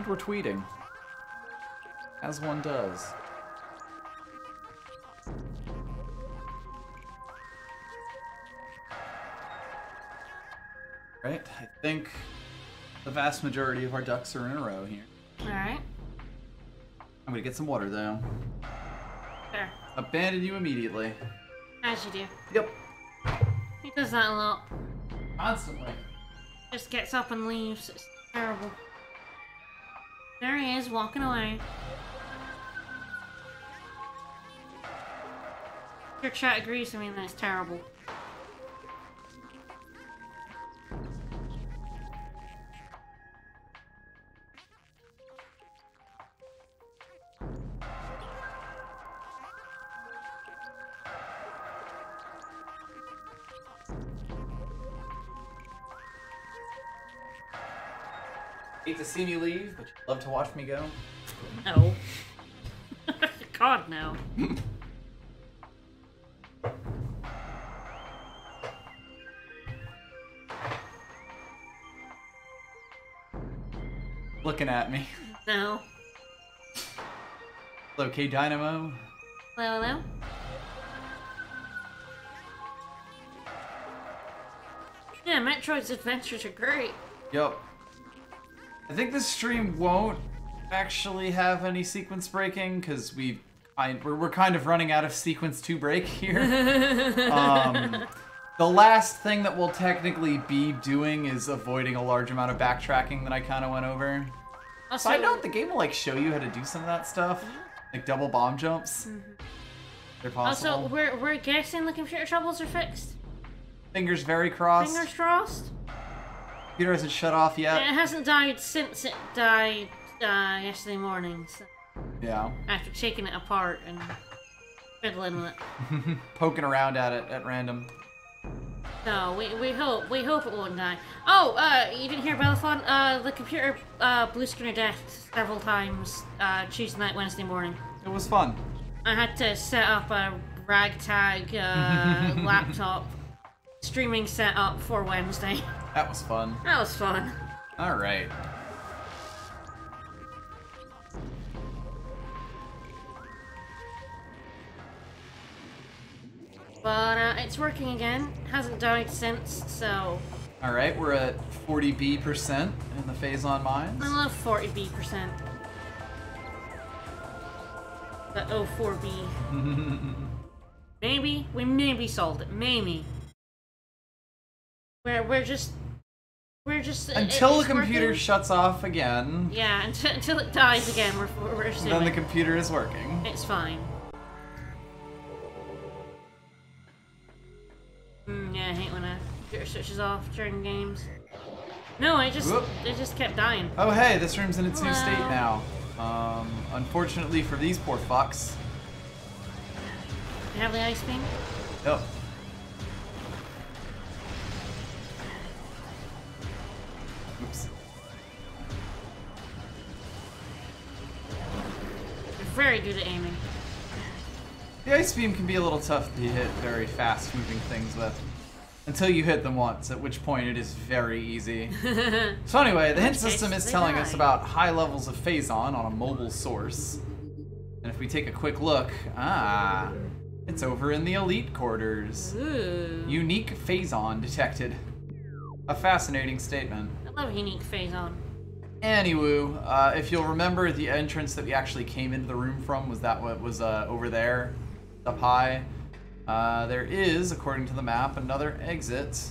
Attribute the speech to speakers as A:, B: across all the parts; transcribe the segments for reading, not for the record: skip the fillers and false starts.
A: And we're tweeting. As one does. Right, I think the vast majority of our ducks are in a row here.
B: Alright.
A: I'm gonna get some water though.
B: There.
A: Abandon you immediately.
B: As you do.
A: Yep.
B: He does that a lot.
A: Constantly.
B: Just gets up and leaves. It's terrible. There he is, walking away. Your chat agrees with me that it's terrible.
A: Hate to see me leave, but you'd love to watch me go.
B: No. God, no.
A: Looking at me.
B: No.
A: Okay, Dynamo.
B: Hello, hello? Yeah, Metroid's adventures are great.
A: Yep. I think this stream won't actually have any sequence breaking because we're kind of running out of sequence to break here. The last thing that we'll technically be doing is avoiding a large amount of backtracking that I kind of went over.
B: Also,
A: Side note, the game will like show you how to do some of that stuff, like double bomb jumps. They're possible.
B: Also, we're guessing the computer troubles are fixed.
A: Fingers very crossed.
B: Fingers crossed.
A: Computer hasn't shut off yet.
B: It hasn't died since it died yesterday morning. So
A: Yeah.
B: after taking it apart and fiddling with it.
A: Poking around at it at random.
B: So we hope it won't die. Oh, you didn't hear Bellathon? The computer blue screen of death several times Tuesday night, Wednesday morning.
A: It was fun.
B: I had to set up a ragtag laptop streaming setup for Wednesday.
A: That was fun.
B: That was fun.
A: All right.
B: But it's working again. Hasn't died since, so
A: All right, we're at 40B% in the Phazon mines.
B: I love 40B%. The 04B. We maybe solved it. Maybe. We're just
A: Until the
B: it's
A: computer
B: working.
A: shuts off again,
B: Yeah, until it dies again, we're assuming.
A: then the computer is working.
B: It's fine. Yeah, I hate when a computer switches off during games. No, it just kept dying.
A: Oh hey, this room's in its new
B: Hello.
A: state now. Unfortunately for these poor fucks.
B: You have the ice beam?
A: Yep. Oops.
B: You're very good at aiming.
A: The ice beam can be a little tough to hit very fast moving things with. Until you hit them once, at which point it is very easy. So anyway, the hint system is telling us about high levels of Phazon on a mobile source. And if we take a quick look, it's over in the elite quarters.
B: Ooh.
A: Unique Phazon detected. A fascinating statement.
B: I love unique Phazon.
A: Anywho, if you'll remember, the entrance that we actually came into the room from was that what was over there, up high. There is, according to the map, another exit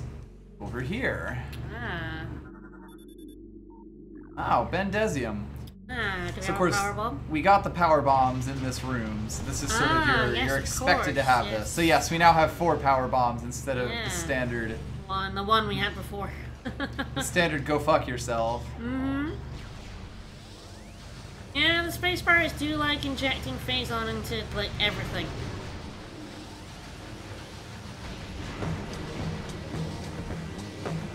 A: over here. Oh, Bendesium.
B: Do we
A: So
B: have
A: of course,
B: a power bomb?
A: we got the power bombs in this room, so this is sort of
B: Yes,
A: you're
B: of
A: expected to
B: course,
A: have
B: yes.
A: this. So yes, we now have 4 power bombs instead of
B: Yeah.
A: the standard
B: The one we had before.
A: go fuck yourself.
B: Yeah, the space bars do like injecting Phazon into like everything.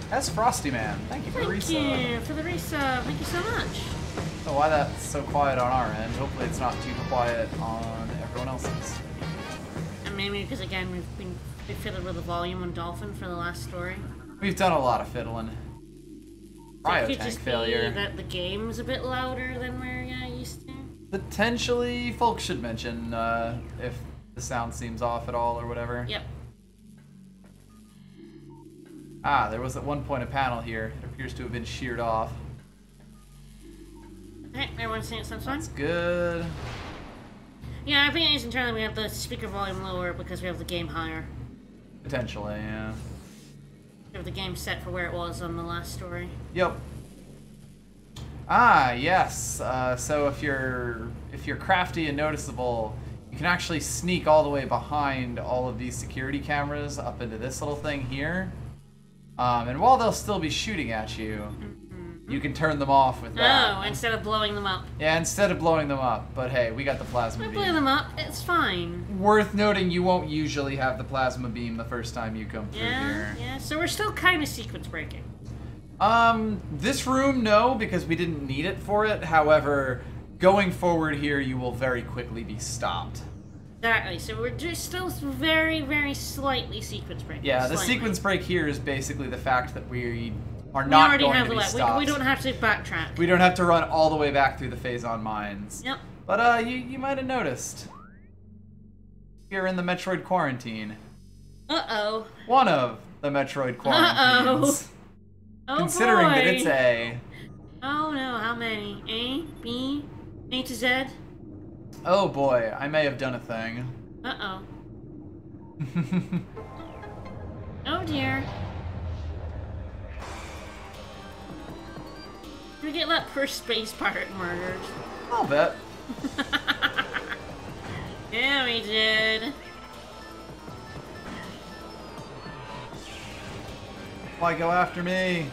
A: That's Frosty Man. Thank you for the
B: Thank
A: resub.
B: you for the resub. Thank you so much.
A: So why that's so quiet on our end? Hopefully it's not too quiet on everyone else's.
B: And maybe because again we fiddled with the volume on Dolphin for the last story.
A: We've done a lot of fiddling. Cryo
B: could
A: tank
B: just
A: failure.
B: be that the game's a bit louder than we're used to.
A: Potentially, folks should mention if the sound seems off at all or whatever.
B: Yep.
A: Ah, there was at one point a panel here. It appears to have been sheared off.
B: Okay, everyone's saying some fun.
A: That's good.
B: Yeah, I think it's internally we have the speaker volume lower because we have the game higher.
A: Potentially, yeah.
B: We have the game set for where it was on the last story.
A: Yep. Ah, yes. So if you're crafty and noticeable, you can actually sneak all the way behind all of these security cameras up into this little thing here. And while they'll still be shooting at you, you can turn them off with that.
B: Oh, instead of blowing them up.
A: Yeah, instead of blowing them up. But hey, we got the plasma
B: We
A: beam.
B: blew them up. It's fine.
A: Worth noting, you won't usually have the plasma beam the first time you come through here.
B: Yeah. So we're still kind of sequence breaking.
A: This room, no, because we didn't need it for it. However, going forward here, you will very quickly be stopped.
B: Exactly. So we're just still very, very slightly sequence breaking.
A: Yeah, the
B: Slightly.
A: sequence break here is basically the fact that we are
B: We
A: not
B: already
A: going
B: have
A: to
B: the
A: be
B: way.
A: stopped.
B: We don't have to backtrack.
A: We don't have to run all the way back through the Phazon mines.
B: Yep.
A: But you might have noticed. You're in the Metroid quarantine.
B: Uh-oh.
A: One of the Metroid quarantines.
B: Oh,
A: Considering
B: boy.
A: that it's A.
B: Oh no, how many? A, B, A to Z?
A: Oh boy, I may have done a thing.
B: Uh-oh. Oh dear. Did we get that poor space pirate murdered?
A: I'll bet.
B: Yeah, we did.
A: Why go after me?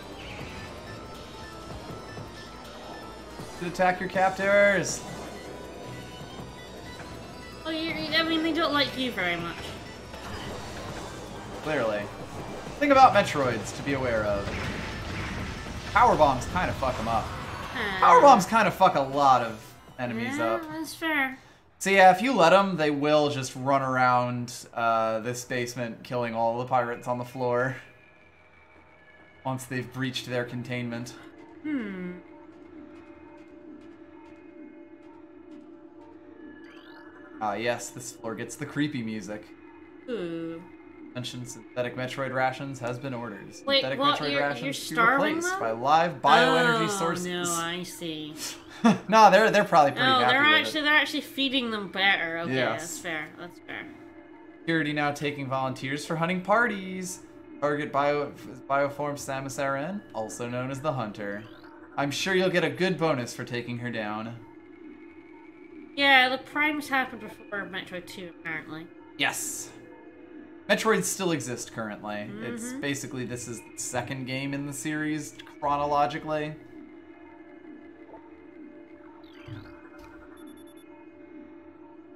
A: To attack your captors.
B: Well, I mean, they don't like you very much.
A: Clearly. Thing about Metroids to be aware of. Power bombs kind of fuck them up. Power bombs kind of fuck a lot of enemies
B: yeah,
A: up.
B: That's fair.
A: So yeah, if you let them, they will just run around this basement, killing all the pirates on the floor. Once they've breached their containment. Ah yes, this floor gets the creepy music.
B: Ooh.
A: Mentioned synthetic Metroid rations has been ordered.
B: Wait,
A: Synthetic
B: what?
A: Metroid
B: You're
A: rations to be
B: starving
A: replaced
B: them?
A: by live bioenergy
B: Oh,
A: sources.
B: no, I see.
A: No, they're probably pretty
B: Oh,
A: happy with it.
B: they're actually feeding them better. Okay,
A: Yes.
B: that's fair. That's fair.
A: Security now taking volunteers for hunting parties. Target bioform Samus Aran, also known as the Hunter. I'm sure you'll get a good bonus for taking her down.
B: Yeah, the primes happened before Metroid 2, apparently.
A: Yes. Metroids still exist currently. It's basically, this is the second game in the series, chronologically.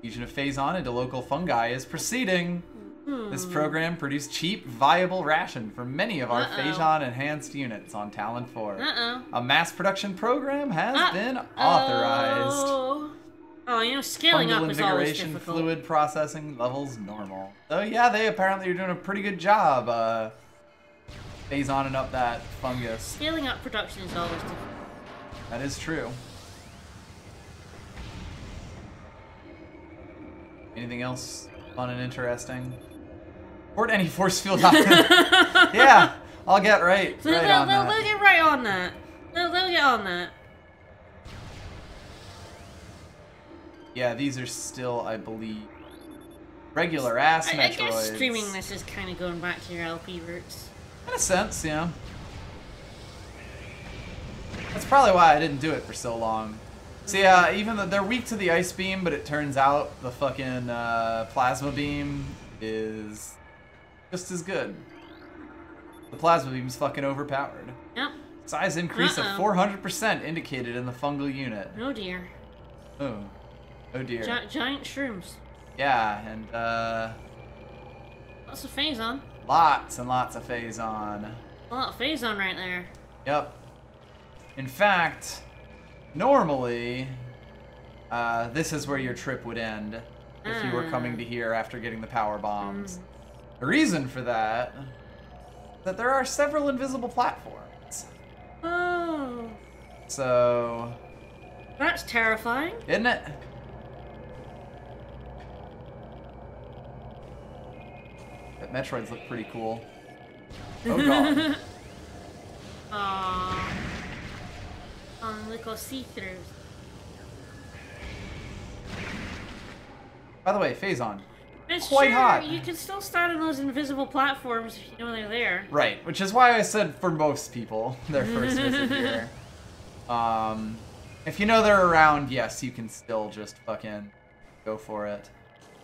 A: Fusion of Phazon into local fungi is proceeding. This program produced cheap, viable ration for many of our Phazon enhanced units on Talon 4. A mass production program has been authorized.
B: Oh, you know, scaling
A: Fungal
B: up is always
A: invigoration,
B: difficult.
A: fluid processing levels normal. So yeah, they apparently are doing a pretty good job Phazoning up that fungus.
B: Scaling up production is always difficult.
A: That is true. Anything else fun and interesting? Port any force field option. Yeah, I'll get right on that.
B: They'll get right on that. They'll get on that.
A: Yeah, these are still, I believe, regular ass Metroids.
B: I guess streaming this is kind of going back to your LP roots.
A: In a sense, yeah. That's probably why I didn't do it for so long. So yeah, even though they're weak to the ice beam, but it turns out the fucking plasma beam is just as good. The plasma beam is fucking overpowered.
B: Yep.
A: Size increase of 400% indicated in the fungal unit.
B: Oh dear.
A: Oh. Oh dear.
B: Giant shrooms.
A: Yeah, and
B: Lots of Phazon.
A: lots and lots of Phazon.
B: A lot of Phazon right there.
A: Yep. In fact, normally, this is where your trip would end if you were coming to here after getting the power bombs. The reason for that is that there are several invisible platforms.
B: Oh. no!
A: So...
B: That's terrifying.
A: Isn't it? But Metroids look pretty cool. Oh god.
B: Aww. Little see-throughs.
A: By the way, Phazon.
B: It's
A: quite
B: sure,
A: hot.
B: you can still stand on those invisible platforms if you know they're there.
A: Right, which is why I said for most people, their first visit here. If you know they're around, yes, you can still just fucking go for it.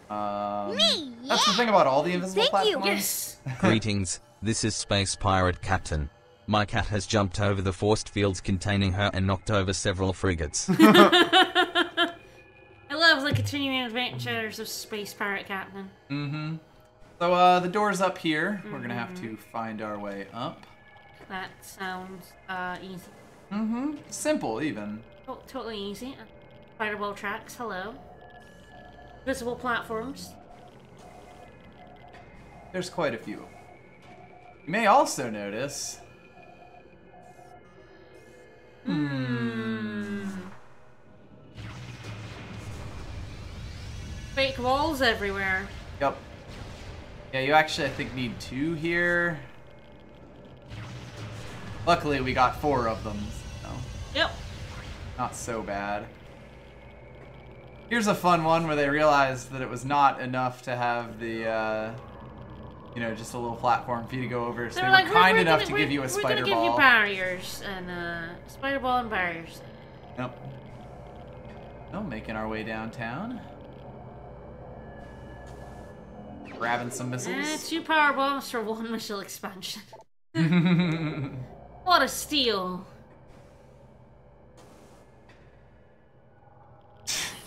A: That's the thing about all the invisible platforms.
B: Yes.
C: Greetings, this is Space Pirate Captain. My cat has jumped over the forced fields containing her and knocked over several frigates.
B: I love the continuing adventures of Space Pirate Captain.
A: Mm-hmm. So, the door's up here. We're gonna have to find our way up.
B: That sounds, easy.
A: Mm-hmm. Simple, even.
B: Oh, totally easy. Fireball tracks, hello. Visible platforms.
A: There's quite a few. You may also notice...
B: Fake walls everywhere.
A: Yep. Yeah, you actually, I think, need 2 here. Luckily, we got 4 of them, so...
B: Yep.
A: Not so bad. Here's a fun one where they realized that it was not enough to have the, you know, just a little platform for you to go over, so they were kind enough to give you a spider ball.
B: We're gonna give you barriers, and, spider ball and barriers.
A: Yep. Oh, making our way downtown. Grabbing some missiles.
B: 2 power bombs for 1 missile expansion. What a steal.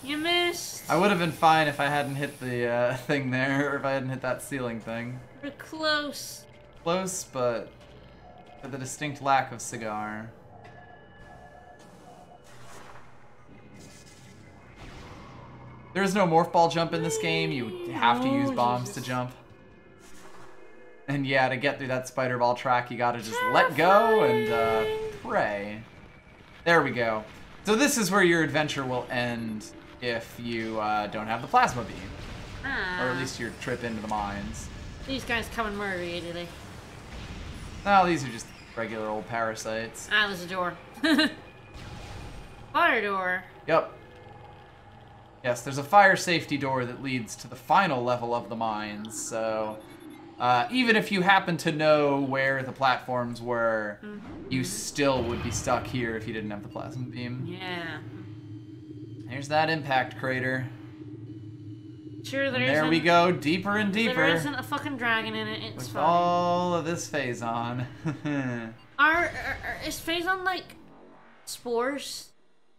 B: You missed.
A: I would have been fine if I hadn't hit the thing there, or if I hadn't hit that ceiling thing.
B: We're close.
A: Close, but with a distinct lack of cigar. There is no morph ball jump in this game. You have to use bombs to jump. And yeah, to get through that spider ball track, you gotta just let go and pray. There we go. So this is where your adventure will end if you don't have the plasma beam. Or at least your trip into the mines.
B: These guys come and murder you, do they?
A: No, these are just regular old parasites.
B: Ah, there's a door. Fire door.
A: Yep. Yes, there's a fire safety door that leads to the final level of the mines, so... even if you happen to know where the platforms were, you still would be stuck here if you didn't have the plasma beam.
B: Yeah.
A: There's that impact crater.
B: Sure, there
A: And there we go, deeper and deeper.
B: There isn't a fucking dragon in it, it's
A: with
B: fine.
A: all of this Phazon.
B: Is Phazon like spores?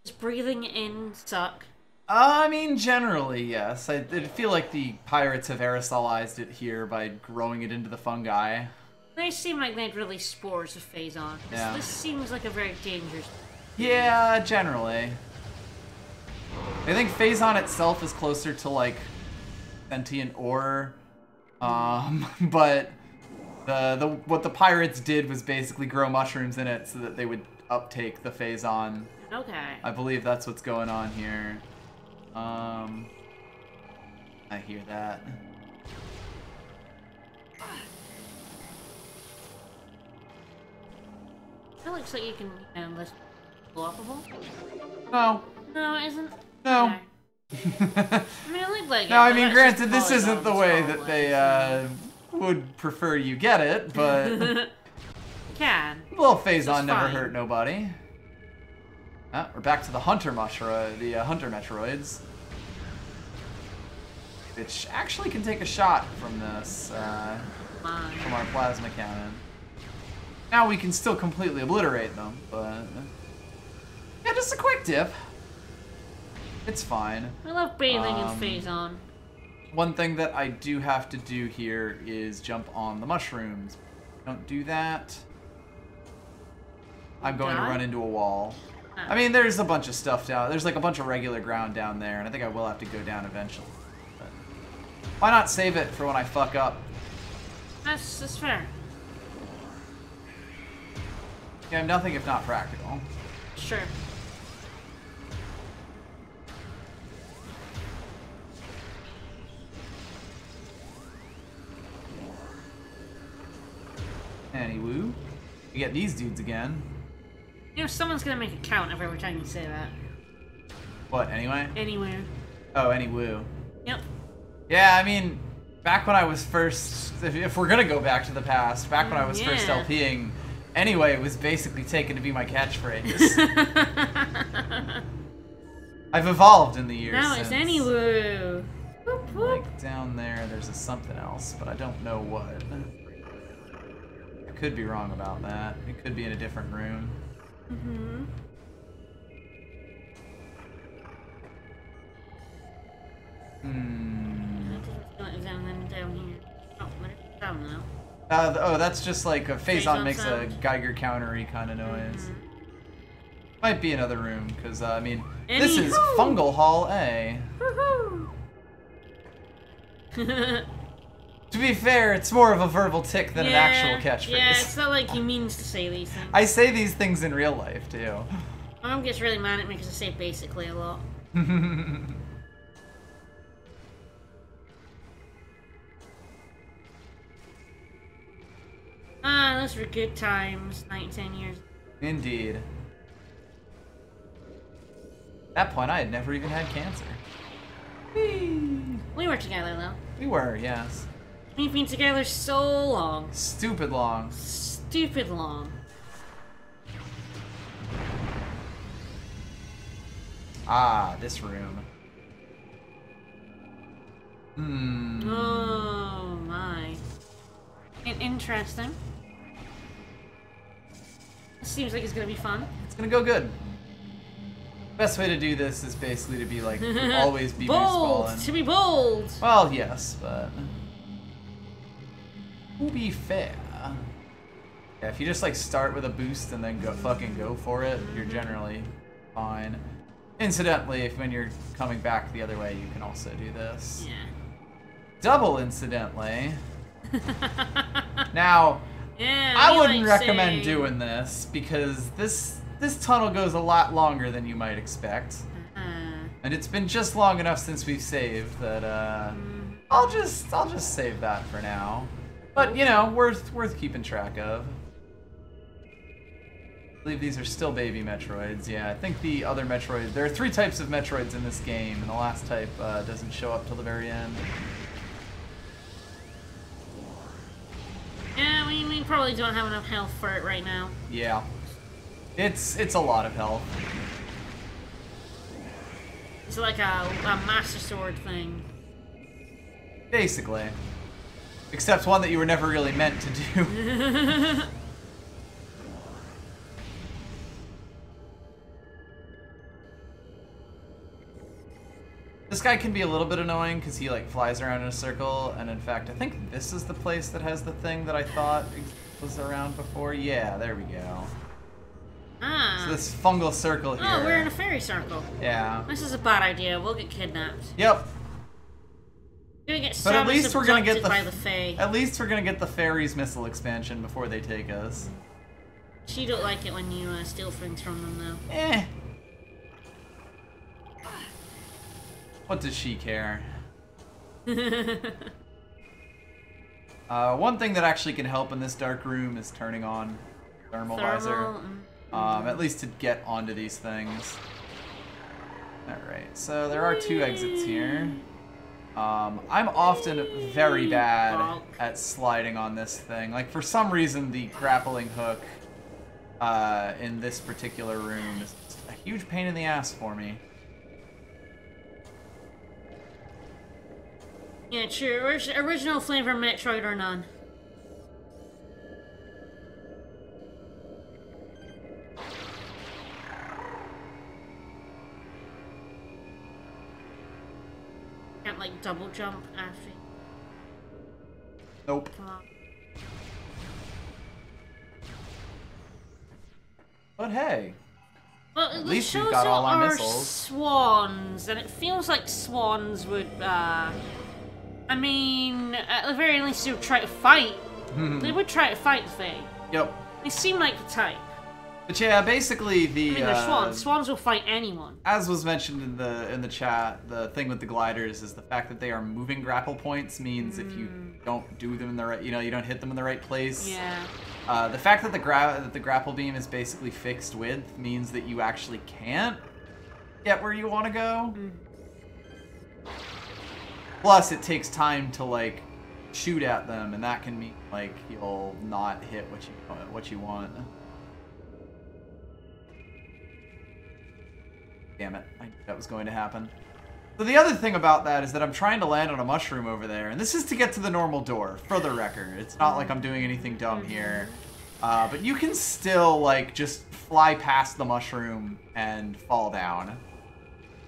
B: Is breathing in suck?
A: I mean, generally, yes. I feel like the pirates have aerosolized it here by growing it into the fungi.
B: They seem like they'd release spores of Phazon.
A: Yeah.
B: This seems like a very dangerous...
A: Yeah, generally. I think Phazon itself is closer to, like, sentient ore. But what the pirates did was basically grow mushrooms in it so that they would uptake the Phazon.
B: Okay.
A: I believe that's what's going on here. I hear that.
B: It looks like you can, list blockable.
A: No.
B: No, it isn't.
A: No.
B: Okay. I mean, it looked like
A: No, I
B: but
A: mean,
B: that's
A: granted,
B: just
A: this isn't the
B: polygons,
A: way that
B: probably.
A: they, would prefer you get it, but...
B: Can.
A: A little Phazon
B: It's
A: never
B: fine.
A: hurt nobody. Ah, we're back to the Hunter Hunter Metroids. Which actually can take a shot from this, from our plasma cannon. Now we can still completely obliterate them, but... Yeah, just a quick dip. It's fine.
B: I love bathing in Phazon.
A: One thing that I do have to do here is jump on the mushrooms. Don't do that. I'm going to run into a wall. I mean, there's a bunch of stuff down. There's like a bunch of regular ground down there, and I think I will have to go down eventually. But why not save it for when I fuck up?
B: That's fair.
A: Yeah, nothing if not practical.
B: Sure.
A: Anywho, you get these dudes again.
B: You know, someone's gonna make a count of every time you say that.
A: What, anyway?
B: Anywhere.
A: Oh, anywoo.
B: Yep.
A: Yeah, I mean, back when I was first, if we're gonna go back to the past, back when I was first
B: Yeah.
A: LPing, anyway, it was basically taken to be my catchphrase. I've evolved in the years
B: Now
A: since.
B: it's anywoo. Whoop, whoop.
A: Like, down there, there's a something else, but I don't know what. I could be wrong about that. It could be in a different room.
B: Mm-hmm. Down here. Oh, but it's down now.
A: Oh, that's just like a Phazon
B: Phazon
A: makes a
B: sound.
A: Geiger countery kind of noise.
B: Mm-hmm.
A: Might be another room, because, I mean, this is
B: Anywho.
A: Fungal Hall A.
B: Woohoo!
A: To be fair, it's more of a verbal tick than an actual catchphrase.
B: Yeah, it's not like he means to say these things.
A: I say these things in real life, too.
B: My mom gets really mad at me because I say basically a lot. Ah, those were good times, 19 years.
A: Indeed. At that point, I had never even had cancer. Whee!
B: We were together though.
A: We were, yes.
B: We've been together so long.
A: Stupid long.
B: Stupid long.
A: Ah, this room. Hmm.
B: Oh my. Interesting. Seems like it's gonna be fun.
A: It's gonna go good. Best way to do this is basically to be like, always be
B: bold!
A: baseball.
B: To be bold!
A: Well, yes, but to be fair, yeah, if you just like start with a boost and then fucking go for it, you're generally fine. Incidentally, if when you're coming back the other way, you can also do this.
B: Yeah.
A: Double incidentally. Now,
B: Yeah,
A: I
B: we
A: wouldn't
B: like
A: recommend
B: saying-
A: doing this because this tunnel goes a lot longer than you might expect. And it's been just long enough since we've saved that I'll just save that for now. But you know, worth keeping track of. I believe these are still baby Metroids. Yeah, I think the other Metroid. There are 3 types of Metroids in this game, and the last type doesn't show up till the very end.
B: Yeah, we probably don't have enough health for it right now.
A: Yeah, it's a lot of health.
B: It's like a Master Sword thing.
A: Basically. Except one that you were never really meant to do. This guy can be a little bit annoying because he like flies around in a circle, and in fact I think this is the place that has the thing that I thought was around before. Yeah, there we go.
B: Ah.
A: So this fungal circle here.
B: Oh, we're in a fairy circle.
A: Yeah.
B: This is a bad idea. We'll get kidnapped.
A: Yep.
B: We're gonna get
A: But at least we're gonna get
B: by the Fae.
A: At least we're gonna get the fairies missile expansion before they take us.
B: She don't like it when you steal things from them, though.
A: Eh. What does she care? One thing that actually can help in this dark room is turning on thermal visor. At least to get onto these things. Alright, so there are 2 exits here. I'm often very bad at sliding on this thing. Like, for some reason, the grappling hook in this particular room is a huge pain in the ass for me.
B: Yeah, true. Original flavor Metroid or none. Can't like double jump after.
A: Nope.
B: Come on.
A: But hey.
B: Well,
A: At
B: it
A: least we've
B: shows
A: got all our
B: our
A: missiles.
B: swans, and it feels like swans would, I mean, at the very least, they would try to fight. They would try to fight the thing.
A: Yep.
B: They seem like the type.
A: But yeah, basically the.
B: I mean, they're swans. Swans will fight anyone.
A: As was mentioned in the chat, the thing with the gliders is the fact that they are moving grapple points means if you don't do them in the right, you don't hit them in the right place.
B: Yeah.
A: The fact that the grapple beam is basically fixed width means that you actually can't get where you want to go. Plus, it takes time to like shoot at them, and that can mean like you'll not hit what you want. Damn it, I knew that was going to happen. So the other thing about that is that I'm trying to land on a mushroom over there, and this is to get to the normal door, for the record. It's not like I'm doing anything dumb here. But you can still, like, just fly past the mushroom and fall down.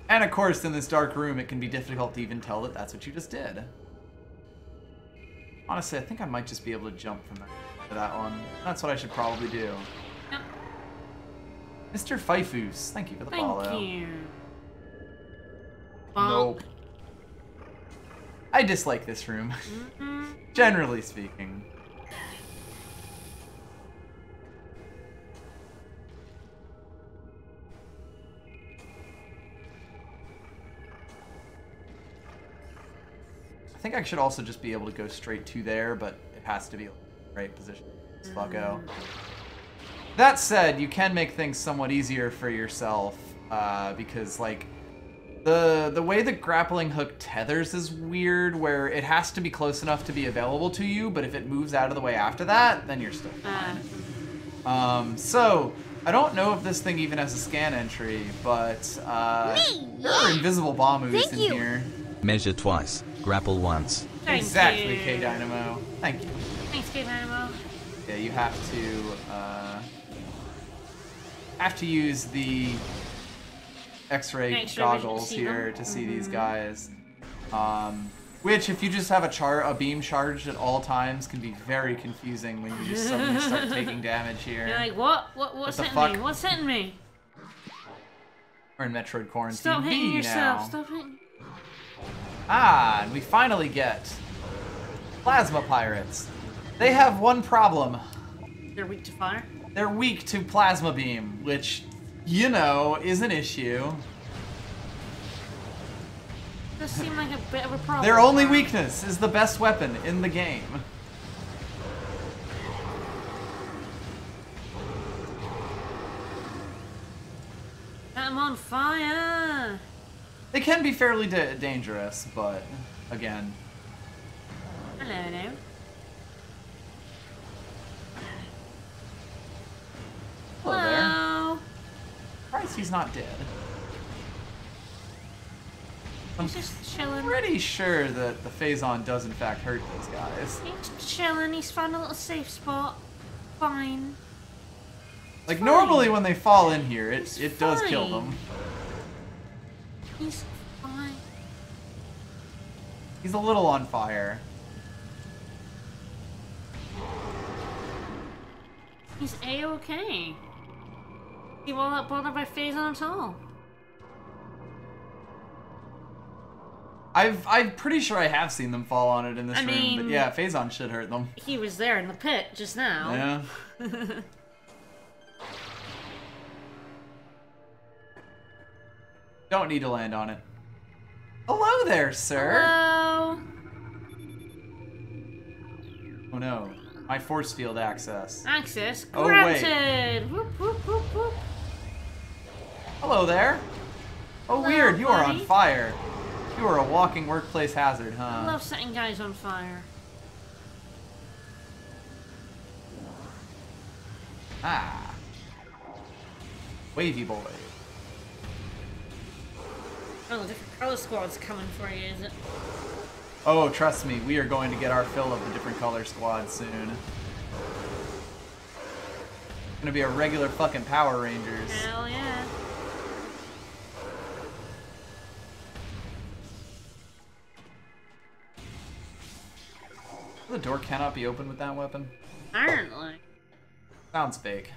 A: And of course, in this dark room, it can be difficult to even tell that that's what you just did. Honestly, I think I might just be able to jump from that one. That's what I should probably do.
B: Yep.
A: Mr. Fifoos, thank you for the follow.
B: Thank you.
A: Nope. I dislike this room, generally speaking. I think I should also just be able to go straight to there, but it has to be in the right position. Fucko. That said, you can make things somewhat easier for yourself, because, like, the way the grappling hook tethers is weird, where it has to be close enough to be available to you, but if it moves out of the way after that, then you're still fine. So, I don't know if this thing even has a scan entry, but, there are invisible bomb moves in here.
C: Measure twice, grapple once.
B: Thank
A: Exactly,
B: you.
A: K-Dynamo. Thank you.
B: Thanks, K-Dynamo.
A: Yeah, you have to use the X-ray goggles here to see these guys. Which, if you just have a beam charged at all times, can be very confusing when you just suddenly start taking damage here.
B: You're like, what's
A: the
B: hitting
A: fuck?
B: me? What's hitting me?
A: We're in Metroid Quarantine
B: Stop hitting
A: B
B: yourself.
A: now.
B: Stop hitting.
A: Ah, and we finally get Plasma Pirates. They have one problem.
B: They're weak to fire.
A: They're weak to Plasma Beam, which, you know, is an issue.
B: Does seem like a bit of a problem.
A: Their only weakness is the best weapon in the game.
B: I'm on fire.
A: They can be fairly dangerous, but again.
B: Hello.
A: Hello there.
B: Hello.
A: Surprised he's not dead. I'm
B: He's just chilling.
A: pretty sure that the Phazon does in fact hurt these guys.
B: He's chilling. He's found a little safe spot. Fine.
A: Like,
B: fine.
A: normally when they fall in here, it does kill
B: fine.
A: them.
B: He's fine.
A: He's a little on fire.
B: He's A-okay. He won't not bothered by Phazon at all.
A: I'm pretty sure I have seen them fall on it in this room,
B: mean,
A: but yeah, Phazon should hurt them.
B: He was there in the pit just now.
A: Yeah. Don't need to land on it. Hello there, sir.
B: Hello.
A: Oh no, my force field access.
B: Access
A: Oh, wait.
B: granted. Whoop, whoop, whoop, whoop.
A: Hello there. Oh,
B: Hello,
A: weird, you are on
B: buddy.
A: fire. You are a walking workplace hazard,
B: I
A: huh?
B: love setting guys on fire.
A: Ah. Wavy boy.
B: Oh, the different color squad's coming for you, is it?
A: Oh, trust me, we are going to get our fill of the different color squad soon. It's gonna be a regular fucking Power Rangers.
B: Hell yeah.
A: The door cannot be opened with that weapon.
B: Apparently.
A: Sounds fake.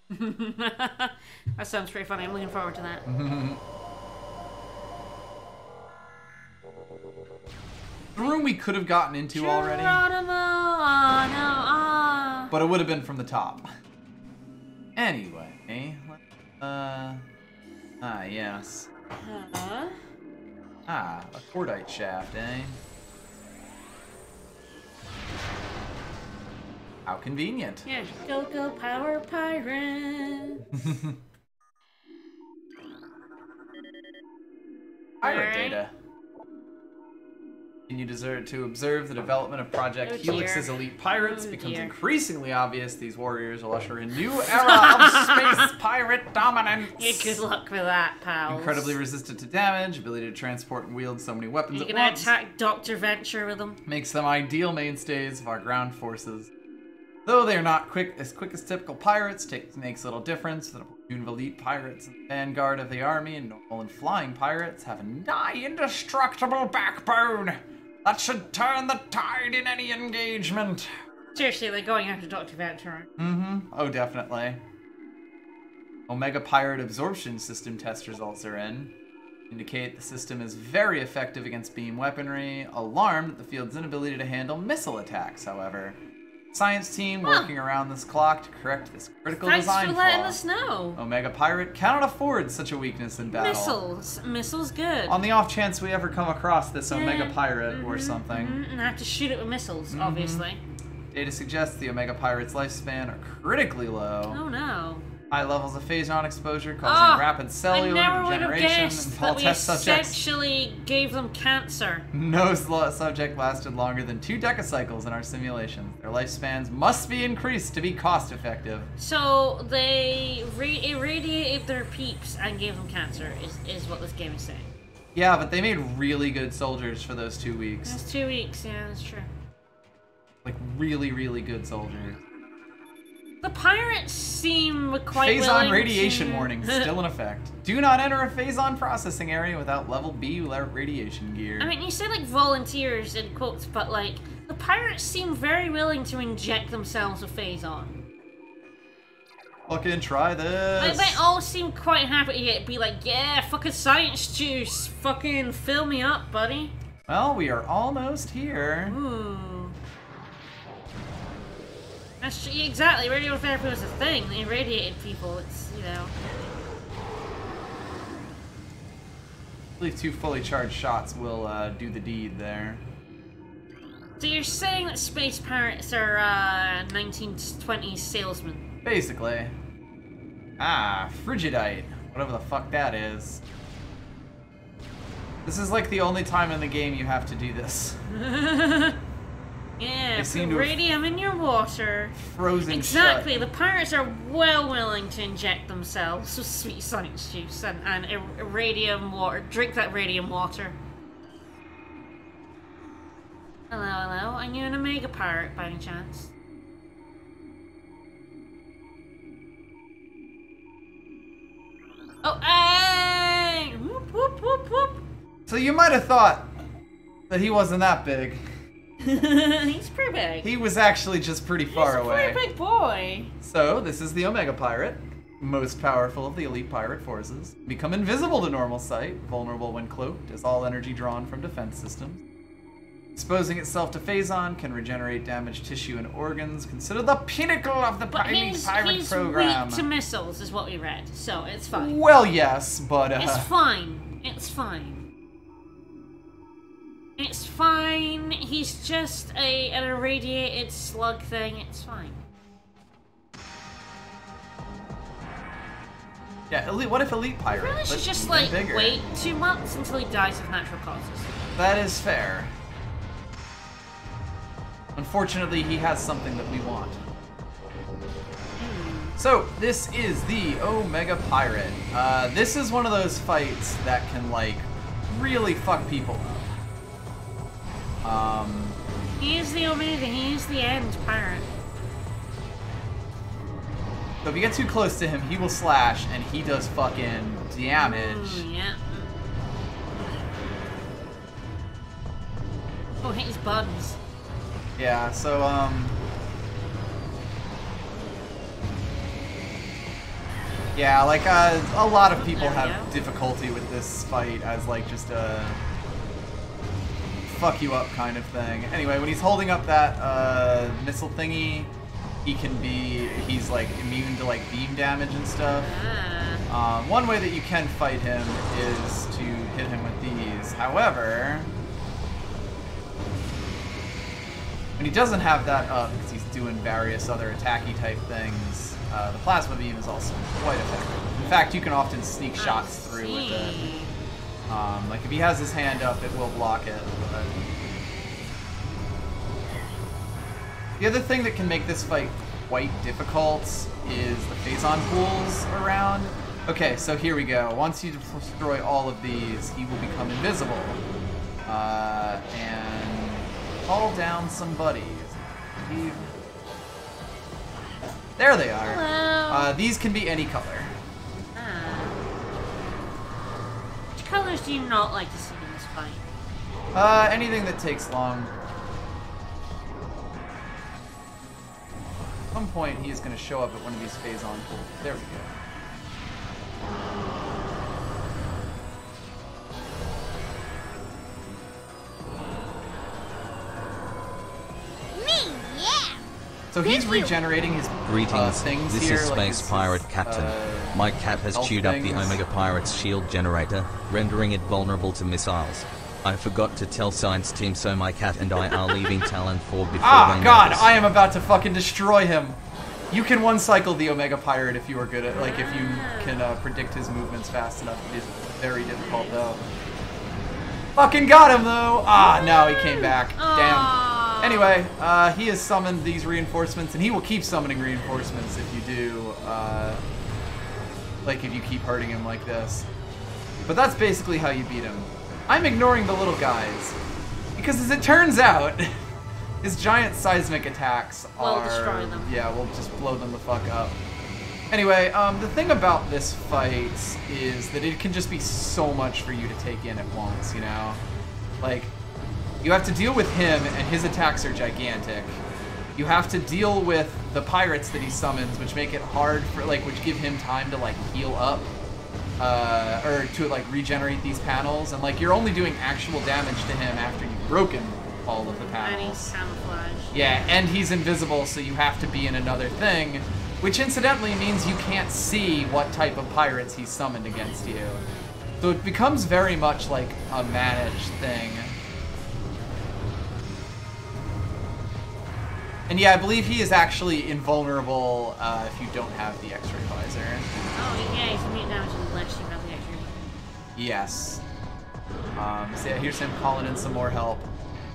B: That sounds pretty funny. I'm looking forward to that.
A: The room we could have gotten into already.
B: Geronimo! no.
A: But it would have been from the top. Anyway, yes.
B: Huh?
A: A cordite shaft, eh? How convenient.
B: Yeah, go power pirate.
A: Pirate data. You deserve to observe the development of Project Helix's elite pirates. Becomes increasingly obvious these warriors will usher a new era of space pirate dominance.
B: Yeah, good luck with that, pals.
A: Incredibly resistant to damage, ability to transport and wield so many weapons at once.
B: You're gonna attack Dr. Venture with them.
A: Makes them ideal mainstays of our ground forces. Though they are not as quick as typical pirates, makes little difference. The platoon of elite pirates in the vanguard of the army and normal and flying pirates have a nigh indestructible backbone that should turn the tide in any engagement.
B: Seriously, they're going after Dr. Venture.
A: Oh, definitely. Omega Pirate Absorption System test results are in. Indicate the system is very effective against beam weaponry. Alarmed at the field's inability to handle missile attacks, however. Science team working around this clock to correct this critical design flaw.
B: Thanks for letting us know.
A: Omega Pirate cannot afford such a weakness in battle.
B: Missiles good.
A: On the off chance we ever come across this Omega Pirate or something.
B: And have to shoot it with missiles, obviously.
A: Data suggests the Omega Pirate's lifespan are critically low.
B: Oh no.
A: High levels of phazon exposure causing rapid cellular degeneration in all test subjects.
B: Essentially gave them cancer.
A: No subject lasted longer than 2 decacycles in our simulations. Their lifespans must be increased to be cost effective.
B: So they irradiated their peeps and gave them cancer, is what this game is saying.
A: Yeah, but they made really good soldiers for those 2 weeks.
B: That's 2 weeks, yeah, that's true.
A: Like really, really good soldiers.
B: The pirates seem quite willing
A: Phazon radiation
B: to...
A: warning still in effect. Do not enter a phazon processing area without level B radiation gear.
B: I mean, you said like volunteers in quotes, but like the pirates seem very willing to inject themselves with phazon.
A: Fucking try this.
B: Like, they all seem quite happy to be like, yeah, fucking science juice, fucking fill me up, buddy.
A: Well, we are almost here.
B: Ooh. That's exactly. Radiotherapy was a thing. They irradiated people. It's, you know.
A: I believe 2 fully charged shots will do the deed there.
B: So you're saying that space pirates are 1920s salesmen?
A: Basically. Frigidite. Whatever the fuck that is. This is like the only time in the game you have to do this.
B: Yeah,
A: they seem to
B: radium in your water.
A: Frozen
B: exactly.
A: shut.
B: The pirates are well willing to inject themselves with sweet science juice and radium water. Drink that radium water. Hello, hello. Are you an Omega pirate by any chance? Oh, hey! Whoop, whoop, whoop, whoop.
A: So you might have thought that he wasn't that big.
B: He's pretty big.
A: He was actually just pretty far away.
B: He's a pretty big boy.
A: So, this is the Omega Pirate, most powerful of the elite pirate forces. Become invisible to normal sight, vulnerable when cloaked, as all energy drawn from defense systems. Exposing itself to phazon can regenerate damaged tissue and organs. Considered the pinnacle of the pirate program.
B: He's weak to missiles, is what we read, so it's fine.
A: Well, yes, but
B: it's fine. It's fine. It's fine. He's just an irradiated slug thing. It's fine.
A: Yeah, what if elite pirate?
B: Really should just like wait 2 months until he dies of natural causes.
A: That is fair. Unfortunately, he has something that we want. So, this is the Omega Pirate. This is one of those fights that can, like, really fuck people up.
B: He is the Omega, he is the end pirate.
A: So if you get too close to him, he will slash, and he does fucking damage.
B: Yeah. Oh, hit his buttons.
A: Yeah, so, yeah, like, a lot of people have difficulty with this fight as, like, just a fuck you up kind of thing. Anyway, when he's holding up that missile thingy, he's like immune to like beam damage and stuff. One way that you can fight him is to hit him with these. However, when he doesn't have that up, because he's doing various other attacky type things, the plasma beam is also quite effective. In fact, you can often sneak shots through with it. Like if he has his hand up, it will block it. But the other thing that can make this fight quite difficult is the Phazon pools around. Okay, so here we go. Once you destroy all of these, he will become invisible. And call down some buddies. There they are.
B: Hello.
A: These can be any color.
B: Which colors do you not like to see in this fight?
A: Anything that takes long. At some point, he is going to show up at one of these Phazon pools. There we go. So he's regenerating his
C: Greetings,
A: things
C: this
A: here,
C: is
A: like
C: Space Pirate Captain. My cat has
A: health
C: chewed up the
A: things.
C: Omega Pirate's shield generator, rendering it vulnerable to missiles. I forgot to tell Science Team, so my cat and I are leaving Talon 4 before they
A: God,
C: notice.
A: I am about to fucking destroy him. You can one-cycle the Omega Pirate if you are good at, like, if you can predict his movements fast enough. It is very difficult, though. Fucking got him, though! No, he came back. Damn. Anyway, he has summoned these reinforcements, and he will keep summoning reinforcements if you do, like, if you keep hurting him like this. But that's basically how you beat him. I'm ignoring the little guys, because as it turns out, his giant seismic attacks
B: We'll destroy them.
A: Yeah, we'll just blow them the fuck up. Anyway, the thing about this fight is that it can just be so much for you to take in at once, you know? Like, you have to deal with him, and his attacks are gigantic. You have to deal with the pirates that he summons, which make it hard for, like, which give him time to, like, heal up. Or to, like, regenerate these panels. And, like, you're only doing actual damage to him after you've broken all of the panels.
B: And he's camouflaged.
A: Yeah, and he's invisible, so you have to be in another thing. Which, incidentally, means you can't see what type of pirates he's summoned against you. So it becomes very much like a managed thing. And yeah, I believe he is actually invulnerable if you don't have the X-ray visor.
B: Oh, yeah, he's immune damage unless you have the X-ray.
A: Yes. So yeah, here's him calling in some more help.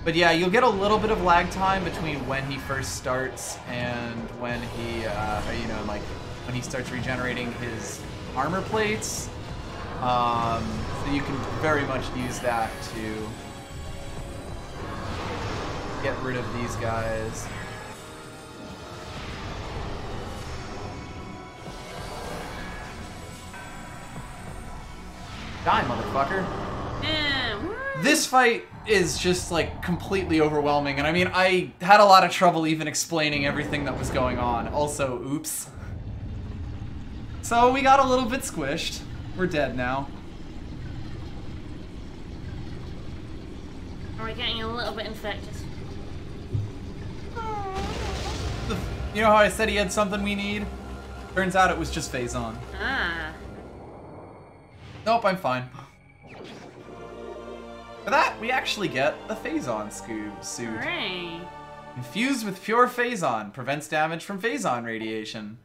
A: But yeah, you'll get a little bit of lag time between when he first starts and when he, you know, like when he starts regenerating his armor plates. So you can very much use that to get rid of these guys. Die, motherfucker. This fight is just, like, completely overwhelming, and I mean, I had a lot of trouble even explaining everything that was going on. Also, oops. So, we got a little bit squished. We're dead now.
B: Are we getting a little bit infected?
A: You know how I said he had something we need? Turns out it was just Phazon. Nope, I'm fine. For that, we actually get the Phazon suit.
B: Hooray.
A: Infused with pure Phazon, prevents damage from Phazon radiation.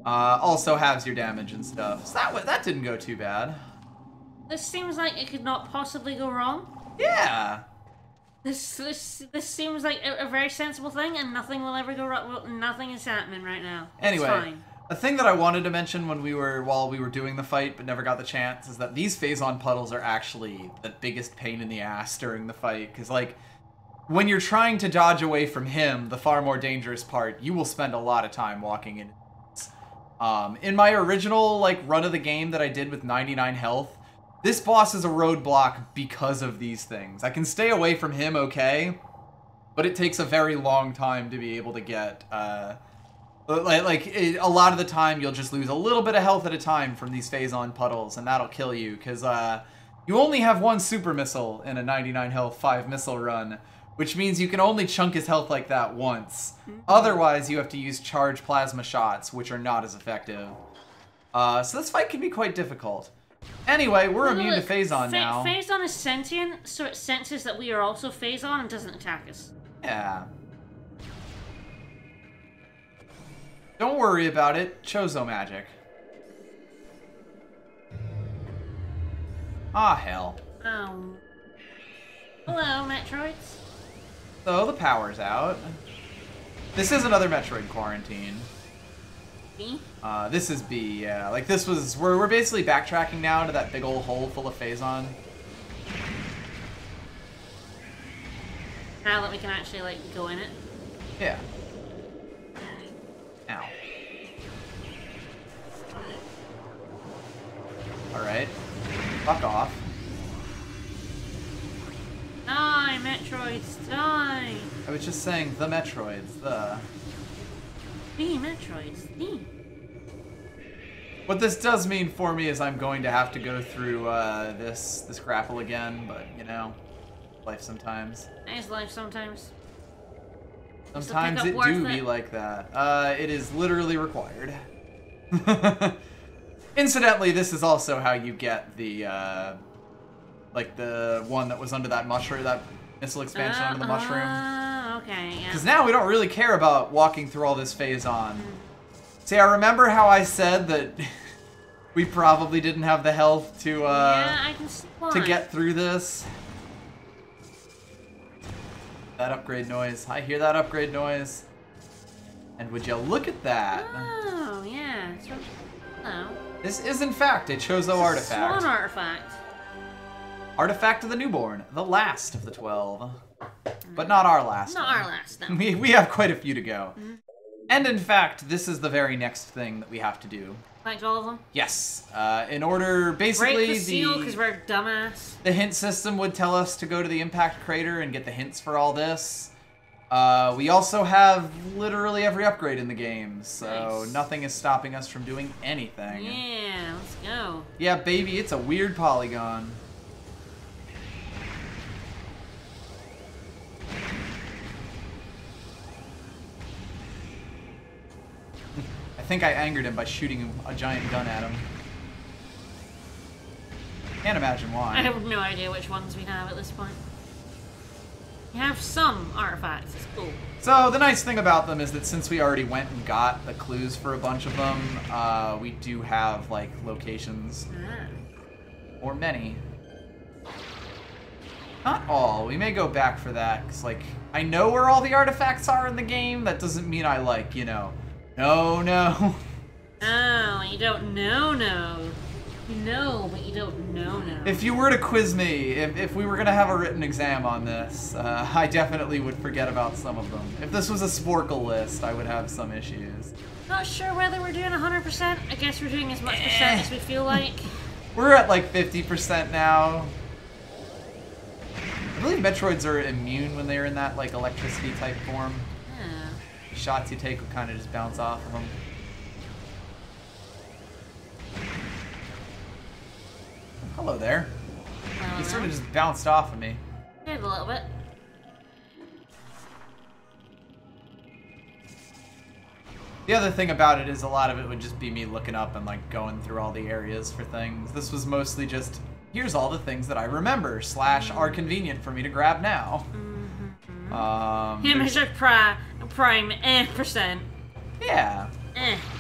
A: Also halves your damage and stuff. So that didn't go too bad.
B: This seems like it could not possibly go wrong.
A: Yeah.
B: This seems like a very sensible thing, and nothing will ever go wrong. Well, nothing is happening right now.
A: Anyway,
B: it's fine.
A: A thing that I wanted to mention while we were doing the fight, but never got the chance, is that these Phazon puddles are actually the biggest pain in the ass during the fight. Because, like, when you're trying to dodge away from him, the far more dangerous part, you will spend a lot of time walking in. In my original, like, run of the game that I did with 99 health, this boss is a roadblock because of these things. I can stay away from him okay, but it takes a very long time to be able to get, a lot of the time you'll just lose a little bit of health at a time from these Phazon puddles, and that'll kill you, because, You only have one super missile in a 99 health 5 missile run, which means you can only chunk his health like that once. Otherwise, you have to use charged plasma shots, which are not as effective. So this fight can be quite difficult. Anyway, we're immune to Phazon now.
B: Phazon is sentient, so it senses that we are also Phazon and doesn't attack us.
A: Yeah. Don't worry about it. Chozo magic. Ah, hell.
B: Oh. Hello, Metroids.
A: So, the power's out. This is another Metroid quarantine.
B: B?
A: This is B, yeah. Like, this was... We're basically backtracking now to that big old hole full of Phazon.
B: Now that we can actually, like, go in it.
A: Yeah. Ow. Alright. Fuck off.
B: Die, Metroids, die!
A: I was just saying the Metroids, the...
B: Metroids,
A: What this does mean for me is I'm going to have to go through this grapple again, but you know, life sometimes.
B: Nice life sometimes.
A: Sometimes it do be like that. It is literally required. Incidentally, this is also how you get the like the one that was under that mushroom, that missile expansion under the mushroom.
B: Okay, yeah.
A: Because now we don't really care about walking through all this Phazon. See, I remember how I said that we probably didn't have the health to
B: yeah, I can see why.
A: to get through this. That upgrade noise. I hear that upgrade noise. And would you look at that?
B: Oh, yeah. So, hello.
A: This is in fact a Chozo artifact.
B: Swan artifact.
A: Artifact of the Newborn, the last of the 12. But not our last.
B: Not
A: one.
B: our last, no.
A: We have quite a few to go. And in fact, this is the very next thing that we have to do.
B: Like all of them?
A: Yes. In order, basically,
B: break the seal because we're dumbass.
A: The hint system would tell us to go to the impact crater and get the hints for all this. We also have literally every upgrade in the game, so
B: nice.
A: Nothing is stopping us from doing anything.
B: Yeah, let's go.
A: Yeah, baby, it's a weird polygon. I think I angered him by shooting a giant gun at him. Can't imagine why.
B: I have no idea which ones we have at this point. We have some artifacts, it's cool.
A: So the nice thing about them is that since we already went and got the clues for a bunch of them, we do have like locations. Or many. Not all. We may go back for that, because like, I know where all the artifacts are in the game. That doesn't mean I like, you know, no.
B: Oh, you don't know. You know, but you don't know.
A: If you were to quiz me, if we were going to have a written exam on this, I definitely would forget about some of them. If this was a Sporkle list, I would have some issues.
B: Not sure whether we're doing 100%. I guess we're doing as much percent as we feel like.
A: We're at like 50% now. I believe Metroids are immune when they're in that like electricity type form.
B: Yeah.
A: The shots you take will kind of just bounce off of them. Hello there. You sort of just bounced off of me.
B: Did a little bit.
A: The other thing about it is a lot of it would just be me looking up and like going through all the areas for things. This was mostly just, here's all the things that I remember, / are convenient for me to grab now.
B: Image of prime percent.
A: Yeah.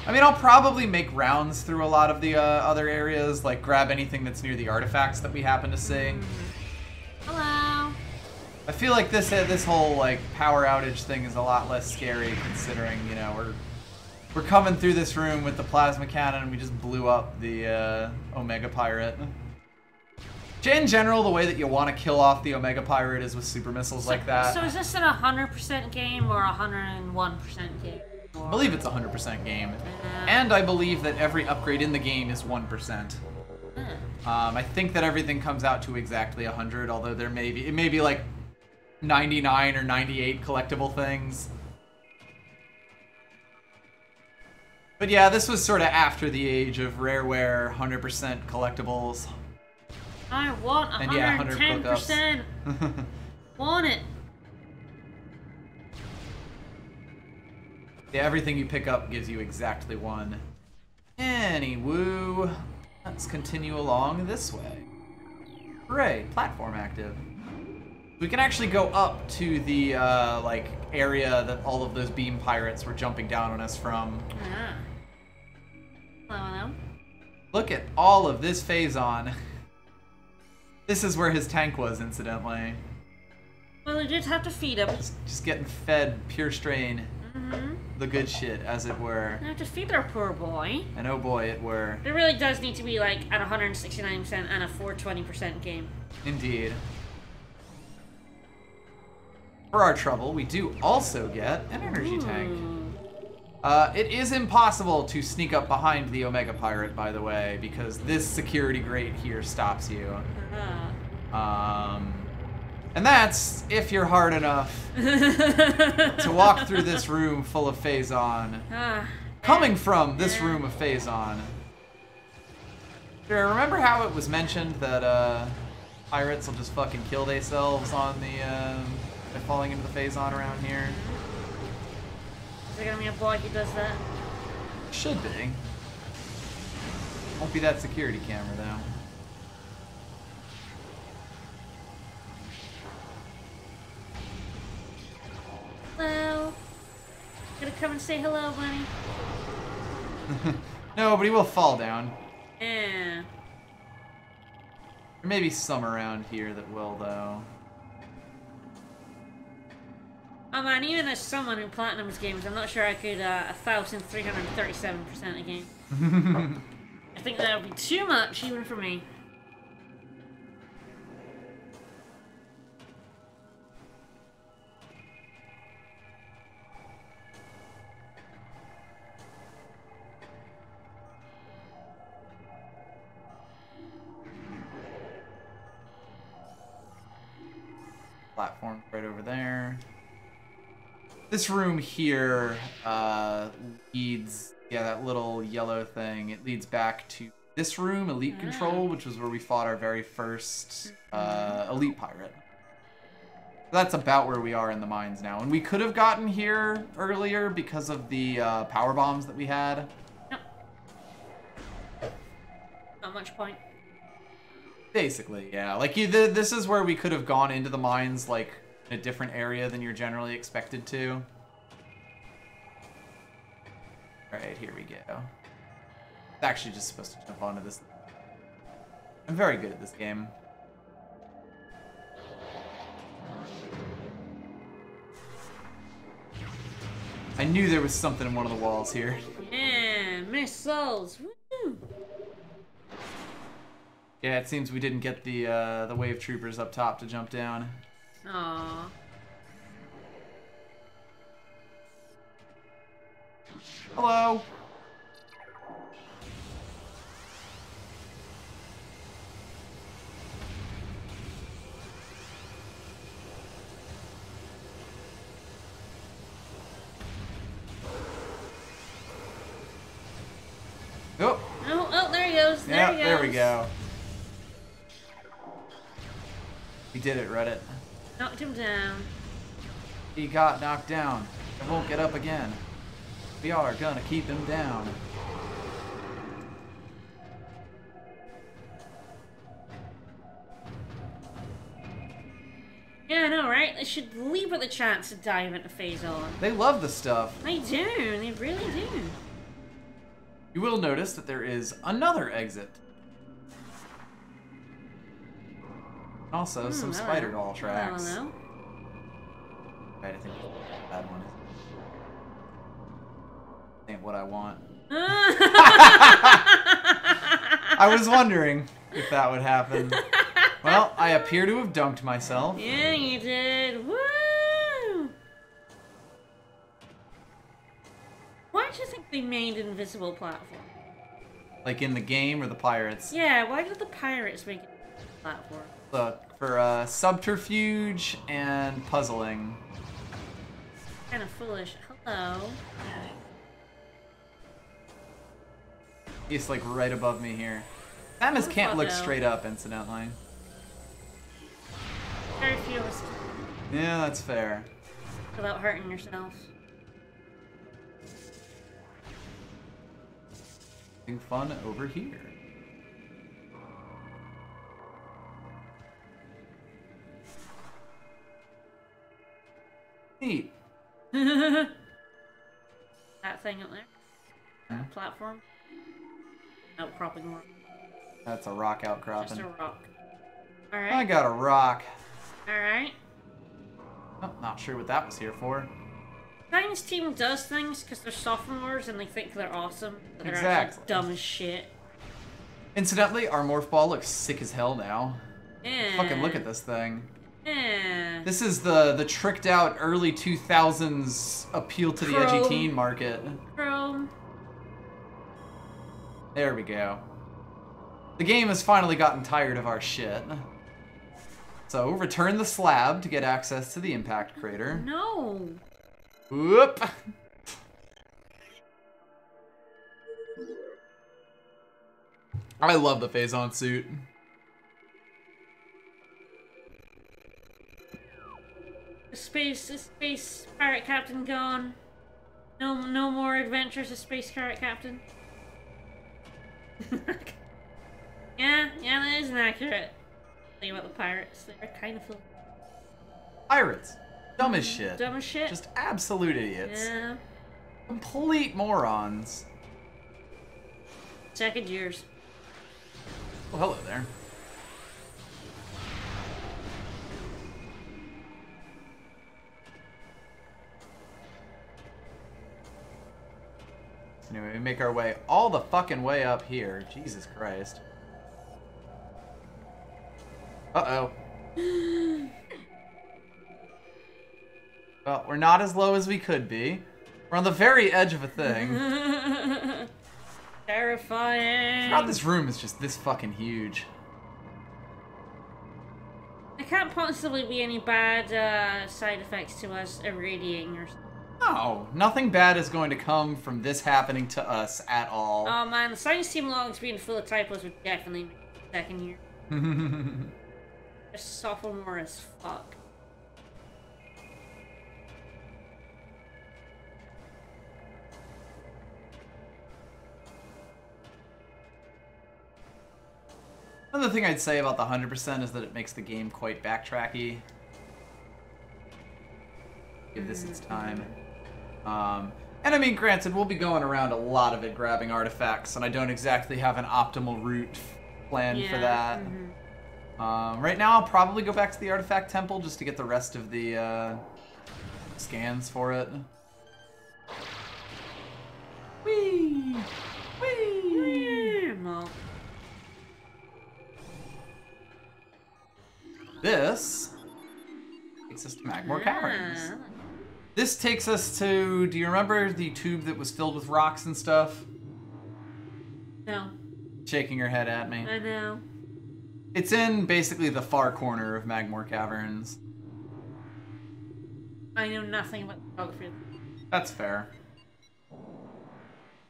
A: I mean, I'll probably make rounds through a lot of the other areas, like grab anything that's near the artifacts that we happen to see.
B: Hello.
A: I feel like this whole like power outage thing is a lot less scary considering, you know, we're coming through this room with the plasma cannon and we just blew up the Omega Pirate. In general, the way that you want to kill off the Omega Pirate is with super missiles like that.
B: So is this an 100% game or a 101% game?
A: I believe it's a 100% game. And I believe that every upgrade in the game is 1%. I think that everything comes out to exactly 100, although it may be like 99 or 98 collectible things. But yeah, this was sort of after the age of rareware 100% collectibles.
B: I want 110%. Want it.
A: Yeah, everything you pick up gives you exactly 1. Anywoo, let's continue along this way. Hooray, platform active. We can actually go up to the, like, area that all of those beam pirates were jumping down on us from.
B: Hello.
A: Look at all of this Phazon. This is where his tank was, incidentally.
B: Well, we did have to feed him.
A: Just getting fed pure strain. The good shit, as it were.
B: We have to feed our poor boy.
A: And oh boy, it were.
B: It really does need to be like at 169% and a 420% game.
A: Indeed. For our trouble, we do also get an energy tank. It is impossible to sneak up behind the Omega Pirate, by the way, because this security grate here stops you. And that's if you're hard enough to walk through this room full of Phazon. Coming from this room of Phazon. Sure, remember how it was mentioned that pirates will just fucking kill themselves on the by falling into the Phazon around here?
B: Is there gonna be a boy who does that?
A: Should be. Won't be that security camera though.
B: Hello. Gonna come and say hello, buddy?
A: No, but he will fall down.
B: Yeah.
A: There may be some around here that will, though.
B: Oh man, even as someone who platinums games, I'm not sure I could 1,337% a game. I think that would be too much, even for me.
A: Platform right over there. This room here leads, yeah, that little yellow thing, it leads back to this room, Elite Control, which was where we fought our very first Elite Pirate. That's about where we are in the mines now. And we could have gotten here earlier because of the power bombs that we had.
B: Yep. Not much point.
A: Basically, yeah. Like, this is where we could have gone into the mines, like, in a different area than you're generally expected to. Alright, here we go. It's actually just supposed to jump onto this. I'm very good at this game. I knew there was something in one of the walls here.
B: Yeah, missiles. Woo!
A: Yeah, it seems we didn't get the wave troopers up top to jump down.
B: Aww.
A: Hello.
B: Oh, there he goes. There he goes.
A: There we go. He did it, Reddit.
B: Knocked him down.
A: He got knocked down and won't get up again. We are gonna keep him down.
B: Yeah, I know, right? They should leap at the chance to dive into Phazon.
A: They love the stuff.
B: They do. They really do.
A: You will notice that there is another exit. Also, some spider doll tracks.
B: I don't know.
A: Right, I think that one is. Ain't what I want. I was wondering if that would happen. Well, I appear to have dunked myself.
B: Yeah, you did. Woo! Why do you think they made an invisible platform?
A: Like in the game or the pirates?
B: Yeah, why did the pirates make it a platform?
A: Look, for subterfuge and puzzling.
B: Kind of foolish. Hello.
A: He's like right above me here. Samus can't look straight up, incidentally.
B: Very few of us
A: Yeah, that's fair.
B: without hurting yourself.
A: Having fun over here. Neat.
B: That thing up there.
A: Hmm?
B: Platform. Outcropping rock.
A: That's a rock outcropping.
B: Just a rock.
A: I
B: Alright.
A: got a rock.
B: Alright.
A: Oh, not sure what that was here for.
B: Times team does things because they're sophomores and they think they're awesome, but they're
A: Exactly.
B: actually dumb as shit.
A: Incidentally, our morph ball looks sick as hell now.
B: Yeah.
A: Fucking look at this thing.
B: Yeah.
A: This is the tricked out early 2000s appeal to the edgy teen market.
B: Chrome.
A: There we go. The game has finally gotten tired of our shit. So, return the slab to get access to the impact crater.
B: No.
A: Whoop! I love the Phazon suit.
B: The space pirate captain gone. No more adventures of space pirate captain. yeah, that isn't accurate. Think about the pirates. They're kind of full.
A: Pirates. Dumb as shit.
B: Dumb as shit.
A: Just absolute idiots.
B: Yeah.
A: Complete morons.
B: Second years.
A: Oh, hello there. Anyway, we make our way all the fucking way up here. Jesus Christ. Uh-oh. Well, we're not as low as we could be. We're on the very edge of a thing.
B: Terrifying.
A: God, this room is just this fucking huge.
B: There can't possibly be any bad side effects to us irradiating or something.
A: No, nothing bad is going to come from this happening to us at all.
B: Oh man, the science team logs being full of typos would definitely make it second year. They're sophomore as fuck.
A: Another thing I'd say about the 100% is that it makes the game quite backtracky. Give this its time. And I mean, granted, we'll be going around a lot of it grabbing artifacts, and I don't exactly have an optimal route planned for that. Right now, I'll probably go back to the artifact temple just to get the rest of the scans for it. Whee! Whee!
B: No.
A: This takes us to Magmore Caverns. This takes us to, do you remember the tube that was filled with rocks and stuff?
B: No.
A: Shaking her head at me.
B: I know.
A: It's in basically the far corner of Magmore Caverns.
B: I know nothing about the geography.
A: That's fair.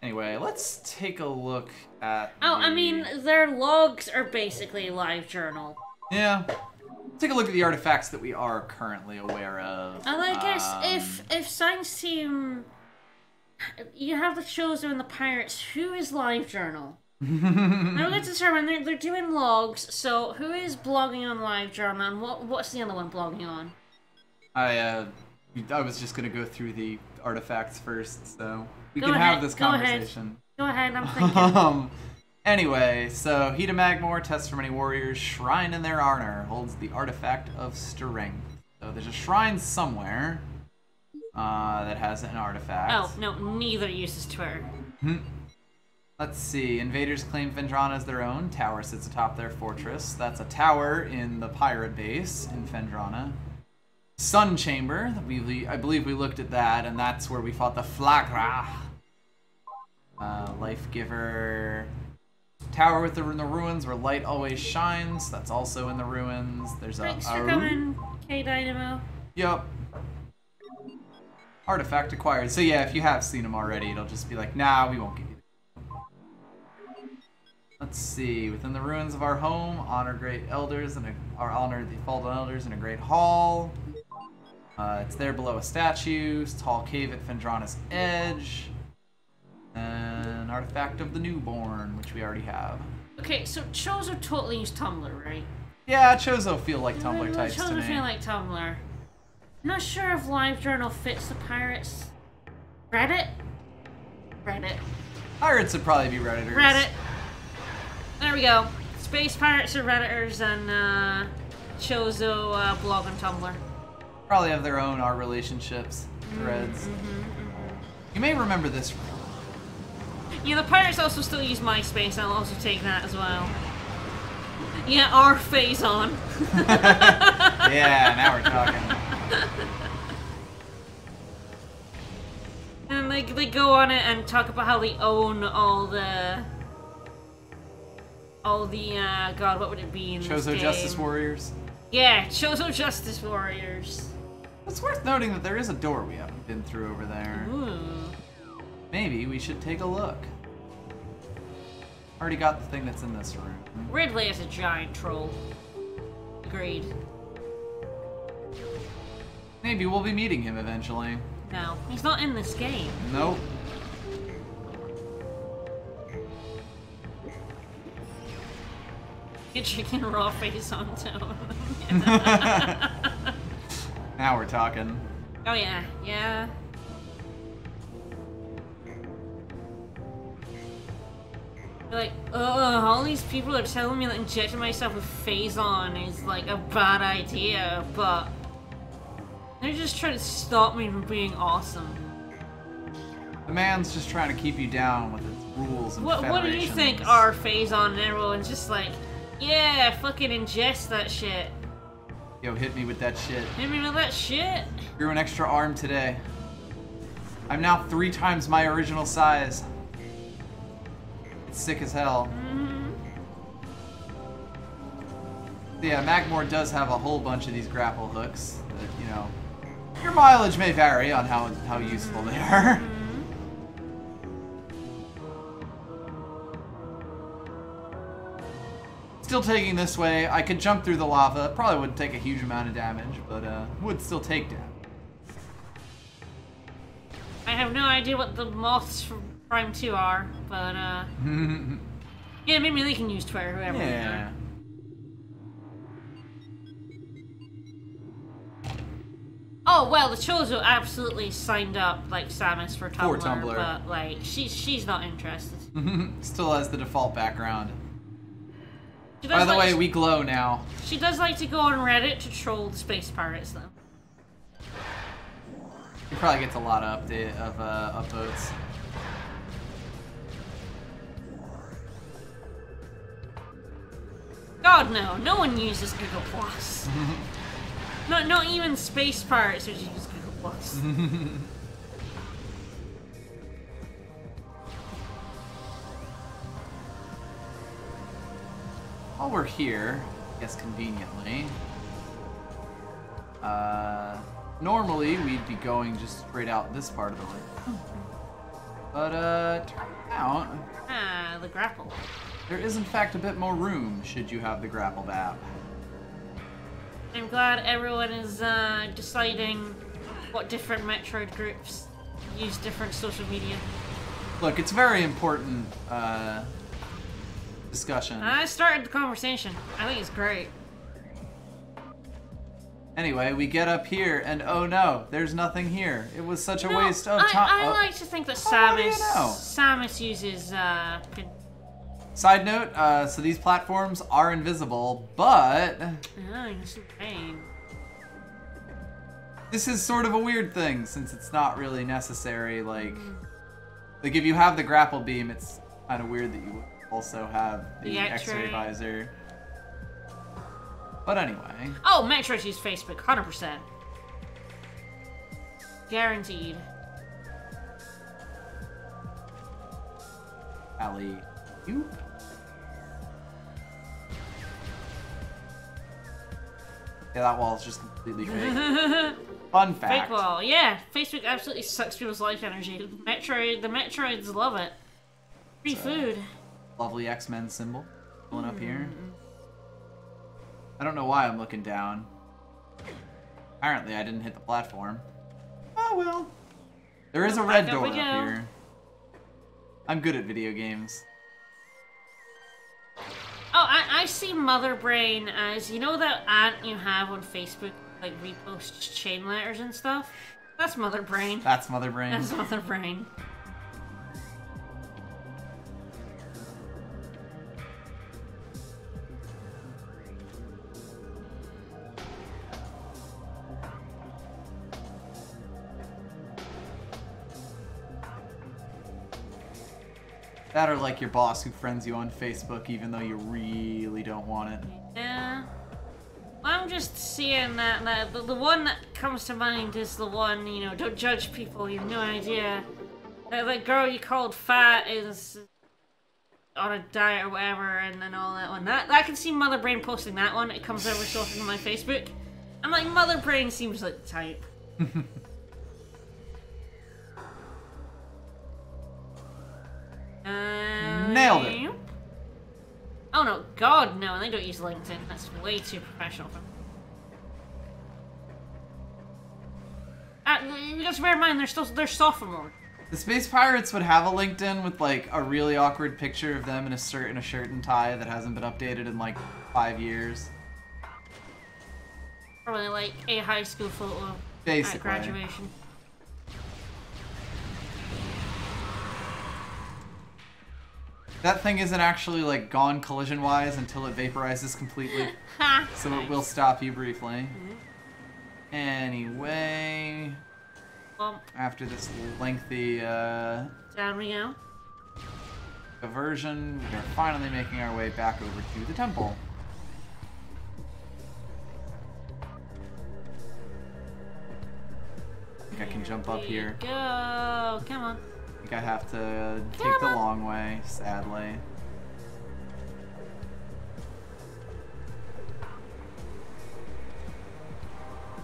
A: Anyway, let's take a look at
B: I mean, their logs are basically a live journal.
A: Yeah. Take a look at the artifacts that we are currently aware of.
B: And I guess if science team, you have the Chozo and the pirates, who is LiveJournal? Now let's determine they're doing logs. So who is blogging on LiveJournal, and what's the other one blogging on?
A: I was just gonna go through the artifacts first, so we
B: Go
A: can
B: ahead,
A: have this
B: go ahead.
A: conversation.
B: Go ahead, I'm thinking.
A: Anyway, so Hida Magmore, tests from any warriors, shrine in their honor, holds the artifact of strength. So there's a shrine somewhere that has an artifact.
B: Oh, no, neither uses Twitter.
A: Let's see, invaders claim Fendrana as their own. Tower sits atop their fortress. That's a tower in the pirate base in Fendrana. Sun Chamber, I believe we looked at that, and that's where we fought the Flagra. Life Giver. Tower in the ruins where light always shines. That's also in the ruins. There's
B: Thanks for coming, K-Dynamo.
A: Yup. Artifact acquired. So yeah, if you have seen them already, it'll just be like, nah, we won't give you Let's see. Within the ruins of our home, honor great elders and honor the fallen elders in a great hall. It's there below a statue. Tall cave at Fendrana's edge. And artifact of the newborn, which we already have.
B: Okay, so Chozo totally used Tumblr, right?
A: Yeah, Chozo feel like Tumblr types to me.
B: Chozo feel like Tumblr. Not sure if LiveJournal fits the pirates. Reddit? Reddit.
A: Pirates would probably be Redditors.
B: Reddit. There we go. Space pirates are Redditors and Chozo blog on Tumblr.
A: Probably have their own art relationships threads. You may remember this room.
B: Yeah, the pirates also still use MySpace. I'll also take that as well. Yeah, our phase on.
A: Yeah, now we're talking.
B: And they go on it and talk about how they own all the God, what would it be in this
A: Chozo
B: game?
A: Justice Warriors.
B: Yeah, Chozo Justice Warriors.
A: It's worth noting that there is a door we haven't been through over there.
B: Ooh.
A: Maybe we should take a look. Already got the thing that's in this room.
B: Ridley is a giant troll. Agreed.
A: Maybe we'll be meeting him eventually.
B: No, he's not in this game.
A: Nope.
B: Get chicken raw face on tone.
A: Now we're talking.
B: Oh yeah, yeah. Like, all these people are telling me that injecting myself with Phazon is like a bad idea, but they're just trying to stop me from being awesome.
A: The man's just trying to keep you down with its rules and
B: What do you think are Phazon and everyone's just like, yeah, fucking ingest that shit.
A: Yo, hit me with that shit.
B: Hit me with that shit.
A: Grew an extra arm today. I'm now 3 times my original size. It's sick as hell. Yeah, Magmore does have a whole bunch of these grapple hooks that, you know, your mileage may vary on how useful they are. Still taking this way. I could jump through the lava. Probably wouldn't take a huge amount of damage, but would still take damage.
B: I have no idea what the moths from Prime 2 are, but yeah, maybe they can use Twitter, whoever they are. Oh well, the Chozo absolutely signed up like Samus for Tumblr, but like she's not interested.
A: Still has the default background.
B: By
A: the way, we glow now.
B: She does like to go on Reddit to troll the space pirates, though.
A: He probably gets a lot of upvotes.
B: God no, no one uses Google Plus. Not even space pirates would use Google Plus.
A: While we're here, I guess conveniently, normally we'd be going just straight out this part of the lake. But, turns out...
B: Ah, the grapple.
A: There is in fact a bit more room, should you have the grapple app.
B: I'm glad everyone is deciding what different Metroid groups use different social media.
A: Look, it's very important, discussion.
B: I started the conversation. I think it's great.
A: Anyway, we get up here, and oh no, there's nothing here. It was such a waste of time.
B: I like to think that Samus uses pin.
A: Side note, so these platforms are invisible, but
B: Oh, you're so pain.
A: this is sort of a weird thing since it's not really necessary. Like if you have the grapple beam, it's kind of weird that you also have the X-ray visor. But anyway.
B: Oh, Metroid use Facebook, 100%. Guaranteed.
A: Alley. You? Yeah, that wall is just completely fake. Fun fact.
B: Fake wall, yeah. Facebook absolutely sucks people's life energy. The Metroids love it. Free food.
A: Lovely X-Men symbol. Pulling up here. I don't know why I'm looking down. Apparently I didn't hit the platform. Oh well. There is a red door up here. I'm good at video games.
B: Oh, I see Mother Brain as, you know that aunt you have on Facebook, like reposts chain letters and stuff? That's Mother Brain.
A: That's Mother Brain.
B: That's Mother Brain.
A: That or like your boss who friends you on Facebook even though you really don't want it.
B: Yeah. Well, I'm just seeing that the one that comes to mind is the one, you know, don't judge people, you have no idea. That girl you called fat is on a diet or whatever, and then all that one. That I can see Mother Brain posting that one. It comes over so often on my Facebook. I'm like, Mother Brain seems like the type.
A: Nailed it.
B: Oh no, God no, they don't use LinkedIn. That's way too professional for them. Just bear in mind, they're sophomore.
A: The Space Pirates would have a LinkedIn with like a really awkward picture of them in a shirt and tie that hasn't been updated in like 5 years.
B: Probably like a high school photo
A: Basically.
B: at graduation.
A: That thing isn't actually like gone collision-wise until it vaporizes completely. So it will stop you briefly. Anyway, after this lengthy
B: down we go.
A: Diversion, we are finally making our way back over to the temple. I think I can jump up here.
B: Go, come on.
A: I think I have to take the long way, sadly.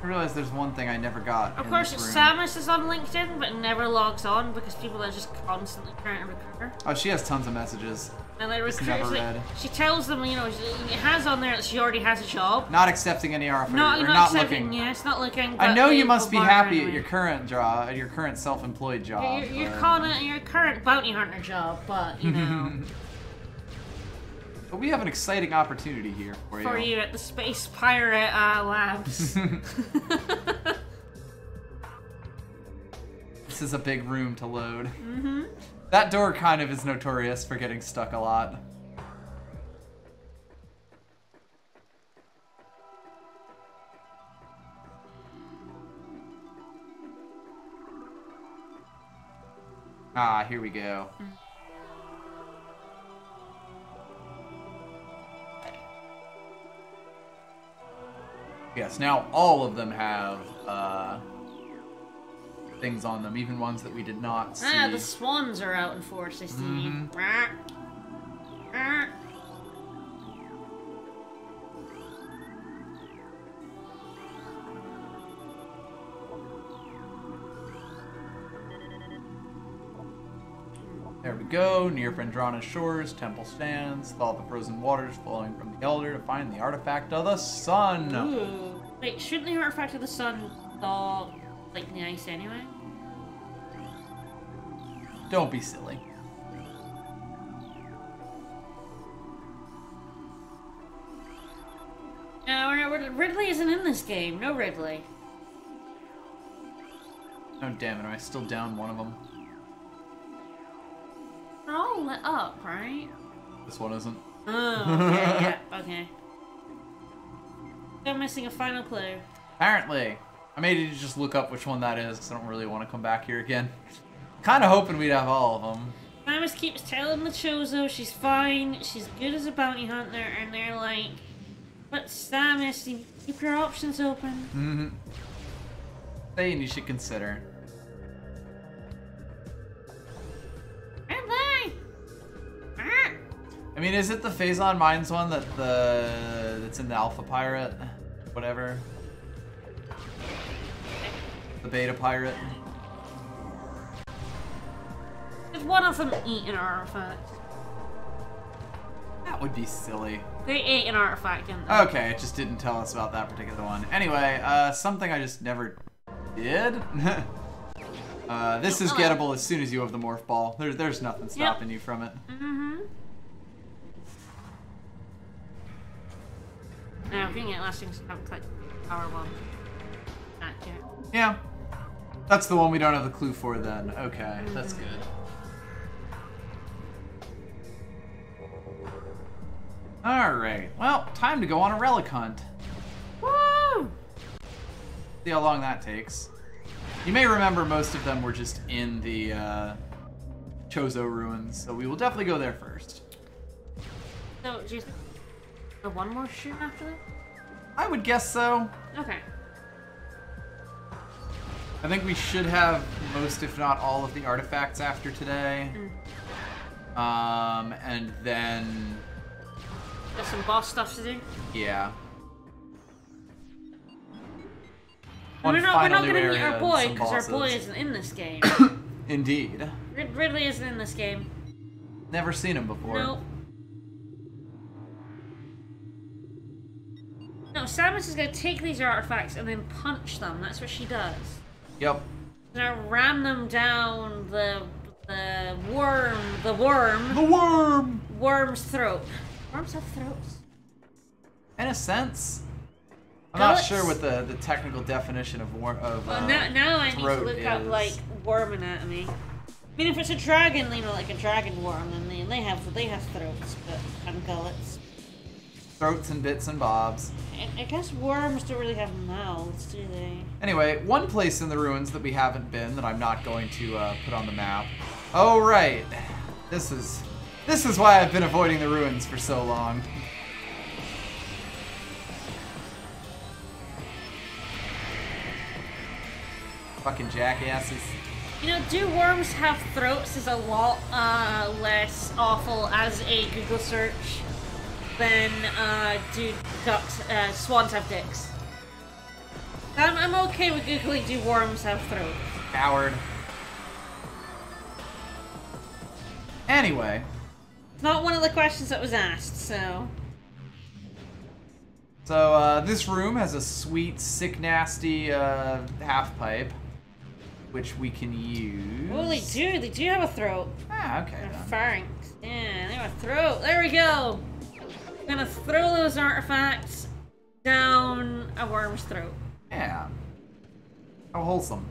A: I realize there's one thing I never got.
B: Of course, Samus is on LinkedIn, but never logs on because people are just constantly trying to recruit her.
A: Oh, she has tons of messages.
B: And they recruit
A: never
B: her.
A: read.
B: She tells them, you know, it has on there that she already has a job.
A: Not accepting any offer.
B: Not accepting,
A: looking.
B: Yes, not looking.
A: I know you must be happy at your current job, at your current self-employed job.
B: Your current bounty hunter job, but you know.
A: But we have an exciting opportunity here for you.
B: For you at the Space Pirate Labs.
A: This is a big room to load. That door kind of is notorious for getting stuck a lot. Ah, here we go. Yes, now all of them have things on them, even ones that we did not see.
B: Ah, the swans are out in force, I see.
A: There we go, near Vendrana's shores, temple stands, thaw the frozen waters flowing from the Elder to find the artifact of the sun.
B: Ooh. Wait, shouldn't the artifact of the sun thaw like the ice anyway?
A: Don't be silly.
B: No, Ridley isn't in this game. No Ridley.
A: Oh damn it, am I still down one of them?
B: They're all lit up, right?
A: This one isn't.
B: Oh, okay, yeah, okay. Still missing a final clue.
A: Apparently. I made you just look up which one that is, because I don't really want to come back here again. Kind of hoping we'd have all of them.
B: Samus keeps telling the Chozo she's fine, she's good as a bounty hunter, and they're like, but Samus, you keep your options open.
A: Saying you should consider.
B: Ridley!
A: I mean, is it the Phazon Mines one that's in the Alpha Pirate? Whatever. The Beta Pirate?
B: Did one of them eat an artifact?
A: would be silly.
B: They ate an artifact, didn't they?
A: Okay, it just didn't tell us about that particular one. Anyway, something I just never did. This is gettable as soon as you have the morph ball. There's nothing stopping you from it.
B: Mm-hmm. Now, if you can get last things, haven't collected power bomb. Not yet.
A: Yeah. That's the one we don't have the clue for then. Okay, that's good. Alright, well, time to go on a relic hunt.
B: Woo!
A: See how long that takes. You may remember most of them were just in the Chozo ruins, so we will definitely go there first.
B: So, do you think there's one more shoot after that?
A: I would guess so.
B: Okay.
A: I think we should have most, if not all, of the artifacts after today. And then...
B: Got some boss stuff to do?
A: Yeah.
B: We're not going to meet our boy,
A: because
B: our boy isn't in this game.
A: Indeed.
B: Ridley isn't in this game.
A: Never seen him before.
B: Nope. No, Samus is going to take these artifacts and then punch them. That's what she does.
A: Yep.
B: Now ram them down the worm's throat. Worms have throats?
A: In a sense. I'm
B: Gullets?
A: not sure what the technical definition of
B: Well, now I need to look up like worm anatomy. I mean, if it's a dragon, you know, like a dragon worm, then they have throats, and gullets.
A: Throats and bits and bobs.
B: I guess worms don't really have mouths, do they?
A: Anyway, one place in the ruins that we haven't been that I'm not going to put on the map. Oh right, this is why I've been avoiding the ruins for so long. Fucking jackasses.
B: You know, do worms have throats is a lot less awful as a Google search than do swans have dicks. I'm okay with Googling do worms have throats.
A: Coward. Anyway.
B: It's not one of the questions that was asked, so...
A: So, this room has a sweet, sick, nasty half pipe, which we can use.
B: Oh, they do have a throat.
A: Ah, okay.
B: They're pharynx. Yeah, they have a throat. There we go. I'm gonna throw those artifacts down a worm's throat.
A: Yeah. How wholesome.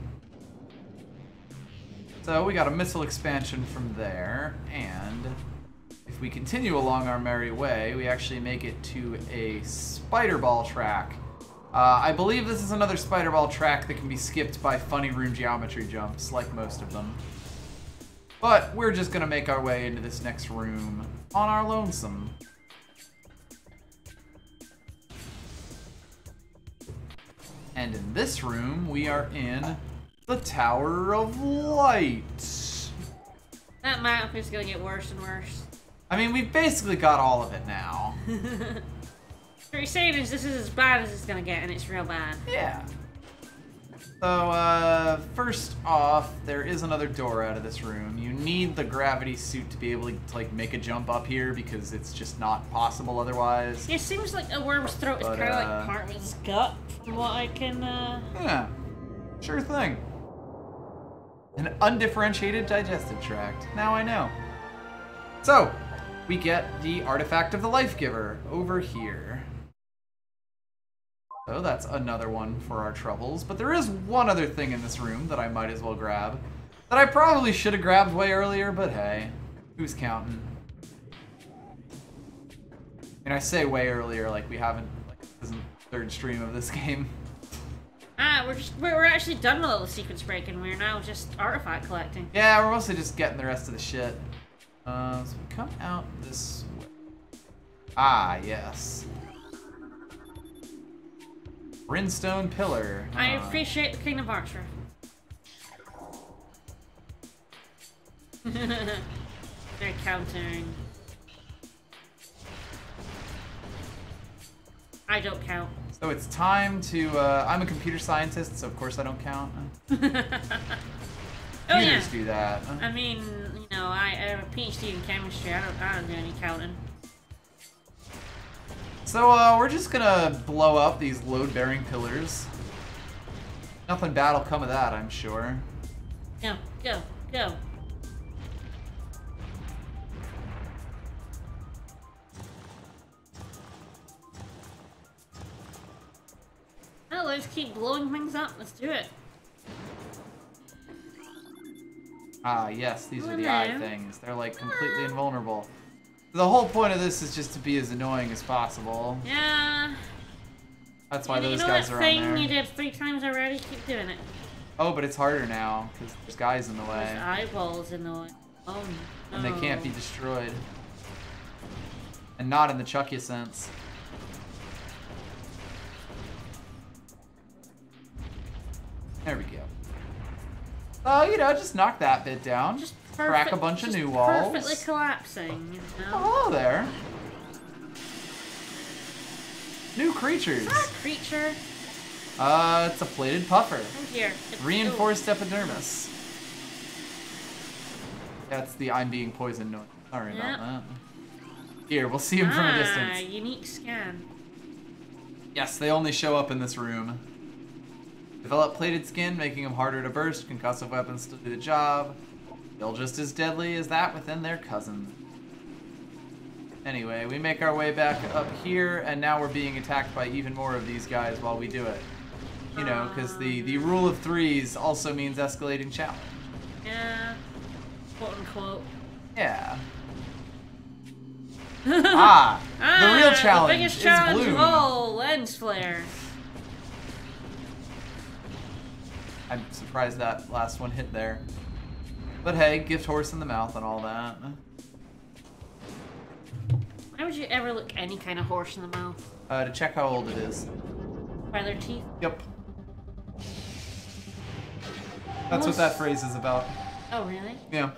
A: So, we got a missile expansion from there, and if we continue along our merry way, we actually make it to a spider ball track. I believe this is another spider ball track that can be skipped by funny room geometry jumps, like most of them. But we're just gonna make our way into this next room on our lonesome. And in this room, we are in the Tower of Light.
B: That map is gonna get worse and worse.
A: I mean, we've basically got all of it now.
B: What you're saying is this is as bad as it's gonna get, and it's real bad.
A: Yeah. So, first off, there is another door out of this room. You need the gravity suit to be able to, like, make a jump up here because it's just not possible otherwise.
B: Yeah, it seems like a worm's throat is kind of like part of his gut, from what I can,
A: Yeah, sure thing. An undifferentiated digestive tract. Now I know. So, we get the artifact of the life giver over here. So that's another one for our troubles. But there is one other thing in this room that I might as well grab. That I probably should have grabbed way earlier, but hey, who's counting? And I say way earlier, like we haven't, like this isn't the third stream of this game.
B: We're actually done with all the sequence breaking. We're now just artifact collecting.
A: Yeah, we're mostly just getting the rest of the shit. So we come out this way. Ah, yes. Brimstone Pillar.
B: I appreciate the Kingdom Hearts reference. They're countering. I don't count.
A: So it's time to, I'm a computer scientist, so of course I don't count.
B: Oh yeah.
A: Computers do that.
B: I mean, you know, I have a PhD in chemistry. I don't do any counting.
A: So, we're just gonna blow up these load-bearing pillars. Nothing bad will come of that, I'm sure.
B: Go, go, go. Well, let's keep blowing things up. Let's do it.
A: Ah, yes, these are the eye things. They're, like, completely invulnerable. The whole point of this is just to be as annoying as possible.
B: Yeah.
A: That's why those guys are on there.
B: You know that thing you did 3 times already? Keep doing it.
A: Oh, but it's harder now, because there's guys in the way.
B: There's eyeballs in the way. Oh, no.
A: And they can't be destroyed. And not in the Chucky sense. There we go. Oh, you know, just knock that bit down. Just crack a bunch of new walls.
B: Perfectly collapsing, you know?
A: Oh, hello there. New creatures.
B: What's that creature?
A: It's a plated puffer.
B: Oh, here.
A: Reinforced epidermis. That's the I'm being poisoned noise. Sorry about that. Here, we'll see him from a distance.
B: Unique scan.
A: Yes, they only show up in this room. Develop plated skin, making them harder to burst. Concussive weapons still do the job. Still just as deadly as that within their cousin. Anyway, we make our way back up here, and now we're being attacked by even more of these guys while we do it. You know, because the rule of threes also means escalating challenge.
B: Yeah. Quote unquote.
A: Yeah. The real challenge
B: the biggest challenge
A: is Bloom.
B: of all, lens flare.
A: I'm surprised that last one hit there. But hey, gift horse in the mouth and all that.
B: Why would you ever look any kind of horse in the mouth?
A: To check how old it is.
B: By their teeth?
A: Yep. That's what that phrase is about.
B: Oh, really?
A: Yeah.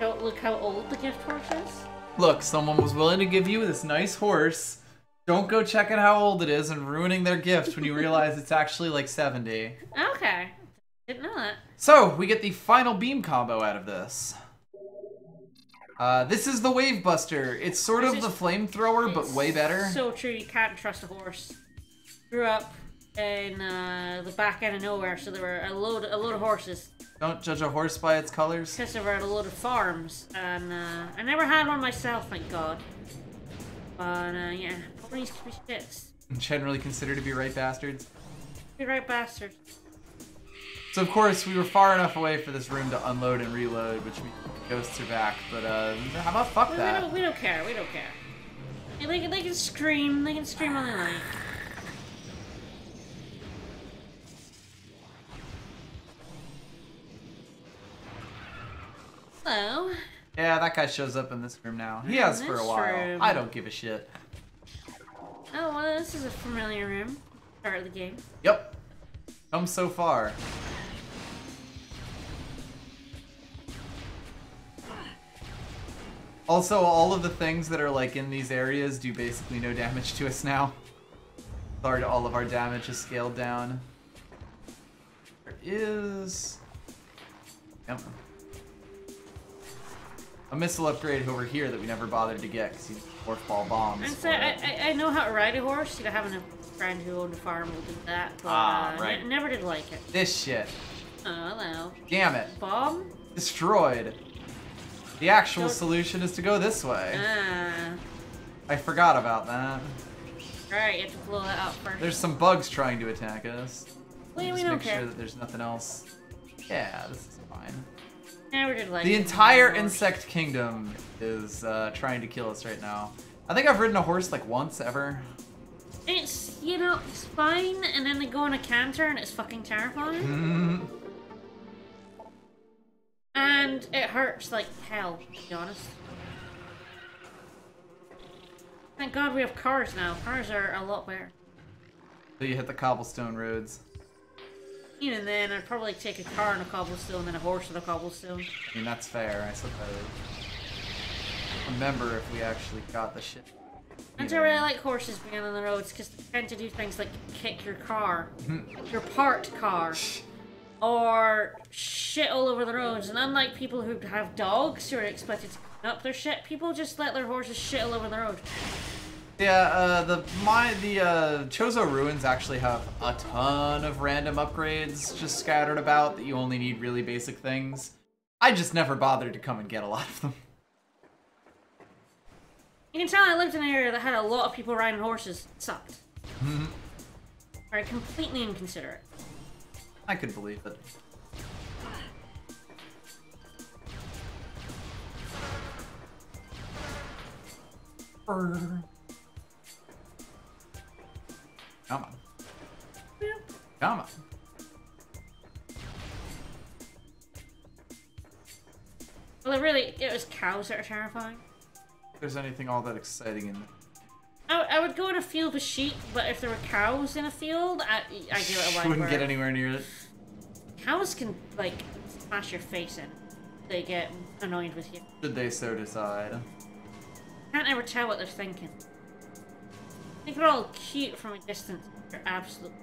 B: Don't look how old the gift horse is?
A: Look, someone was willing to give you this nice horse. Don't go checking how old it is and ruining their gift when you realize it's actually like 70.
B: Okay. Didn't know that.
A: So, we get the final beam combo out of this. This is the Wave Buster. It's sort of the flamethrower, but way better.
B: So true, you can't trust a horse. Grew up in the back end of nowhere, so there were a load of horses.
A: Don't judge a horse by its colors.
B: Because there were a load of farms, and I never had one myself, thank God. But yeah, ponies can be shits.
A: Generally considered to be right bastards.
B: Be right bastards.
A: So of course we were far enough away for this room to unload and reload, which means ghosts are back. But how about fuck that?
B: We don't care. We don't care. They can scream. They can scream all they like. Hello.
A: Yeah, that guy shows up in this room now. He has for a while.
B: Room.
A: I don't give a shit.
B: Oh, well, this is a familiar room. Start of the game.
A: Yep. Come so far. Also, all of the things that are like in these areas do basically no damage to us now. Sorry, all of our damage is scaled down. There is... Come on. A missile upgrade over here that we never bothered to get because he's fourth ball bombs.
B: I know how to ride a horse. You know, having a friend who owned a farm will do that, but
A: right.
B: Never did like it.
A: This shit.
B: Oh, hello.
A: Damn it.
B: Bomb?
A: Destroyed. The actual solution is to go this way. I forgot about that.
B: Alright, you have to blow that out first.
A: There's some bugs trying to attack us.
B: We
A: Just
B: don't
A: make
B: care.
A: sure that there's nothing else. Yeah, this is fine.
B: Never did like
A: The
B: it.
A: entire insect kingdom is trying to kill us right now. I think I've ridden a horse like once ever.
B: It's, you know, it's fine, and then they go on a canter and it's fucking terrifying. And it hurts like hell, to be honest. Thank God we have cars now. Cars are a lot better.
A: So you hit the cobblestone roads.
B: Even then, I'd probably take a car on a cobblestone than a horse on a cobblestone.
A: I mean, that's fair, I suppose. Remember if we actually got the shit.
B: And I really like horses being on the roads because they tend to do things like kick your car, your parked car, or shit all over the roads. And unlike people who have dogs who are expected to clean up their shit, people just let their horses shit all over the road.
A: Yeah, the Chozo ruins actually have a ton of random upgrades just scattered about that you only need really basic things. I just never bothered to come and get a lot of them.
B: You can tell I lived in an area that had a lot of people riding horses. It sucked. Very completely inconsiderate.
A: I could believe it. Come on. Come on.
B: Well, it was cows that are terrifying.
A: If there's anything all that exciting in there.
B: I would go in a field with sheep, but if there were cows in a field, I give it a wide
A: Wouldn't
B: berth.
A: get anywhere near it.
B: Cows can, like, smash your face in. They get annoyed with you.
A: Should they so decide?
B: Can't ever tell what they're thinking. I think they're all cute from a distance. They're absolutely...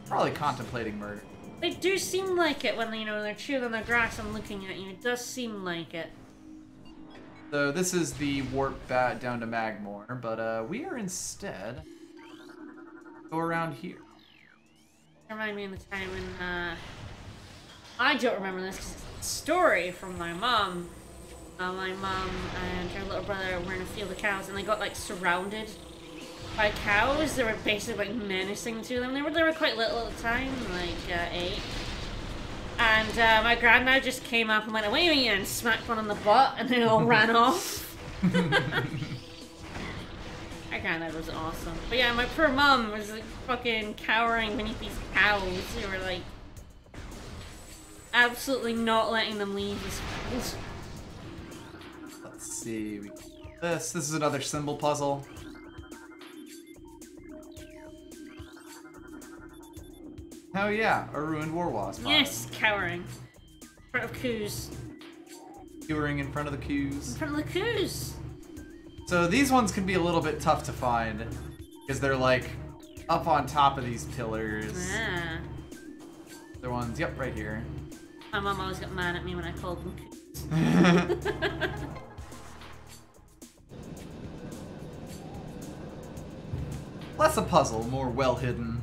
A: Probably contemplating murder.
B: They do seem like it when, they're chewing on the grass and looking at you. It does seem like it.
A: So this is the warp bat down to Magmore, but we are instead go around here.
B: Remind me of the time when, I don't remember this because it's a story from my mom. My mom and her little brother were in a field of cows and they got, like, surrounded by cows. They were basically, like, menacing to them. They were quite little at the time, like, 8. And my granddad just came up and went, "Wait a minute," and smacked one on the butt, and they all ran off. My granddad was awesome. But yeah, my poor mom was like fucking cowering beneath these cows who were like absolutely not letting them leave this field.
A: Let's see. This is another symbol puzzle. Oh yeah, a ruined war wasp.
B: Yes, cowering. In front of coos.
A: Cowering in front of the coos.
B: In front of the coos.
A: So these ones can be a little bit tough to find because they're like up on top of these pillars.
B: Ah.
A: The ones, yep, right here.
B: My mom always got mad at me when I called them coos.
A: Less a puzzle, more well hidden.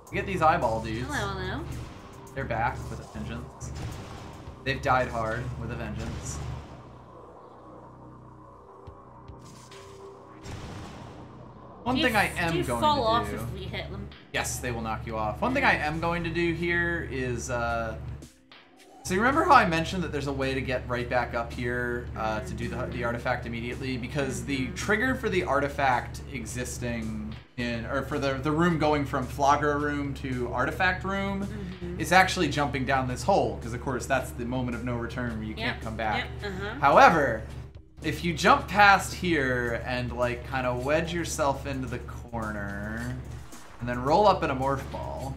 A: You get these eyeball dudes.
B: Hello.
A: They're back with a vengeance. They've died hard with a vengeance. One thing I am going to do...
B: fall off if we hit them?
A: Yes, they will knock you off. One thing I am going to do here is... So you remember how I mentioned that there's a way to get right back up here to do the artifact immediately? Because the trigger for the artifact existing in... Or for the room going from Flagra room to artifact room is actually jumping down this hole. Because, of course, that's the moment of no return where you can't come back. However, if you jump past here and, like, kind of wedge yourself into the corner and then roll up in a morph ball,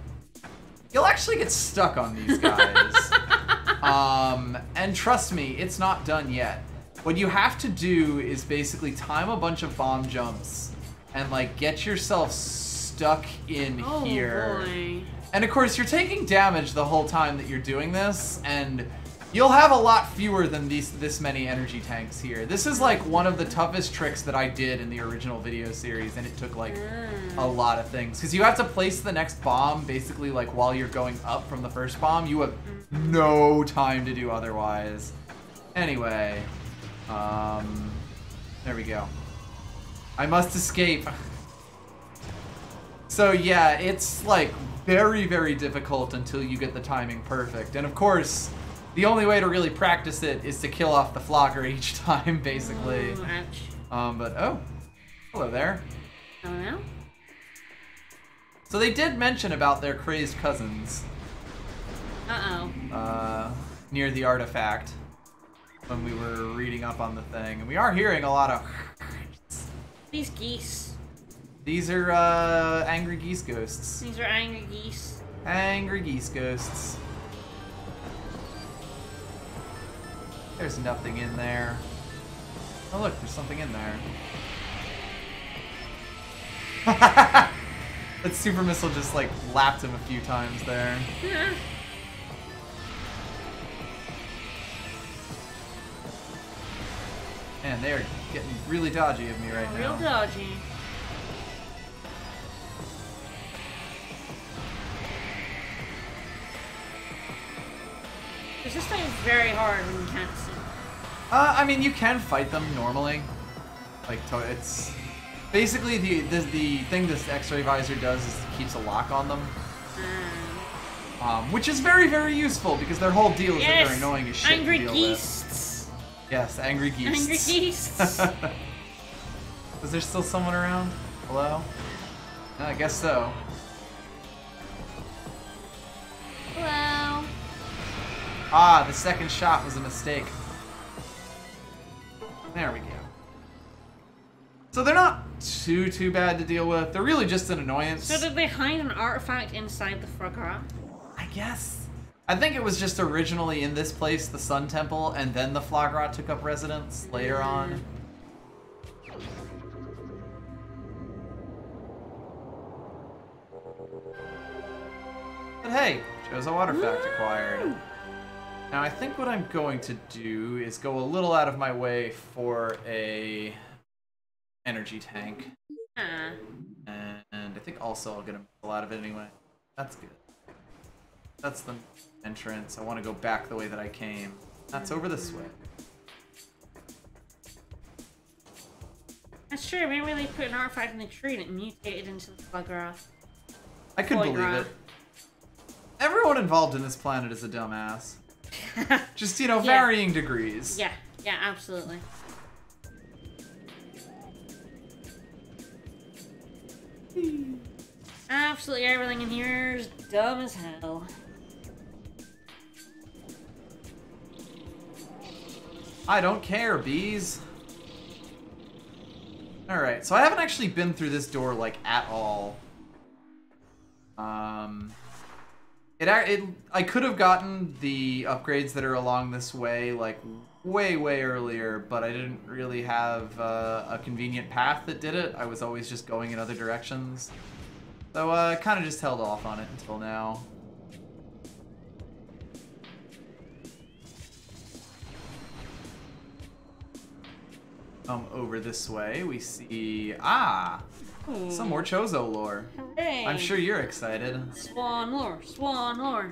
A: you'll actually get stuck on these guys. And trust me, it's not done yet. What you have to do is basically time a bunch of bomb jumps and like get yourself stuck in here.
B: Boy.
A: And of course, you're taking damage the whole time that you're doing this, and you'll have a lot fewer than this many energy tanks here. This is like one of the toughest tricks that I did in the original video series, and it took like a lot of things. Because you have to place the next bomb basically like while you're going up from the first bomb. You have no time to do otherwise. Anyway, there we go. I must escape. So yeah, it's like very, very difficult until you get the timing perfect. And of course, the only way to really practice it is to kill off the Flocker each time, basically.
B: Ooh, ouch.
A: But, oh, hello there.
B: Hello?
A: So they did mention about their crazed cousins.
B: Uh-oh.
A: Near the artifact when we were reading up on the thing. And we are hearing a lot of...
B: These geese.
A: These are, angry geese ghosts.
B: These are angry geese.
A: Angry geese ghosts. There's nothing in there. Oh look, there's something in there. That super missile just like lapped him a few times there. Man, they are getting really dodgy of me right now.
B: Real dodgy. This thing is very hard when you can't see.
A: I mean, you can fight them normally. Like, it's basically the thing this X-ray visor does is it keeps a lock on them, which is very, very useful because their whole deal is that they're annoying as shit
B: angry
A: to deal
B: geese.
A: with. Yes, angry geese.
B: Angry geese.
A: Is there still someone around? Hello? No, I guess so.
B: Hello.
A: Ah, the second shot was a mistake. There we go. So they're not too bad to deal with. They're really just an annoyance.
B: So did they hide an artifact inside the foie gras?
A: I guess. I think it was just originally in this place, the Sun Temple, and then the foie gras took up residence later on. But hey, chose a artifact acquired. Now I think what I'm going to do is go a little out of my way for a energy tank. And I think also I'll get a lot of it anyway. That's good. That's the entrance. I want to go back the way that I came. That's over this way.
B: That's true. Maybe they put an artifact in the tree and it mutated into the foie gras.
A: I could believe it. Everyone involved in this planet is a dumbass. Just, you know, varying degrees.
B: Yeah, absolutely. Absolutely everything in here is dumb as hell.
A: I don't care, bees. Alright, so I haven't actually been through this door, like, at all. I could have gotten the upgrades that are along this way, like, way earlier, but I didn't really have a convenient path that did it. I was always just going in other directions. So I kind of just held off on it until now. Over this way, we see... some more Chozo lore.
B: Hooray.
A: I'm sure you're excited.
B: Swan lore, swan lore.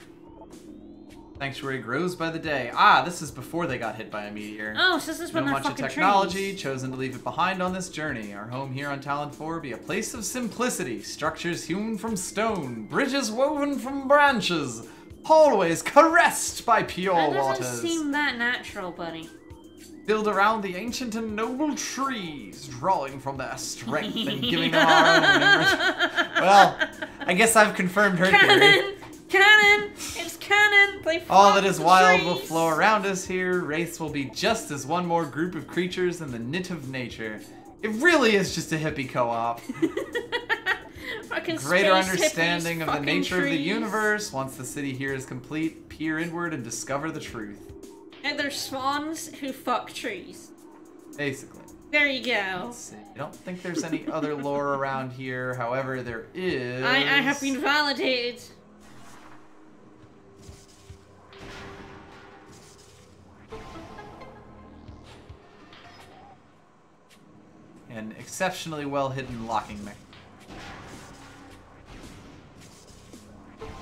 A: Sanctuary grows by the day. This is before they got hit by a meteor.
B: Oh, so this is when they're
A: much of
B: fucking
A: technology,
B: trees.
A: chosen to leave it behind on this journey. Our home here on Talon 4 be a place of simplicity. Structures hewn from stone, bridges woven from branches, hallways caressed by pure
B: That
A: waters.
B: doesn't seem that natural, buddy.
A: Build around the ancient and noble trees, drawing from their strength and giving them our own enrichment. Well, I guess I've confirmed her theory.
B: Cannon! It's cannon!
A: All that is wild will flow around us here. Wraiths will be just as one more group of creatures in the knit of nature. It really is just a hippie co-op. Greater understanding of the nature of the universe. Once the city here is complete, peer inward and discover the truth.
B: And they're swans who fuck trees.
A: Basically.
B: There you go.
A: Let's see. I don't think there's any other lore around here. However, there is...
B: I have been validated.
A: An exceptionally well-hidden locking mechanism.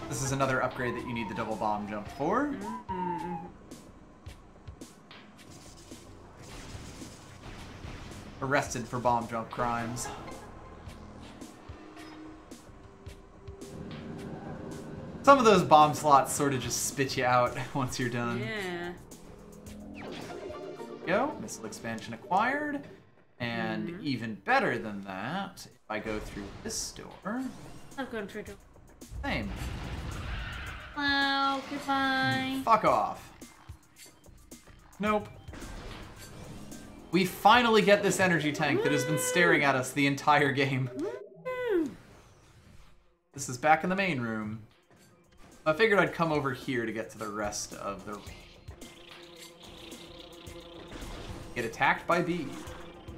A: This is another upgrade that you need the double bomb jump for. Arrested for bomb jump crimes. Some of those bomb slots sort of just spit you out once you're done.
B: Yeah.
A: Go. Missile expansion acquired. And even better than that, if I go through this door.
B: I've gone through door.
A: Same.
B: Hello, goodbye.
A: Fuck off. Nope. We finally get this energy tank that has been staring at us the entire game. This is back in the main room. I figured I'd come over here to get to the rest of the... Get attacked by bees.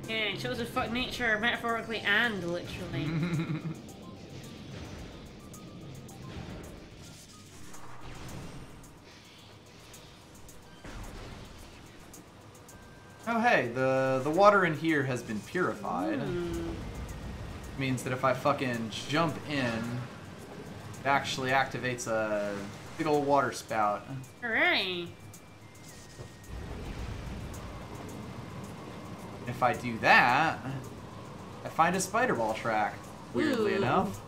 B: Yeah, it shows a fuck nature metaphorically and literally.
A: Oh hey, the water in here has been purified. Means that if I fucking jump in, it actually activates a big old water spout.
B: Hooray!
A: If I do that, I find a spider ball track, weirdly enough.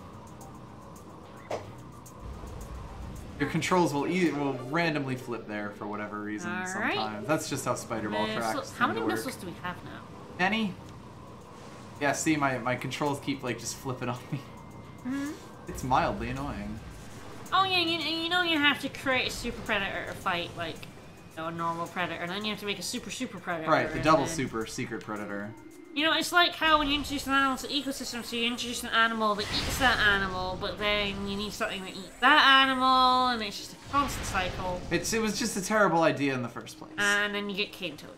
A: Your controls will randomly flip there for whatever reason sometimes. That's just how spider ball tracks
B: How many missiles do we have now?
A: Any? Yeah, see, my controls keep, like, just flipping on me. It's mildly annoying.
B: Oh yeah, you know you have to create a super predator to fight, like, a normal predator, and then you have to make a super predator.
A: Right, the double super secret predator.
B: You know, it's like how when you introduce an animal to the ecosystem, so you introduce an animal that eats that animal, but then you need something that eats that animal, and it's just a constant cycle.
A: It was just a terrible idea in the first place.
B: And then you get cane toad.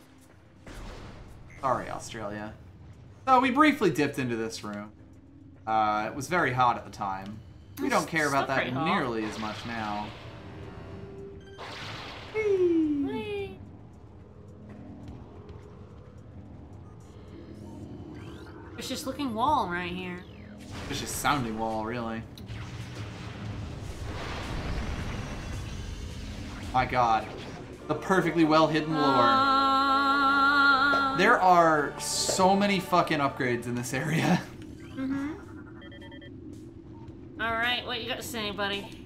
A: Sorry, Australia. So we briefly dipped into this room. It was very hot at the time. We don't care about that nearly as much now. Whee!
B: Vicious looking wall right here.
A: Vicious sounding wall, really. My god. The perfectly well hidden lore. There are so many fucking upgrades in this area.
B: Alright, what you got to say, buddy?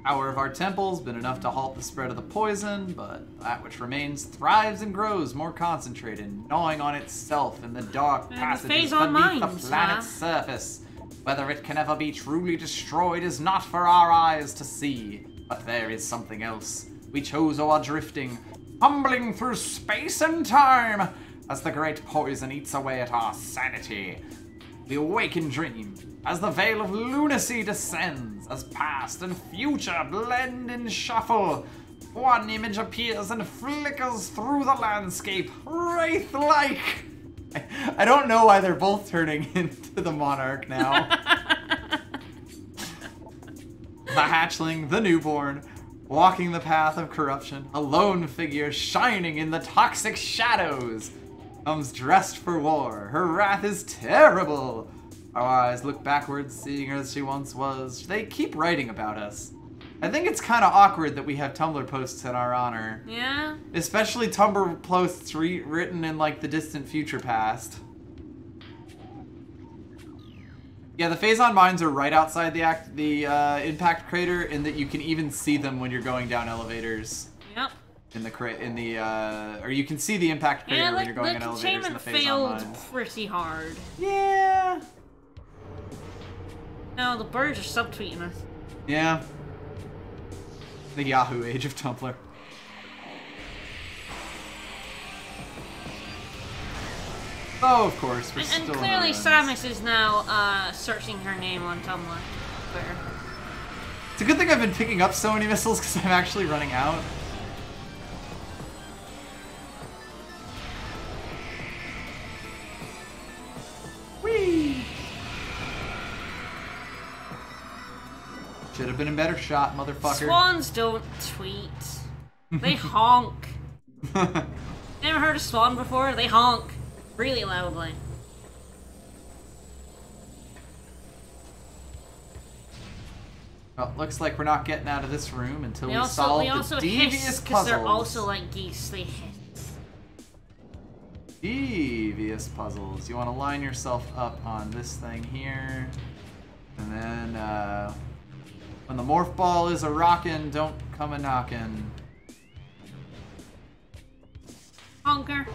A: Power of our temple's been enough to halt the spread of the poison, but that which remains thrives and grows more concentrated, gnawing on itself in the dark passages beneath the planet's surface. Whether it can ever be truly destroyed is not for our eyes to see, but there is something else. We chose our drifting, humbling through space and time, as the great poison eats away at our sanity. We awake and dream, as the veil of lunacy descends, as past and future blend and shuffle. One image appears and flickers through the landscape, wraith-like. I don't know why they're both turning into the monarch now. The hatchling, the newborn, walking the path of corruption, a lone figure shining in the toxic shadows, comes dressed for war. Her wrath is terrible. Our eyes look backwards, seeing her as she once was. They keep writing about us. I think it's kind of awkward that we have Tumblr posts in our honor.
B: Yeah?
A: Especially Tumblr posts written in, like, the distant future past. Yeah, the Phazon mines are right outside the impact crater, in that you can even see them when you're going down elevators.
B: Yep.
A: Or you can see the impact crater when you're going in elevators in the Phazon mines.
B: Failed pretty hard.
A: Yeah.
B: No, the birds are subtweeting us.
A: Yeah. The Yahoo age of Tumblr. Oh, of course, we're still
B: and clearly Samus is now searching her name on Tumblr. Twitter.
A: It's a good thing I've been picking up so many missiles because I'm actually running out. Whee! Should have been a better shot, motherfucker.
B: Swans don't tweet. They honk. Never heard a swan before? They honk. Really loudly.
A: Well, looks like we're not getting out of this room until we solve the devious
B: because
A: puzzles.
B: they're also like geese. They hiss.
A: Devious puzzles. You want to line yourself up on this thing here. And then, when the morph ball is a-rockin', don't come a-knockin'.
B: Honker.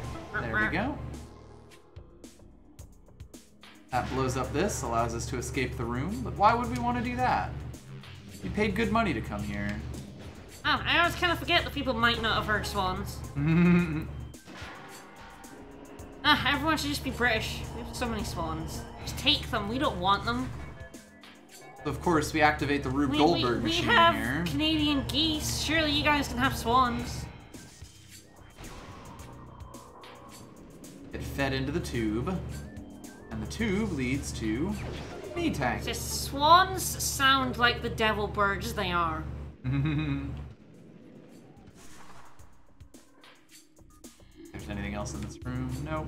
A: There we go. That blows up this, allows us to escape the room, but why would we want to do that? We paid good money to come here.
B: Oh, I always kind of forget that people might not have heard swans. Everyone should just be British. We have so many swans. Just take them. We don't want them.
A: Of course, we activate the Rube Goldberg machine here.
B: We have Canadian geese. Surely you guys can have swans.
A: It fed into the tube, and the tube leads to me tank.
B: Just swans sound like the devil birds they are.
A: If there's anything else in this room? Nope.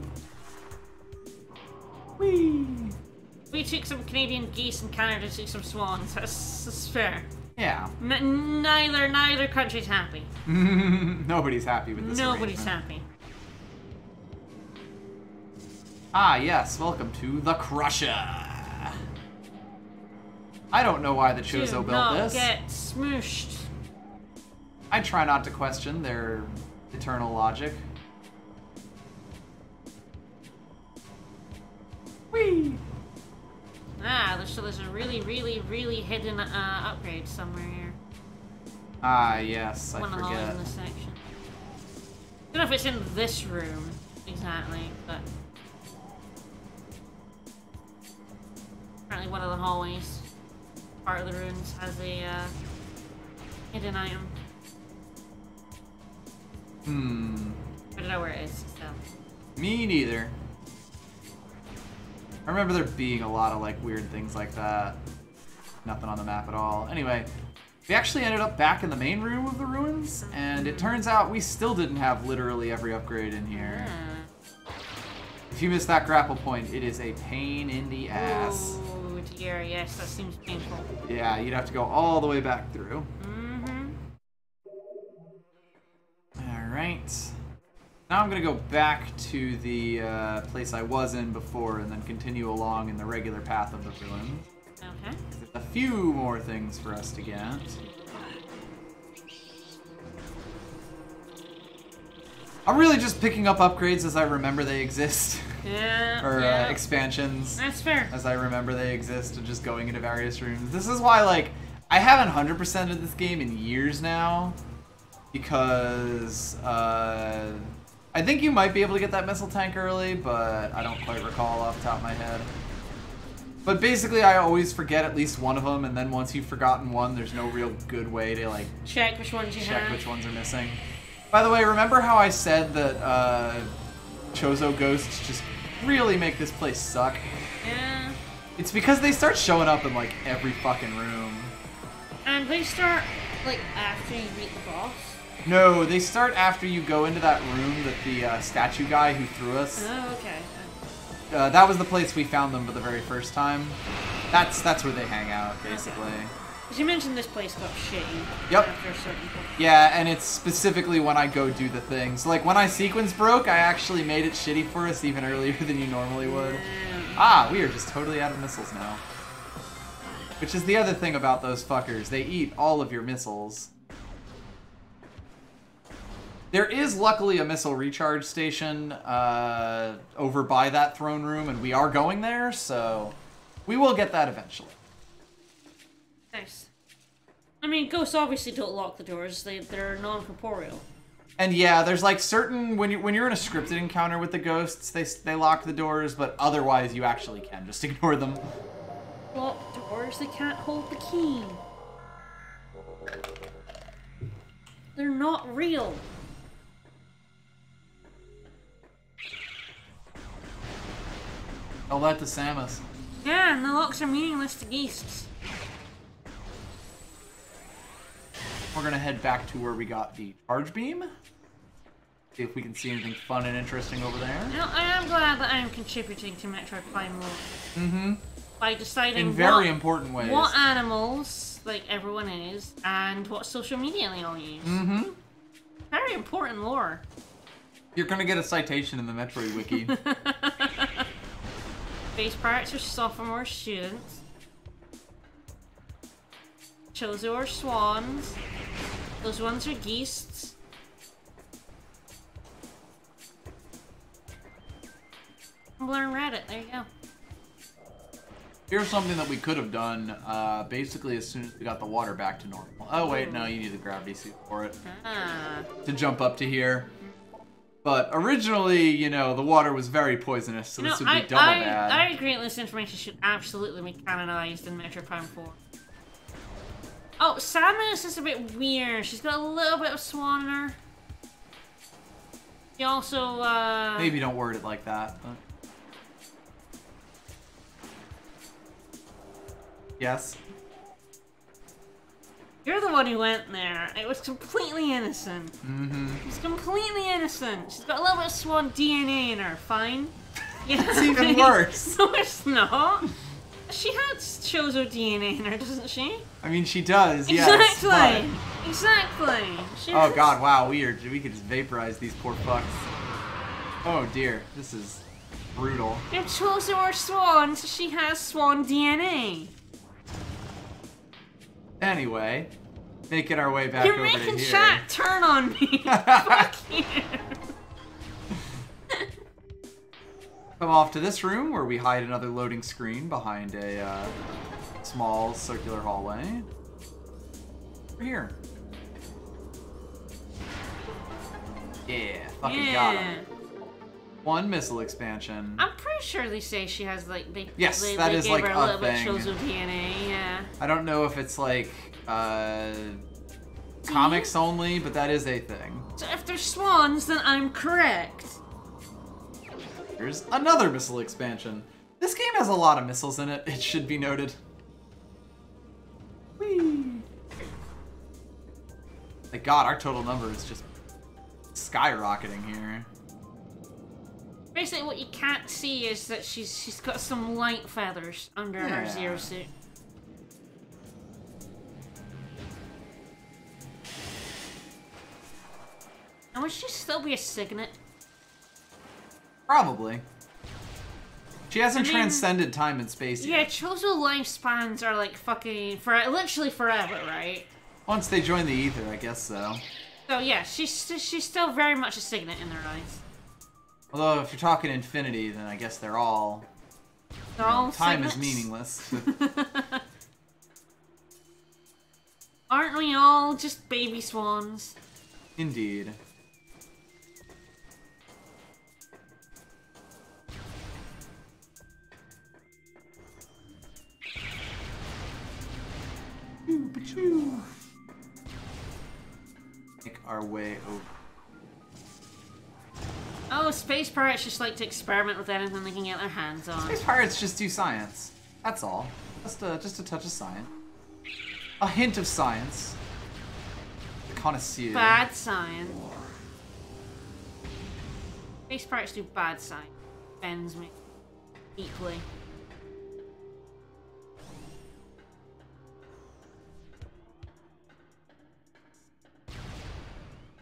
A: Whee!
B: We took some Canadian geese and Canada took some swans. That's fair.
A: Yeah.
B: Neither country's happy.
A: Nobody's happy with this
B: Nobody's
A: arrangement.
B: happy.
A: Ah, yes. Welcome to the Crusher. I don't know why the Chozo built this.
B: Get smooshed.
A: I try not to question their eternal logic. Whee!
B: Ah, there's a really hidden upgrade somewhere here.
A: Ah, yes, I
B: One
A: forget.
B: along in this section. I don't know if it's in this room exactly, but apparently one of the hallways, part of the ruins, has a hidden item. I don't know where it is, so.
A: Me neither. I remember there being a lot of like weird things like that. Nothing on the map at all. Anyway, we actually ended up back in the main room of the ruins, and it turns out we still didn't have literally every upgrade in here. If you missed that grapple point, it is a pain in the ass.
B: Oh dear, yes, that seems painful.
A: Yeah, you'd have to go all the way back through. Alright. Now I'm gonna go back to the place I was in before and then continue along in the regular path of the ruins.
B: Okay.
A: There's a few more things for us to get. I'm really just picking up upgrades as I remember they exist.
B: Yeah.
A: Or
B: yeah.
A: expansions.
B: That's fair.
A: As I remember they exist and just going into various rooms. This is why, like, I haven't 100%ed this game in years now. Because, I think you might be able to get that missile tank early, but I don't quite recall off the top of my head. But basically, I always forget at least one of them, and then once you've forgotten one, there's no real good way to, like,
B: check which ones you have.
A: Check which ones are missing. By the way, remember how I said that, Chozo ghosts just really make this place suck?
B: Yeah.
A: It's because they start showing up in, like, every fucking room.
B: And they start, like, after you beat the boss?
A: No, they start after you go into that room that the statue guy who threw us.
B: Oh, okay.
A: That was the place we found them for the very first time. That's where they hang out, basically.
B: Because you mentioned this place got shitty.
A: Yep.
B: After a certain point.
A: Yeah, and it's specifically when I go do the things. Like, when my sequence broke, I actually made it shitty for us even earlier than you normally would. Ah, we are just totally out of missiles now. Which is the other thing about those fuckers. They eat all of your missiles. There is luckily a missile recharge station over by that throne room, and we are going there, so we will get that eventually.
B: Nice. I mean, ghosts obviously don't lock the doors. They're non-corporeal.
A: And yeah, there's like certain when you're in a scripted encounter with the ghosts, they lock the doors, but otherwise you actually can just ignore them.
B: Lock doors? They can't hold the key. They're not real.
A: Tell that to Samus.
B: Yeah, and the locks are meaningless to geese.
A: We're gonna head back to where we got the charge beam. See if we can see anything fun and interesting over there.
B: You know, I am glad that I am contributing to Metroid Prime lore.
A: Mm-hmm.
B: By deciding
A: in very important ways.
B: What animals, like everyone is, and what social media they all use.
A: Mm-hmm.
B: Very important lore.
A: You're gonna get a citation in the Metroid wiki.
B: Base pirates are sophomore students. Chozo are swans. Those ones are geese. Learn Reddit, there you go.
A: Here's something that we could have done, basically as soon as we got the water back to normal. Oh wait, no, you need the gravity suit for it. To jump up to here. But originally, you know, the water was very poisonous, so this would be double bad.
B: I agree that this information should absolutely be canonized in Metroid Prime 4. Oh, Samus is a bit weird. She's got a little bit of swan in her. She also,
A: Maybe don't word it like that, but... Yes?
B: You're the one who went there. It was completely innocent. It was completely innocent. She's got a little bit of swan DNA in her. Fine. Yeah.
A: It's even worse.
B: No, it's not. She has Chozo DNA in her, doesn't she?
A: I mean, she does,
B: Exactly.
A: yes.
B: Exactly.
A: Oh god, wow, we could just vaporize these poor fucks. Oh dear, this is brutal.
B: If Chozo are swans, she has swan DNA.
A: Anyway, making our way back
B: You're
A: over to
B: making
A: here.
B: chat turn on me. Fuck you.
A: Come off to this room where we hide another loading screen behind a small circular hallway. We're here. Yeah, fucking got him. One missile expansion.
B: I'm pretty sure they say she has like they
A: Yes,
B: they,
A: that
B: they
A: is
B: gave
A: like
B: her
A: a
B: a little bit
A: thing.
B: Chozo DNA. Yeah.
A: I don't know if it's like comics only, but that is a thing.
B: So if they're swans, then I'm correct.
A: Here's another missile expansion. This game has a lot of missiles in it, it should be noted. Whee! Like god, our total number is just skyrocketing here.
B: Basically, what you can't see is that she's got some light feathers under her zero suit. And would she still be a signet?
A: Probably. She hasn't
B: I mean,
A: transcended time and space
B: Yeah,
A: yet.
B: Chozo lifespans are like fucking literally forever, right?
A: Once they join the ether, I guess so.
B: So yeah, she's still very much a signet in their eyes.
A: Although if you're talking infinity, then I guess they're all...
B: They're all
A: time is
B: signets.
A: meaningless.
B: Aren't we all just baby swans?
A: Indeed. Make our way over.
B: Oh, space pirates just like to experiment with anything they can get their hands on.
A: Space pirates just do science. That's all. Just a touch of science. A hint of science. The connoisseur.
B: Bad science. Space pirates do bad science. Offends me deeply.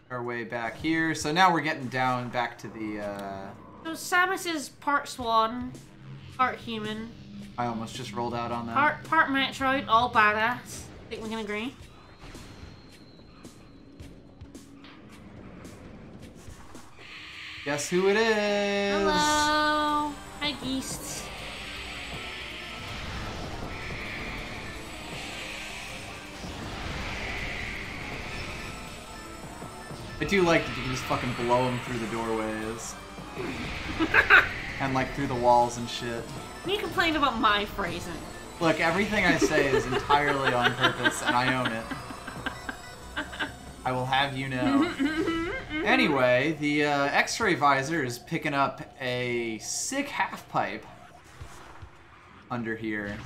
A: Our way back here. So now we're getting down back to the,
B: So Samus is part swan, part human,
A: I almost just rolled out on that.
B: part Metroid, all badass. Think we can agree?
A: Guess who it is?
B: Hello! Hi, Geist.
A: I do like that you can just fucking blow them through the doorways. And like through the walls and shit.
B: You complained about my phrasing.
A: Look, everything I say is entirely on purpose, and I own it. I will have you know. Anyway, the X-ray visor is picking up a sick half pipe under here.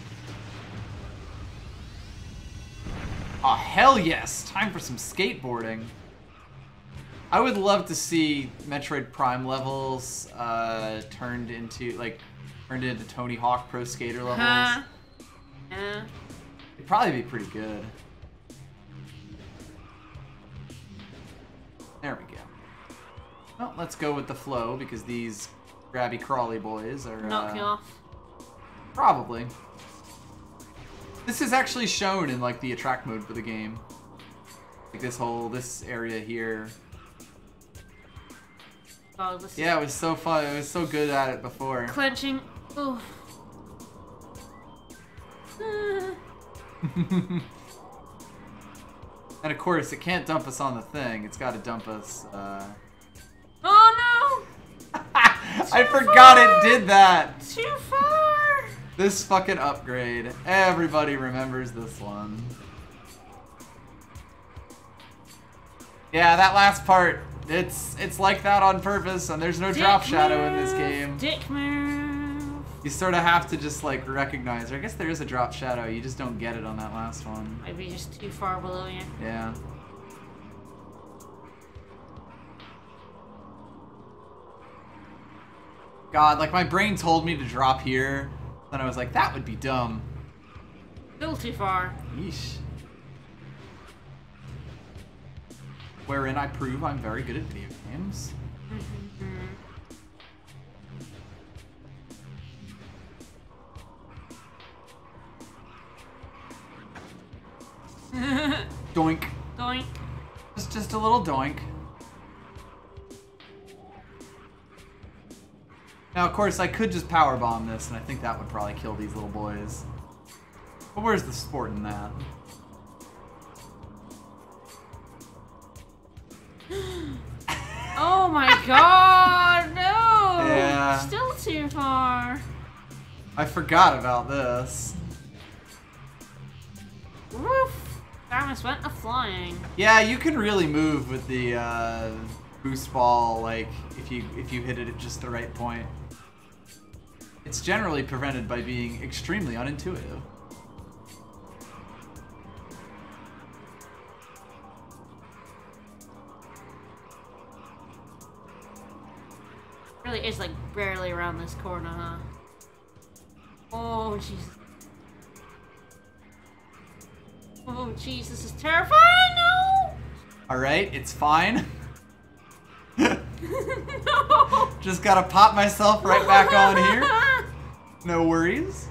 A: Oh, hell yes! Time for some skateboarding. I would love to see Metroid Prime levels turned into Tony Hawk Pro Skater levels.
B: Yeah.
A: It'd probably be pretty good. There we go. Well, let's go with the flow because these grabby crawly boys are
B: Knock you off.
A: probably. This is actually shown in like the attract mode for the game. Like this area here.
B: Oh, this
A: Yeah, it was so fun. It was so good at it before.
B: clenching. Oh.
A: And of course, it can't dump us on the thing. It's got to dump us.
B: Oh no!
A: I forgot it did that.
B: Too far.
A: This fucking upgrade. Everybody remembers this one. Yeah, that last part. It's like that on purpose, and there's no drop shadow in this game.
B: Dick move.
A: You sort of have to just like recognize, or I guess there is a drop shadow, you just don't get it on that last one.
B: Might be just too far below you.
A: Yeah. God, like my brain told me to drop here, then I was like, that would be dumb.
B: Still too far.
A: Yeesh. Wherein I prove I'm very good at video games. Doink.
B: Doink.
A: Just a little doink. Now, of course, I could just power bomb this, and I think that would probably kill these little boys. But where's the sport in that?
B: Oh my god, no!
A: Yeah.
B: Still too far.
A: I forgot about this.
B: Woof. Samus went a-flying.
A: Yeah, you can really move with the boost ball, like if you hit it at just the right point. It's generally prevented by being extremely unintuitive.
B: Really is like barely around this corner, huh? Oh jeez. Oh jeez, this is terrifying! No!
A: Alright, it's fine.
B: No!
A: Just gotta pop myself right back on here. No worries.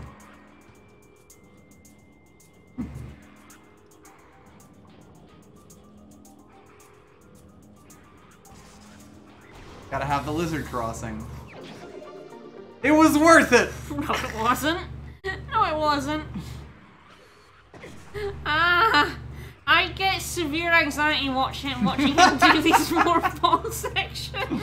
A: Gotta have the lizard crossing. It was worth it!
B: No, it wasn't. No, it wasn't. Ah, I get severe anxiety watching him do these morpho sections.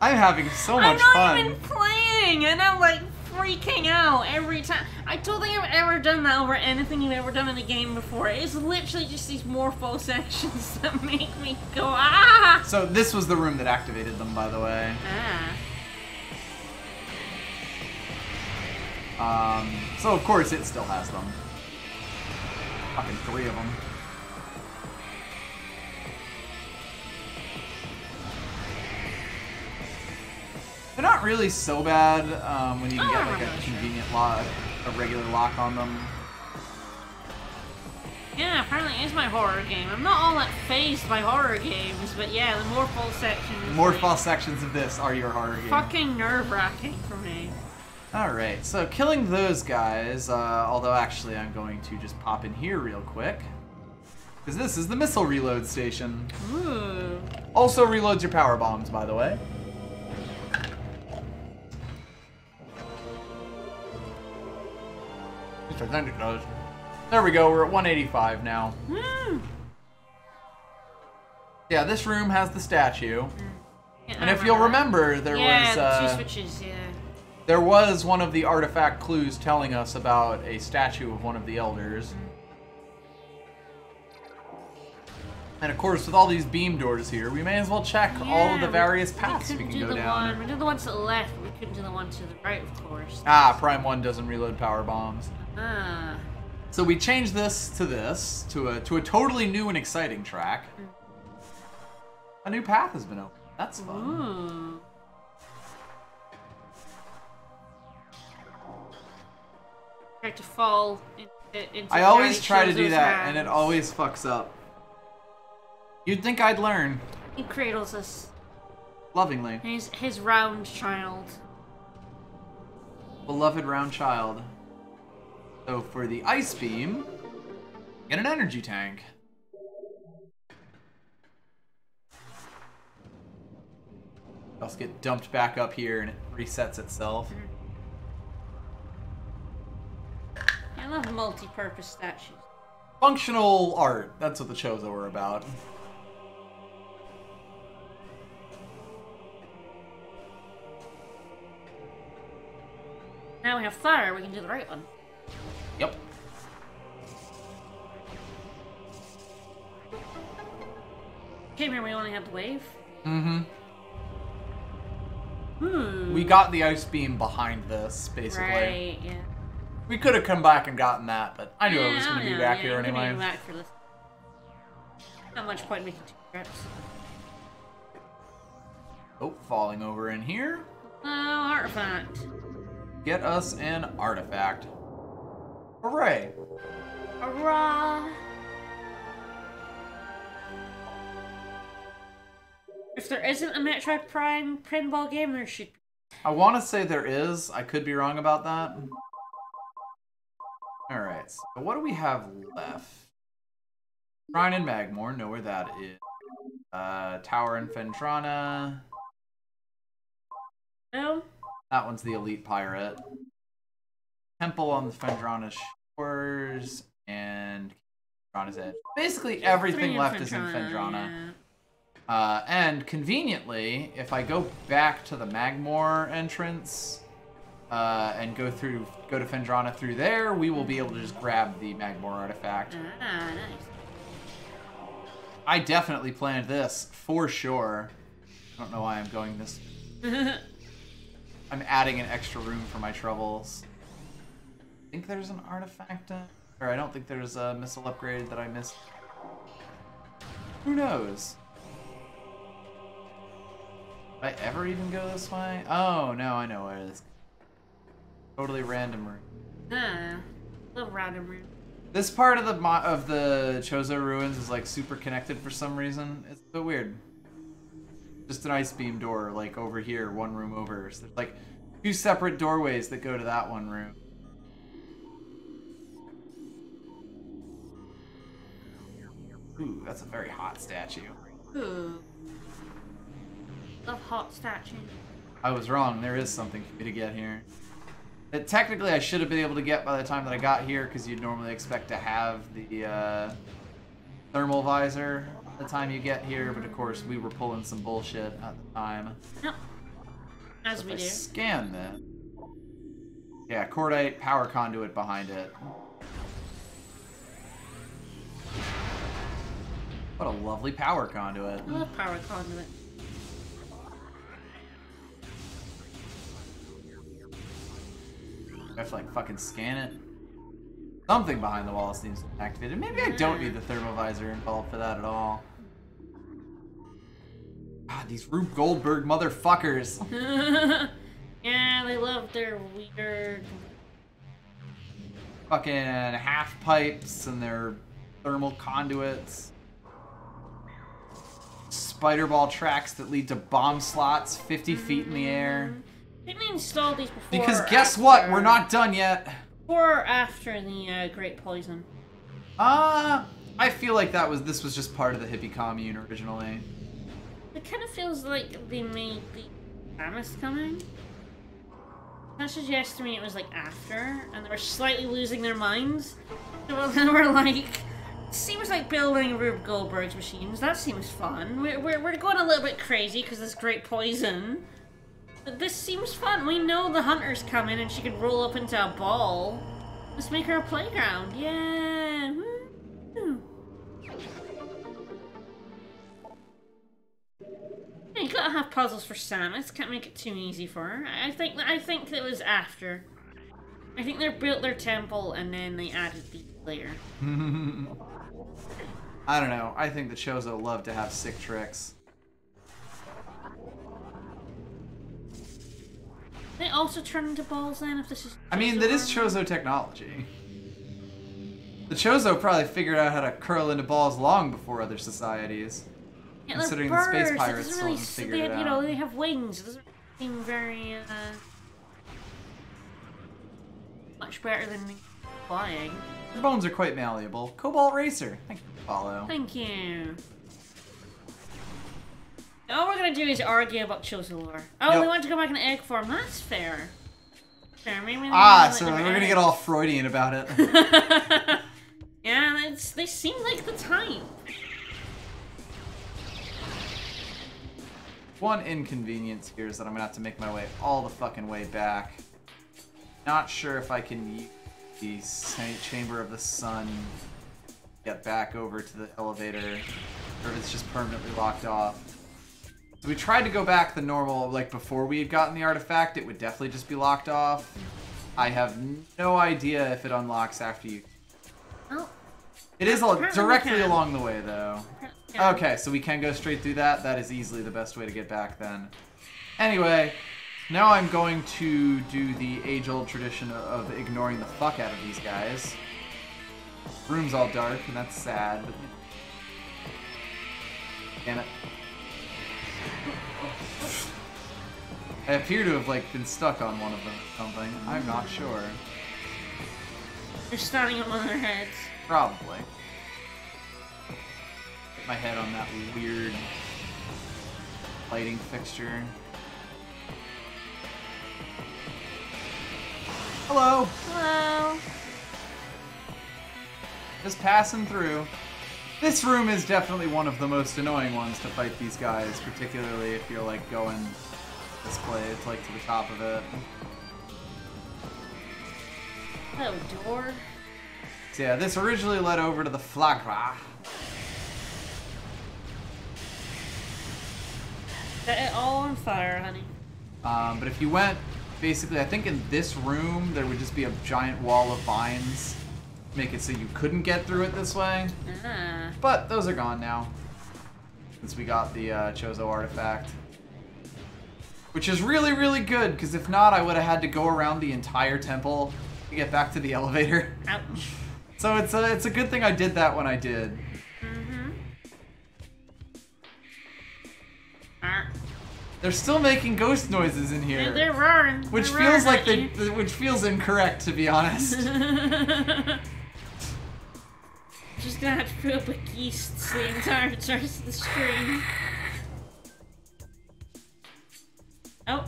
A: I'm having so much
B: I'm not
A: fun.
B: even playing, and I'm like freaking out every time. I don't think I've ever done that over anything you've ever done in a game before. It's literally just these morpho sections that make me go, ah!
A: So this was the room that activated them, by the way. So of course it still has them. Fucking 3 of them. They're not really so bad when you can get like a convenient lock, a regular lock on them.
B: Yeah, apparently it is my horror game. I'm not all that phased by horror games, but yeah, the morpho sections.
A: Morpho sections of this are your horror game.
B: Fucking nerve-wracking for me.
A: Alright, so killing those guys, although actually I'm going to just pop in here real quick. Because this is the missile reload station.
B: Ooh.
A: Also reloads your power bombs, by the way. I think it does. There we go, we're at 185 now. Yeah, this room has the statue.
B: Yeah,
A: And if you'll remember, there was...
B: 2 switches, yeah.
A: There was one of the artifact clues telling us about a statue of one of the elders. And of course, with all these beam doors here, we may as well check all of the various paths we can go down.
B: We did the ones to the left, but we couldn't do the one to the right, of course.
A: Ah, Prime 1 doesn't reload power bombs.
B: Ah.
A: So we changed this, to a totally new and exciting track. A new path has been opened. That's fun.
B: Ooh. Try to fall into
A: I always try to do that, and it always fucks up. You'd think I'd learn.
B: He cradles us.
A: Lovingly.
B: His round child.
A: Beloved round child. So for the ice beam, get an energy tank. Else get dumped back up here and it resets itself.
B: I love multi-purpose statues.
A: Functional art. That's what the Chozo were about.
B: Now we have fire, we can do the right one.
A: Yep.
B: Came here, we only have the wave.
A: Mm-hmm.
B: Ooh.
A: We got the ice beam behind this, basically.
B: Right, yeah.
A: We could have come back and gotten that, but I knew I was going to be back here anyway.
B: I'm gonna be back for this. Not much point making 2 trips.
A: Oh, falling over in here.
B: Oh, artifact.
A: Get us an artifact. Hooray!
B: Hurrah! If there isn't a Metroid Prime pinball game, there should be.
A: I want to say there is. I could be wrong about that. Alright, so what do we have left? Shrine in Magmore, know where that is. Tower in Fendrana.
B: No?
A: That one's the Elite Pirate. Temple on the Fendrana shores, and Fendrana's edge. Basically, everything left is in Fendrana.
B: Yeah.
A: And conveniently, if I go back to the Magmore entrance and go to Fendrana through there, we will be able to just grab the Magmore artifact.
B: Ah, nice.
A: I definitely planned this for sure. I don't know why I'm going this. I'm adding an extra room for my troubles. I think there's an artifact, or I don't think there's a missile upgrade that I missed. Who knows? Did I ever even go this way? Oh, no, I know where it is. Totally random room.
B: Ah, little random room.
A: This part of the Chozo ruins is like super connected for some reason. It's so weird. Just an ice beam door, like over here, one room over. So there's like 2 separate doorways that go to that one room. Ooh, that's a very hot statue.
B: Ooh. Love hot statue.
A: I was wrong. There is something for me to get here. That technically I should have been able to get by the time that I got here, because you'd normally expect to have the thermal visor the time you get here, but of course we were pulling some bullshit at the time.
B: Yep. As
A: So
B: we
A: if
B: do.
A: I scan that. Yeah, cordite power conduit behind it. What a lovely power conduit.
B: I love power conduit.
A: I have to like fucking scan it. Something behind the wall seems to be activated. Maybe I don't need the thermovisor involved for that at all. God, these Rube Goldberg motherfuckers.
B: Yeah, they love their weird...
A: Fucking half pipes and their thermal conduits. Spider ball tracks that lead to bomb slots 50 feet in the air.
B: Didn't we install these before?
A: Because guess what? We're not done yet.
B: Before or after the Great Poison?
A: I feel like this was just part of the hippie commune originally.
B: It kind of feels like they made the Samus coming. That suggests to me it was like after, and they were slightly losing their minds. So they were like, seems like building Rube Goldberg's machines. That seems fun. We're going a little bit crazy because this Great Poison. But this seems fun. We know the hunter's coming and she could roll up into a ball. Let's make her a playground. Yeah. Woo. Yeah, you gotta have puzzles for Samus. Can't make it too easy for her. I think it was after. I think they built their temple and then they added these later.
A: I don't know. I think the Chozo love to have sick tricks.
B: They also turn into balls then if this is...
A: I mean, that is Chozo technology. The Chozo probably figured out how to curl into balls long before other societies.
B: Yeah,
A: considering
B: they're
A: the space
B: birds.
A: pirates
B: It doesn't
A: still
B: really,
A: haven't figured it
B: you know,
A: out.
B: they have wings. It doesn't seem very, much better than flying.
A: The bones are quite malleable. Cobalt Racer. Thank you, follow.
B: Thank you. All we're gonna do is argue about Chozo lore. Oh,
A: Yep.
B: we want to go back in egg form. That's fair. Fair. Maybe they
A: So
B: never
A: we're gonna get all Freudian about it.
B: Yeah, they seem like the type.
A: One inconvenience here is that I'm gonna have to make my way all the fucking way back. Not sure if I can use the Chamber of the Sun, get back over to the elevator, or if it's just permanently locked off. So we tried to go back the normal, like before we had gotten the artifact, it would definitely just be locked off. I have no idea if it unlocks after you.
B: Oh.
A: It is directly along the way, though. Yeah. Okay, so we can go straight through that. That is easily the best way to get back then. Anyway, now I'm going to do the age-old tradition of ignoring the fuck out of these guys. Room's all dark, and that's sad, but... Damn it. I appear to have, like, been stuck on one of them or something. I'm not sure.
B: You're standing on one of their heads.
A: Probably. Get my head on that weird lighting fixture. Hello!
B: Hello!
A: Just passing through. This room is definitely one of the most annoying ones to fight these guys, particularly if you're, like, going this way. It's, like, to the top of it.
B: Hello, door.
A: So yeah, this originally led over to the Flagra.
B: Set it all on fire, honey.
A: But if you went, basically, I think in this room, there would just be a giant wall of vines. Make it so you couldn't get through it this way. But those are gone now. Since we got the Chozo artifact. Which is really, really good, because if not, I would have had to go around the entire temple to get back to the elevator.
B: Ouch.
A: So it's a good thing I did that when I did. They're still making ghost noises in here.
B: They're roaring.
A: Which
B: they're
A: feels
B: roaring
A: like which feels incorrect, to be honest.
B: Just gonna have to put up with geese the entire rest of the stream. Oh,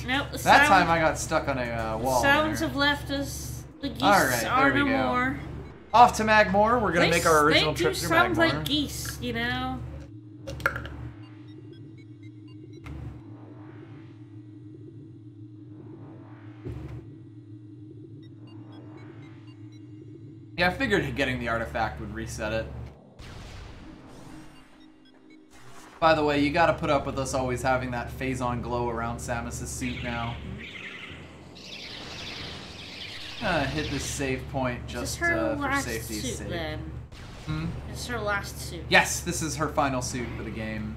B: nope.
A: That time I got stuck on a wall.
B: Sounds have left us. The geese
A: Alright,
B: are no
A: there we go.
B: more.
A: Off to Magmore. We're gonna make our original trip through Magmore.
B: They do sound like geese, you know.
A: Yeah, I figured getting the artifact would reset it. By the way, you gotta put up with us always having that phase-on glow around Samus' suit now. Hit this save point just for safety's sake.
B: Then?
A: Hmm?
B: It's her last suit.
A: Yes, this is her final suit for the game.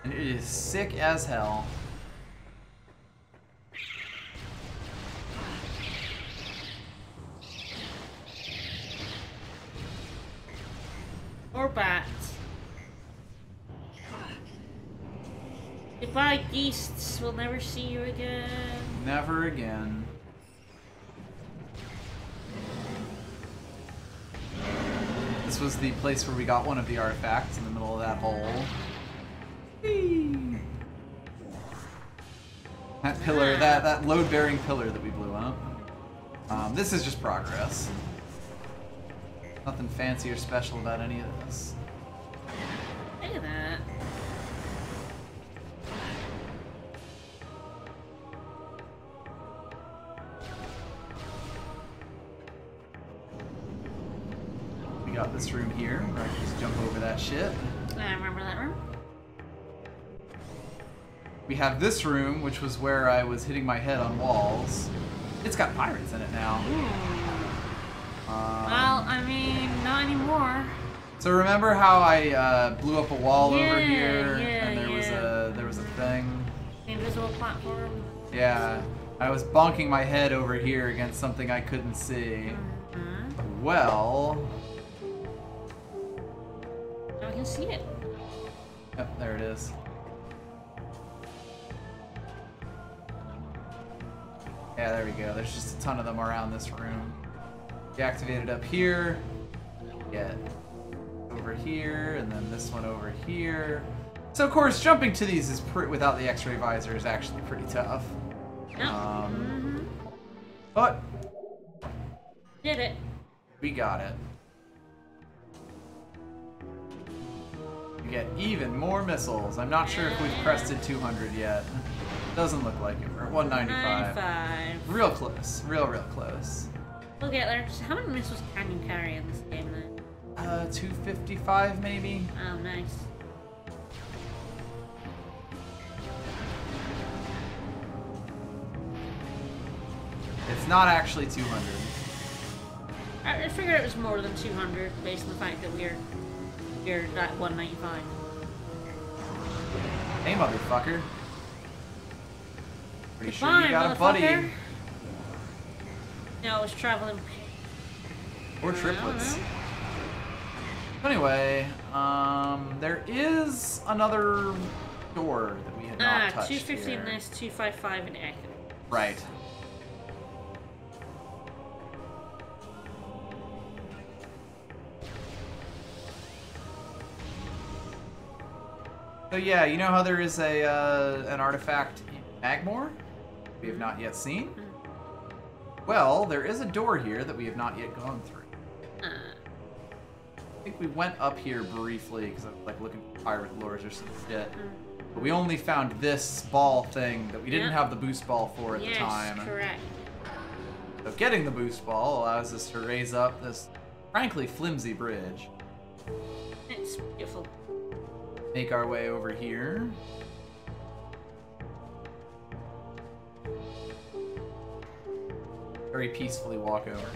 A: And it is sick as hell.
B: Or bats. Goodbye, geese. We'll never see you again.
A: Never again. This was the place where we got one of the artifacts in the middle of that hole. Whee! That pillar, that load-bearing pillar that we blew up. This is just progress. Nothing fancy or special about any of this.
B: Look at that.
A: We got this room here, where I can just jump over that shit.
B: I remember that room.
A: We have this room, which was where I was hitting my head on walls. It's got pirates in it now.
B: Well, I mean, not anymore.
A: So remember how I blew up a wall over here,
B: yeah,
A: and there was a thing.
B: The invisible platform.
A: Yeah, I was bonking my head over here against something I couldn't see. Well,
B: now I can see it.
A: Yep, there it is. Yeah, there we go. There's just a ton of them around this room. Deactivated up here. Get over here, and then this one over here. So of course, jumping to these is without the X-ray visor is actually pretty tough. But
B: did it.
A: We got it. We get even more missiles. I'm not sure if we've crested 200 yet. Doesn't look like it. We're at 195.
B: 95.
A: Real close. Real close.
B: We'll get there. How many missiles can you carry in this game now?
A: 255 maybe?
B: Oh, nice.
A: It's not actually 200.
B: I figured it was more than 200 based on the fact that we're at 195.
A: Hey, motherfucker. Pretty sure
B: Goodbye,
A: you got a buddy.
B: No, I was traveling.
A: Or triplets. Anyway, there is another door that we had not touched
B: 250
A: here.
B: in this, 255 in Echo.
A: Right. So yeah, you know how there is an artifact in Magmore we have not yet seen? Well, there is a door here that we have not yet gone through. I think we went up here briefly because I was like looking for pirate lures or some shit. But we only found this ball thing that we didn't have the boost ball for at the time.
B: Yes, correct.
A: So getting the boost ball allows us to raise up this frankly flimsy bridge.
B: It's beautiful.
A: Make our way over here. Very peacefully walk over.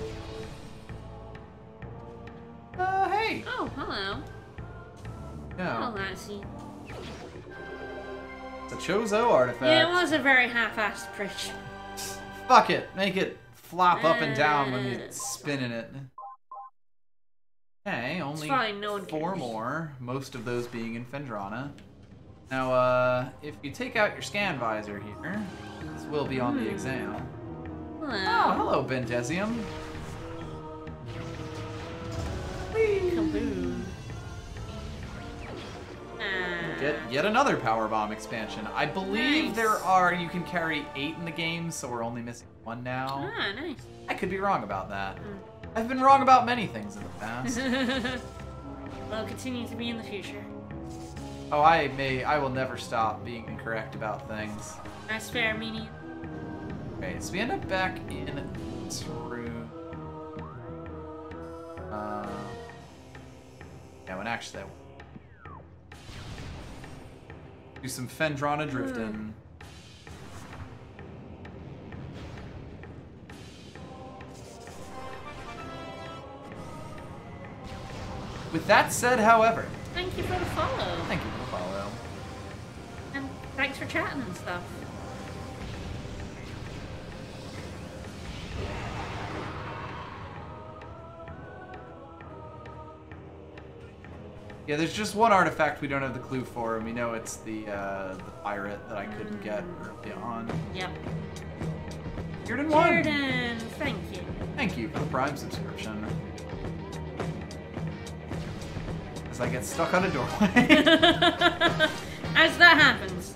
A: Hey!
B: Oh, hello.
A: Yeah.
B: Oh, I see.
A: It's a Chozo artifact.
B: Yeah, it was a very half-assed bridge.
A: Fuck it. Make it flop up and down when you spin in it. Okay, only
B: fine, no one
A: 4
B: cares.
A: more, most of those being in Fendrana. Now, if you take out your scan visor here, this will be on the exam.
B: Hello.
A: Oh, hello, Bentesium. Whee!
B: Kaboom.
A: Get yet another power bomb expansion. I believe
B: Nice.
A: you can carry 8 in the game, so we're only missing 1 now.
B: Ah, nice.
A: I could be wrong about that. I've been wrong about many things in the past.
B: Well, continue to be in the future.
A: Oh, I will never stop being incorrect about things.
B: That's fair, meaning.
A: Okay, so we end up back in this room. Yeah, when actually that. Do some Fendrana drifting. With that said, however,
B: Thank you for the follow.
A: thank you for the follow.
B: And thanks for chatting and stuff.
A: Yeah, there's just one artifact we don't have the clue for, and we know it's the pirate that I couldn't get early on.
B: Yep.
A: Jordan 1!
B: Jordan, thank you.
A: Thank you for the Prime subscription. As I get stuck on a doorway.
B: As that happens.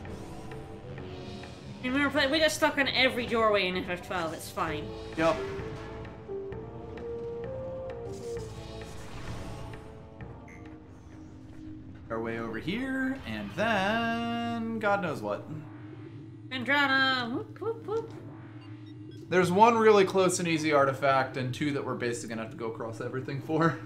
B: And we got stuck on every doorway in FF12, it's fine.
A: Yup. Our way over here, and then God knows what.
B: Andrana, whoop, whoop, whoop.
A: There's 1 really close and easy artifact, and 2 that we're basically gonna have to go across everything for.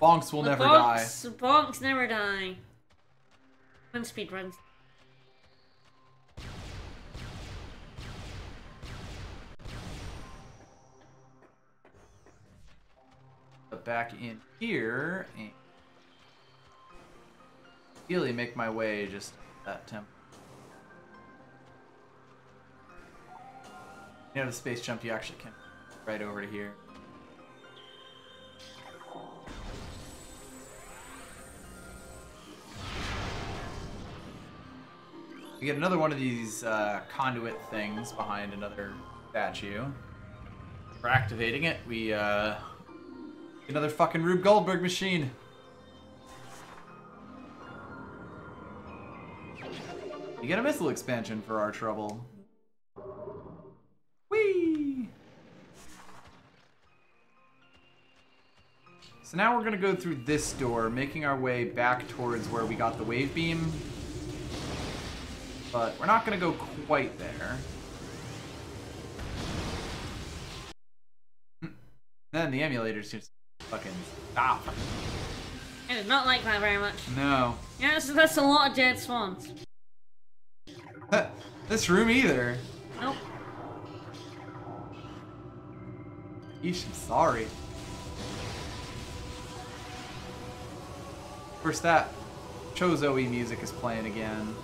A: Bonks will never die.
B: Bonks never die. One speed runs.
A: But back in here, and really make my way just to that temple. You know, the space jump you actually can right over to here. We get another one of these conduit things behind another statue. For activating it, we another fucking Rube Goldberg machine. You get a missile expansion for our trouble. Whee! So now we're gonna go through this door, making our way back towards where we got the wave beam. but we're not gonna go quite there. Then the emulators just fucking stop.
B: I did not like that very much.
A: No.
B: Yeah, that's a lot of dead swans.
A: This room either.
B: Nope.
A: Yeesh, I'm sorry. Of course, that Chozo-y music is playing again.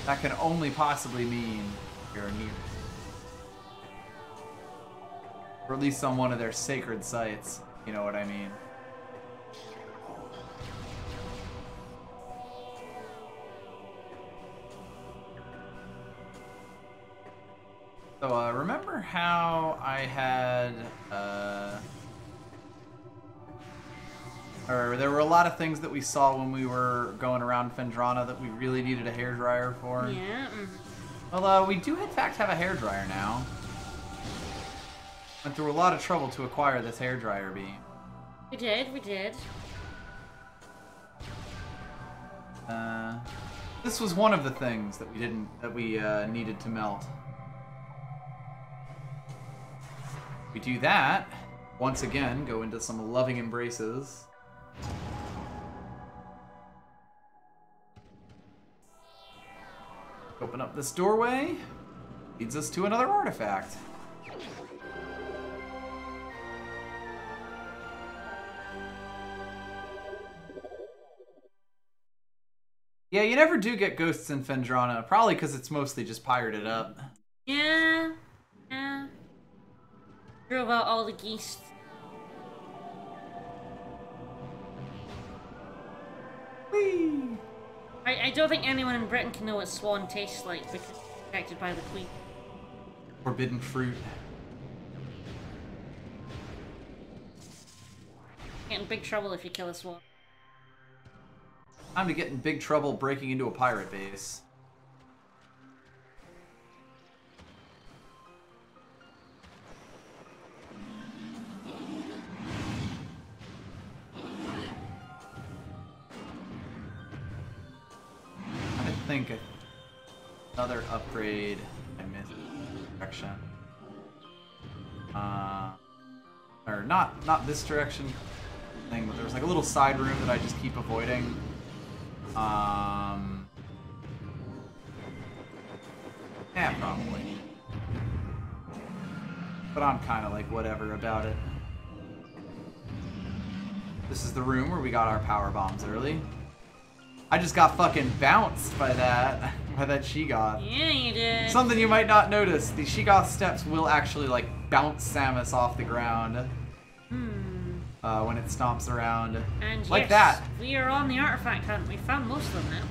A: That can only possibly mean you're near. Or at least on one of their sacred sites. You know what I mean? So, remember how I had, or there were a lot of things that we saw when we were going around Phendrana that we really needed a hairdryer for?
B: Yeah.
A: Well, we do in fact have a hairdryer now. Went through a lot of trouble to acquire this hairdryer beam.
B: We did.
A: This was one of the things that we needed to melt. We do that, once again, go into some loving embraces. Open up this doorway, leads us to another artifact. Yeah, you never do get ghosts in Phendrana, probably because it's mostly just pirated up.
B: Yeah. True about all the geese.
A: Whee!
B: I don't think anyone in Britain can know what swan tastes like because it's protected by the Queen.
A: Forbidden fruit.
B: Get in big trouble if you kill a swan.
A: Time to get in big trouble breaking into a pirate base. I think another upgrade I missed direction. Or not this direction thing, but there was like a little side room that I just keep avoiding. Yeah, probably. But I'm kind of like whatever about it. This is the room where we got our power bombs early. I just got fucking bounced by that Sheegoth.
B: Yeah, you did.
A: Something you might not notice, the Sheegoth steps will actually like bounce Samus off the ground. When it stomps around.
B: And
A: like
B: yes,
A: that.
B: We are on the artifact hunt. We found most of them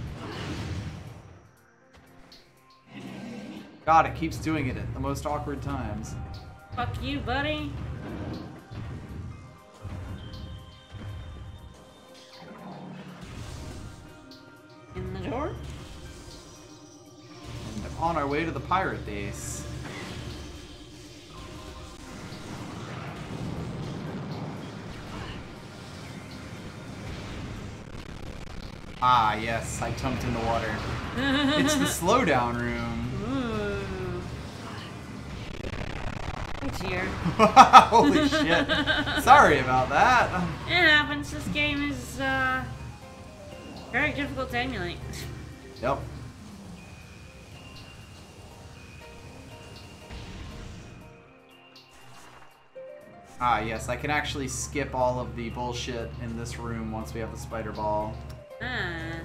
B: now.
A: God, it keeps doing it at the most awkward times.
B: Fuck you, buddy. In the door?
A: And on our way to the pirate base. Ah, yes, I jumped in the water. It's the slowdown room.
B: Ooh. Oh dear.
A: Holy shit. Sorry about that.
B: It happens. This game is very difficult to emulate.
A: Yep. Ah, yes, I can actually skip all of the bullshit in this room once we have the spider ball.
B: Ah.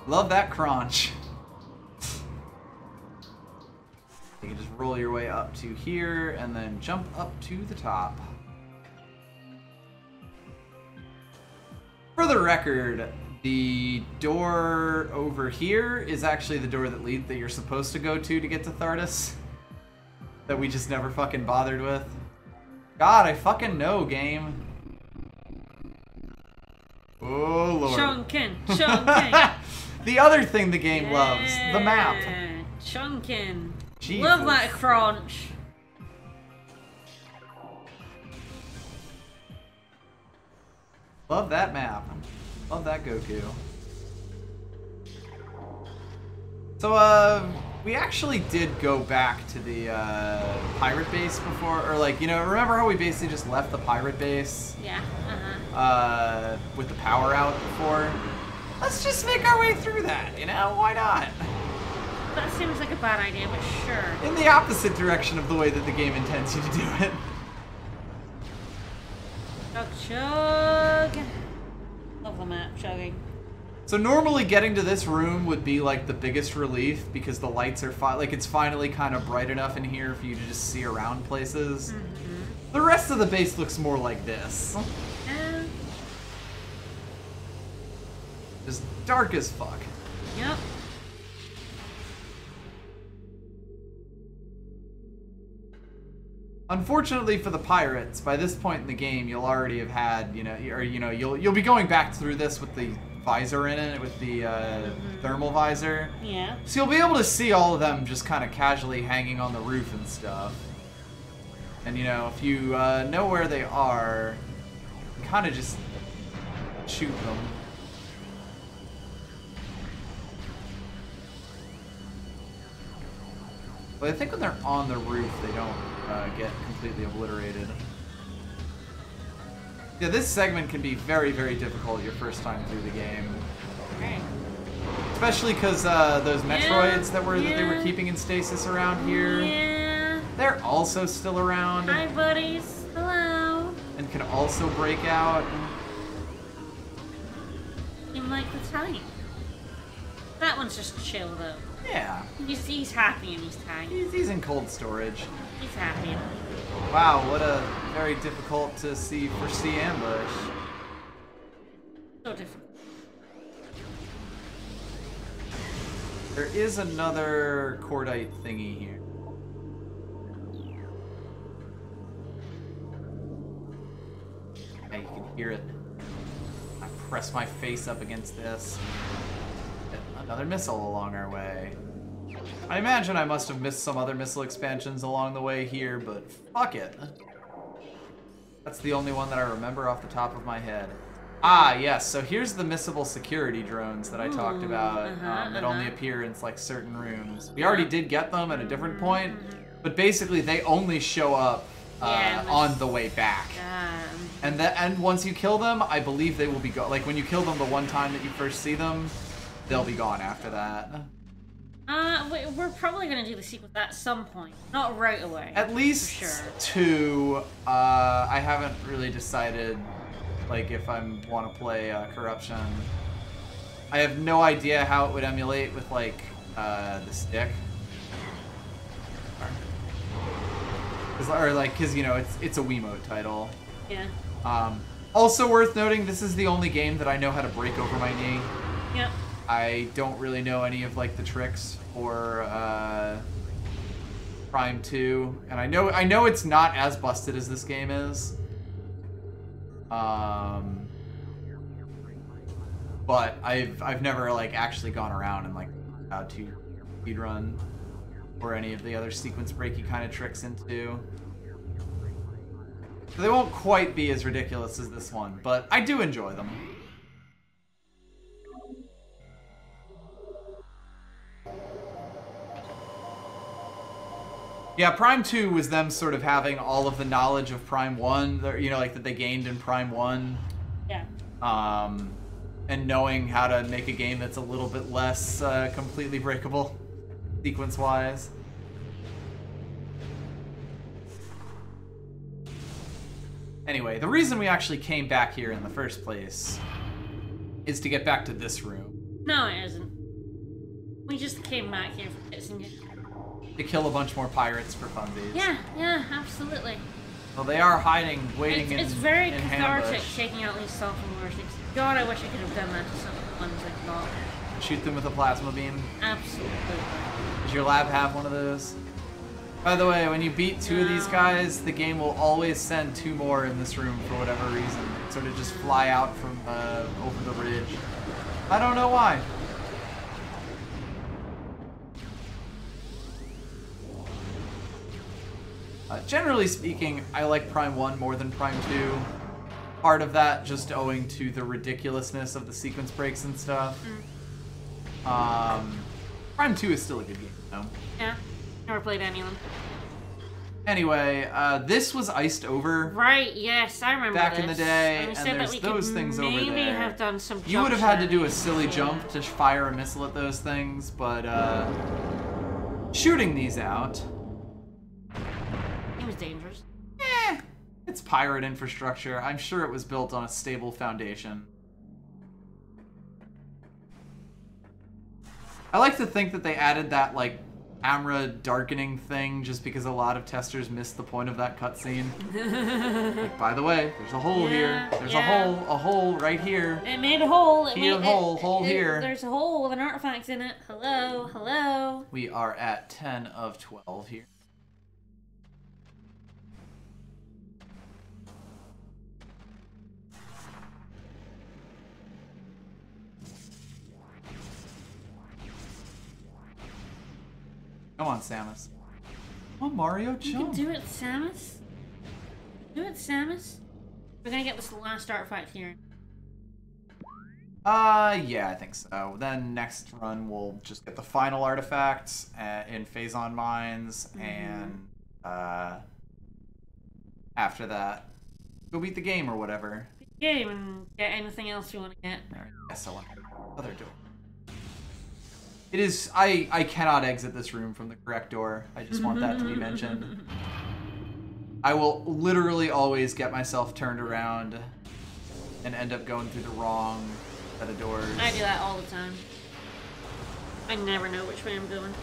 A: Love that crunch. You can just roll your way up to here and then jump up to the top. For the record, the door over here is actually the door that you're supposed to go to get to Thardus. That we just never fucking bothered with. God, I fucking know, game. Oh, Lord.
B: Chunkin.
A: The other thing the game loves, the map.
B: Chunkin.
A: Jesus.
B: Love that crunch.
A: Love that map. Love that Goku. So, we actually did go back to the pirate base before, or like, you know, remember how we basically just left the pirate base?
B: Yeah,
A: with the power out before? Let's just make our way through that, you know? Why not?
B: That seems like a bad idea, but sure.
A: In the opposite direction of the way that the game intends you to do it.
B: Chug, chug. Love the map, chugging.
A: So normally getting to this room would be like the biggest relief because the lights are like it's finally kind of bright enough in here for you to just see around places. Mm-hmm. The rest of the base looks more like this. Just dark as fuck.
B: Yep.
A: Unfortunately for the pirates, by this point in the game, you'll already have had, you'll be going back through this with the visor in it, with the thermal visor.
B: Yeah.
A: So you'll be able to see all of them just kind of casually hanging on the roof and stuff. And you know, if you know where they are, you kind of just shoot them. But I think when they're on the roof, they don't get completely obliterated. Yeah, this segment can be very, very difficult your first time through the game.
B: Right.
A: Especially because those Metroids that they were keeping in stasis around here, they're also still around.
B: Hi, buddies. Hello.
A: And can also break out.
B: Seem like the time. That one's just chill, though.
A: Yeah.
B: He's happy in his time.
A: He's in cold storage.
B: He's happy.
A: Wow, what a very difficult to foresee ambush.
B: So difficult.
A: There is another cordite thingy here. Yeah, you can hear it. I press my face up against this. Another missile along our way. I imagine I must have missed some other missile expansions along the way here, but fuck it. That's the only one that I remember off the top of my head. Ah, yes, so here's the missable security drones that I talked about that only appear in like certain rooms. We already did get them at a different point, but basically they only show up on the way back. And once you kill them, I believe they will be gone. Like when you kill them the one time that you first see them, they'll be gone after that.
B: We're probably gonna do the sequel at some point, not right away.
A: At least
B: sure.
A: 2. I haven't really decided, like, if I want to play Corruption. I have no idea how it would emulate with like the stick, because you know it's a Wiimote title.
B: Yeah.
A: Also worth noting, this is the only game that I know how to break over my knee.
B: Yep.
A: I don't really know any of like the tricks for Prime 2, and I know it's not as busted as this game is. But I've never like actually gone around and like how to speedrun or any of the other sequence breaky kind of tricks into. So they won't quite be as ridiculous as this one, but I do enjoy them. Yeah, Prime 2 was them sort of having all of the knowledge of Prime 1, you know, like that they gained in Prime 1.
B: Yeah.
A: And knowing how to make a game that's a little bit less completely breakable, sequence-wise. Anyway, the reason we actually came back here in the first place is to get back to this room.
B: No, it isn't. We just came back here for bits and
A: to kill a bunch more pirates for funsies.
B: Yeah, absolutely.
A: Well, they are hiding, waiting
B: it's very
A: in
B: cathartic
A: ambush.
B: taking out these sophomores. God, I wish I could have done that to some of the ones I got.
A: Shoot them with a plasma beam.
B: Absolutely.
A: Does your lab have one of those? By the way, when you beat 2 of these guys, the game will always send 2 more in this room for whatever reason. Sort of just fly out from over the ridge. I don't know why. Generally speaking, I like Prime 1 more than Prime 2. Part of that just owing to the ridiculousness of the sequence breaks and stuff. Prime 2 is still a good game, though.
B: Yeah, never played any of them.
A: Anyway, this was iced over.
B: Right, yes, I remember
A: back in the day,
B: and
A: there's those things over there.
B: Maybe have done some
A: You would have had to do a
B: jumps,
A: silly
B: yeah.
A: jump to fire a missile at those things, but shooting these out,
B: It was dangerous.
A: it's pirate infrastructure. I'm sure it was built on a stable foundation. I like to think that they added that, like, camera darkening thing just because a lot of testers missed the point of that cutscene. Like, by the way, there's a hole here. There's a hole right here.
B: It made a hole.
A: Hole here.
B: There's a hole with an artifact in it. Hello, hello.
A: We are at 10 of 12 here. Come on, Samus. Come on, Mario,
B: You
A: jump.
B: can do it, Samus. Do it, Samus. We're gonna get this last artifact here.
A: Yeah, I think so. Then next run we'll just get the final artifacts in Phazon Mines, and after that, go beat the game or whatever.
B: Game and get anything else you want to get.
A: Alright, yes, I want the other door. It is. I cannot exit this room from the correct door. I just want that to be mentioned. I will literally always get myself turned around and end up going through the wrong set of doors.
B: I do that all the time. I never know which way I'm going.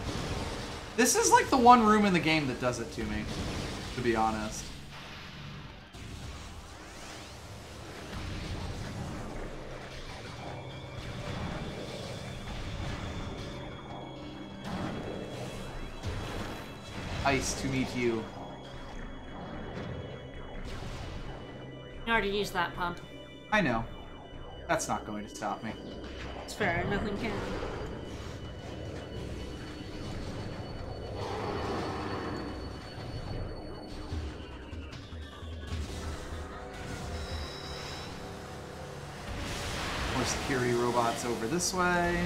A: This is like the one room in the game that does it to me, to be honest. Nice to meet you.
B: I already used that pump.
A: I know. That's not going to stop me.
B: It's fair, nothing can.
A: More security robots over this way.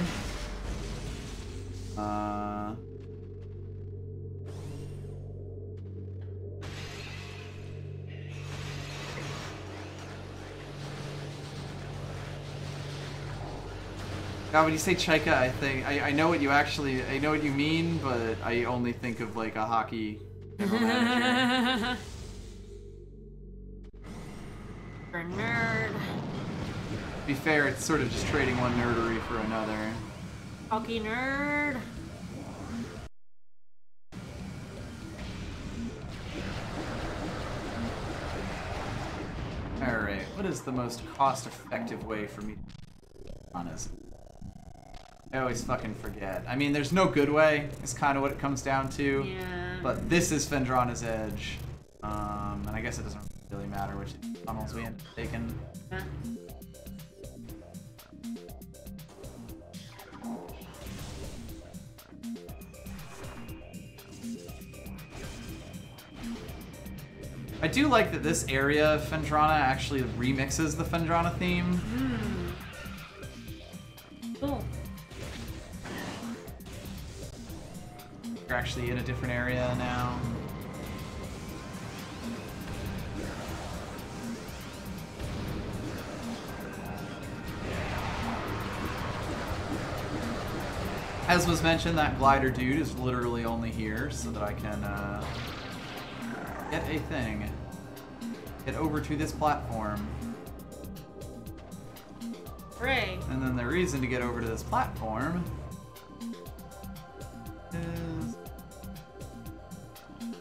A: God, when you say Chaika, I think I know what you actually I know what you mean, but I only think of like a hockey general manager.
B: For a nerd.
A: To be fair, it's sort of just trading one nerdery for another.
B: Hockey nerd.
A: Alright, what is the most cost-effective way for me to be honest? I always fucking forget. I mean, there's no good way, is kind of what it comes down to.
B: Yeah.
A: But this is Fendrana's Edge. And I guess it doesn't really matter which tunnels we end up taking.
B: Yeah.
A: I do like that this area of Fendrana actually remixes the Fendrana theme.
B: Cool.
A: We're actually in a different area now. As was mentioned, that glider dude is literally only here so that I can get a thing. Get over to this platform.
B: Hooray.
A: And then the reason to get over to this platform is...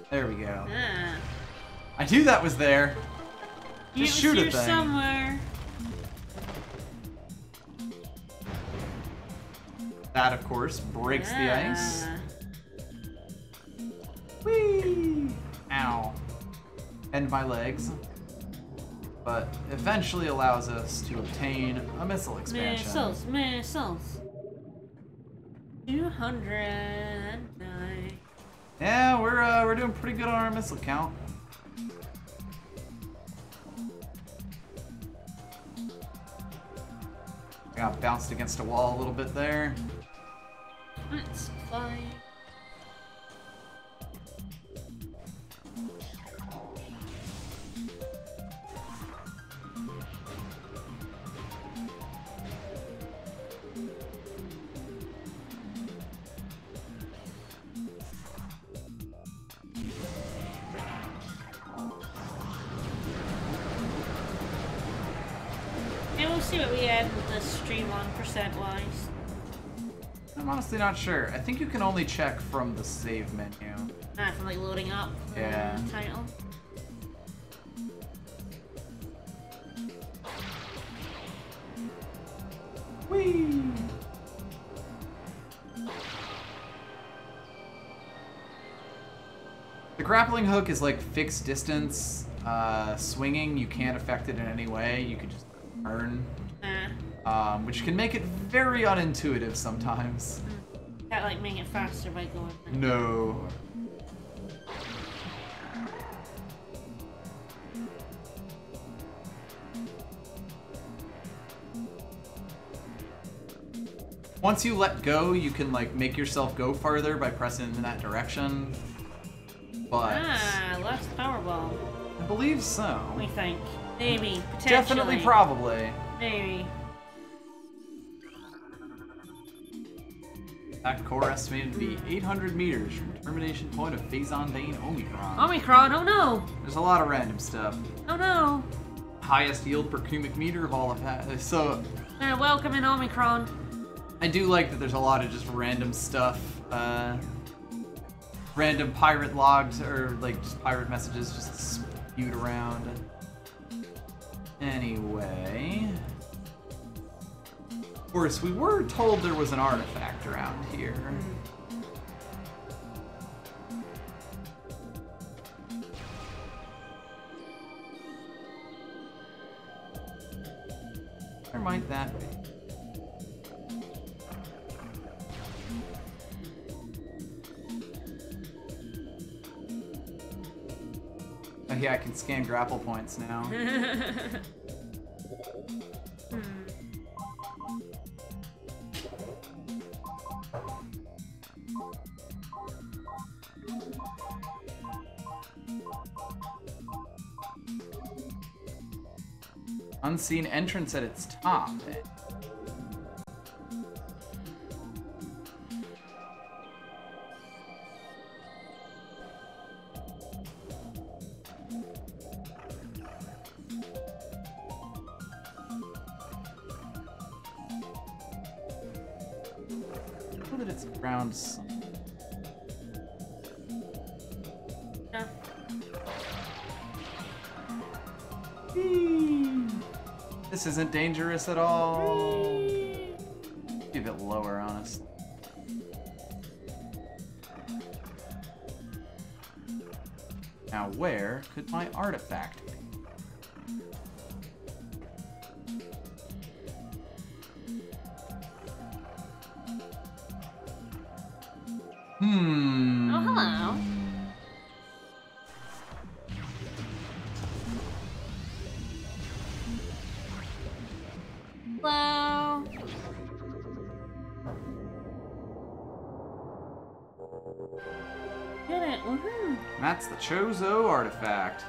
A: There we go.
B: Ah.
A: I knew that was there. Just shoot a
B: here
A: thing.
B: somewhere.
A: That, of course, breaks the ice.
B: Ah.
A: Whee! Ow. And my legs. But eventually allows us to obtain a missile expansion.
B: Missiles. 209.
A: Yeah, we're doing pretty good on our missile count. I got bounced against a wall a little bit there.
B: That's fine. See what we end the stream on percent-wise.
A: I'm honestly not sure. I think you can only check from the save menu.
B: Ah, from like loading up the title.
A: Whee! The grappling hook is like fixed distance. Swinging, you can't affect it in any way. You can just turn. Which can make it very unintuitive sometimes.
B: Can't like make it faster by going.
A: No. Once you let go, you can like make yourself go farther by pressing in that direction. But
B: last Powerball.
A: I believe so.
B: We think. Maybe. Potentially.
A: Definitely, probably.
B: Maybe.
A: That core estimated to be 800 meters from termination point of Phazon Vein Omicron.
B: Omicron, oh no!
A: There's a lot of random stuff.
B: Oh no!
A: Highest yield per cubic meter of all of that. So...
B: welcome in Omicron.
A: I do like that there's a lot of just random stuff. Random pirate logs, or like just pirate messages just spewed around. Anyway... Of course, we were told there was an artifact around here. Where might that be? Oh yeah, I can scan grapple points now. Unseen entrance at its top. I know that it's around some... This isn't dangerous at all. Be a bit lower, honestly. Now, where could my artifact be?
B: Oh, hello. Hello. Get it. Woohoo.
A: That's the Chozo artifact.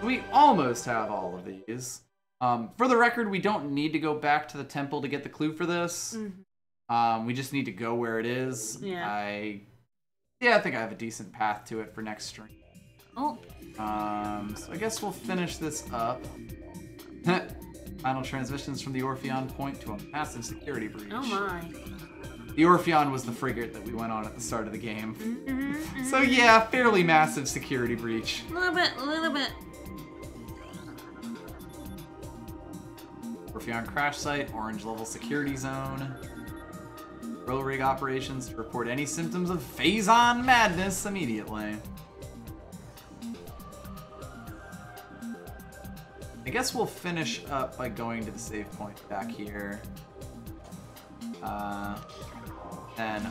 A: We almost have all of these. For the record, we don't need to go back to the temple to get the clue for this. We just need to go where it is.
B: Yeah.
A: I think I have a decent path to it for next stream.
B: Oh.
A: So I guess we'll finish this up. Final transmissions from the Orpheon point to a massive security breach.
B: Oh my.
A: The Orpheon was the frigate that we went on at the start of the game. So yeah, fairly massive security breach.
B: A little bit.
A: Orpheon crash site, orange level security zone. Row rig operations to report any symptoms of Phazon madness immediately. I guess we'll finish up by going to the save point back here. Then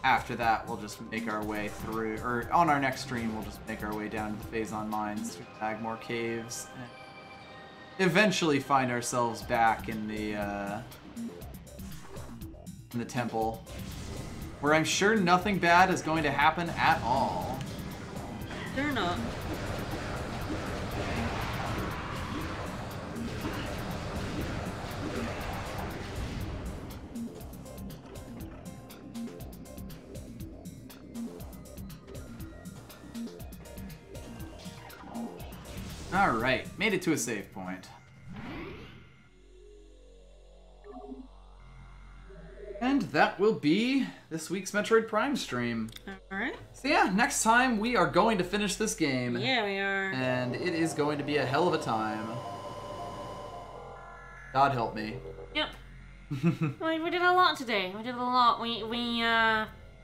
A: after that, we'll just make our way through, or on our next stream, we'll just make our way down to the Phazon mines through Magmore caves, and eventually find ourselves back in the in the temple, where I'm sure nothing bad is going to happen at all.
B: They're not.
A: Alright, made it to a save point. And that will be this week's Metroid Prime stream.
B: Alright.
A: So yeah, next time we are going to finish this game.
B: Yeah, we are.
A: And it is going to be a hell of a time. God help me.
B: Yep. We did a lot today. We did a lot. We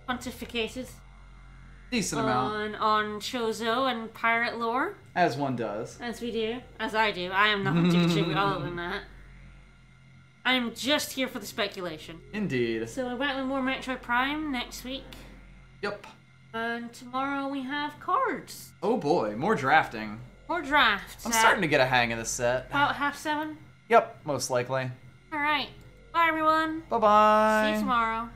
B: pontificated.
A: Decent amount.
B: On Chozo and pirate lore.
A: As one does.
B: As we do. As I do. I am nothing to contribute other than that. I'm just here for the speculation.
A: Indeed.
B: So we're back with more Metroid Prime next week.
A: Yep.
B: And tomorrow we have cards.
A: Oh boy, more drafting.
B: More drafts.
A: I'm starting to get a hang of this set.
B: About 7:30?
A: Yep, most likely.
B: Alright. Bye everyone.
A: Bye-bye.
B: See you tomorrow.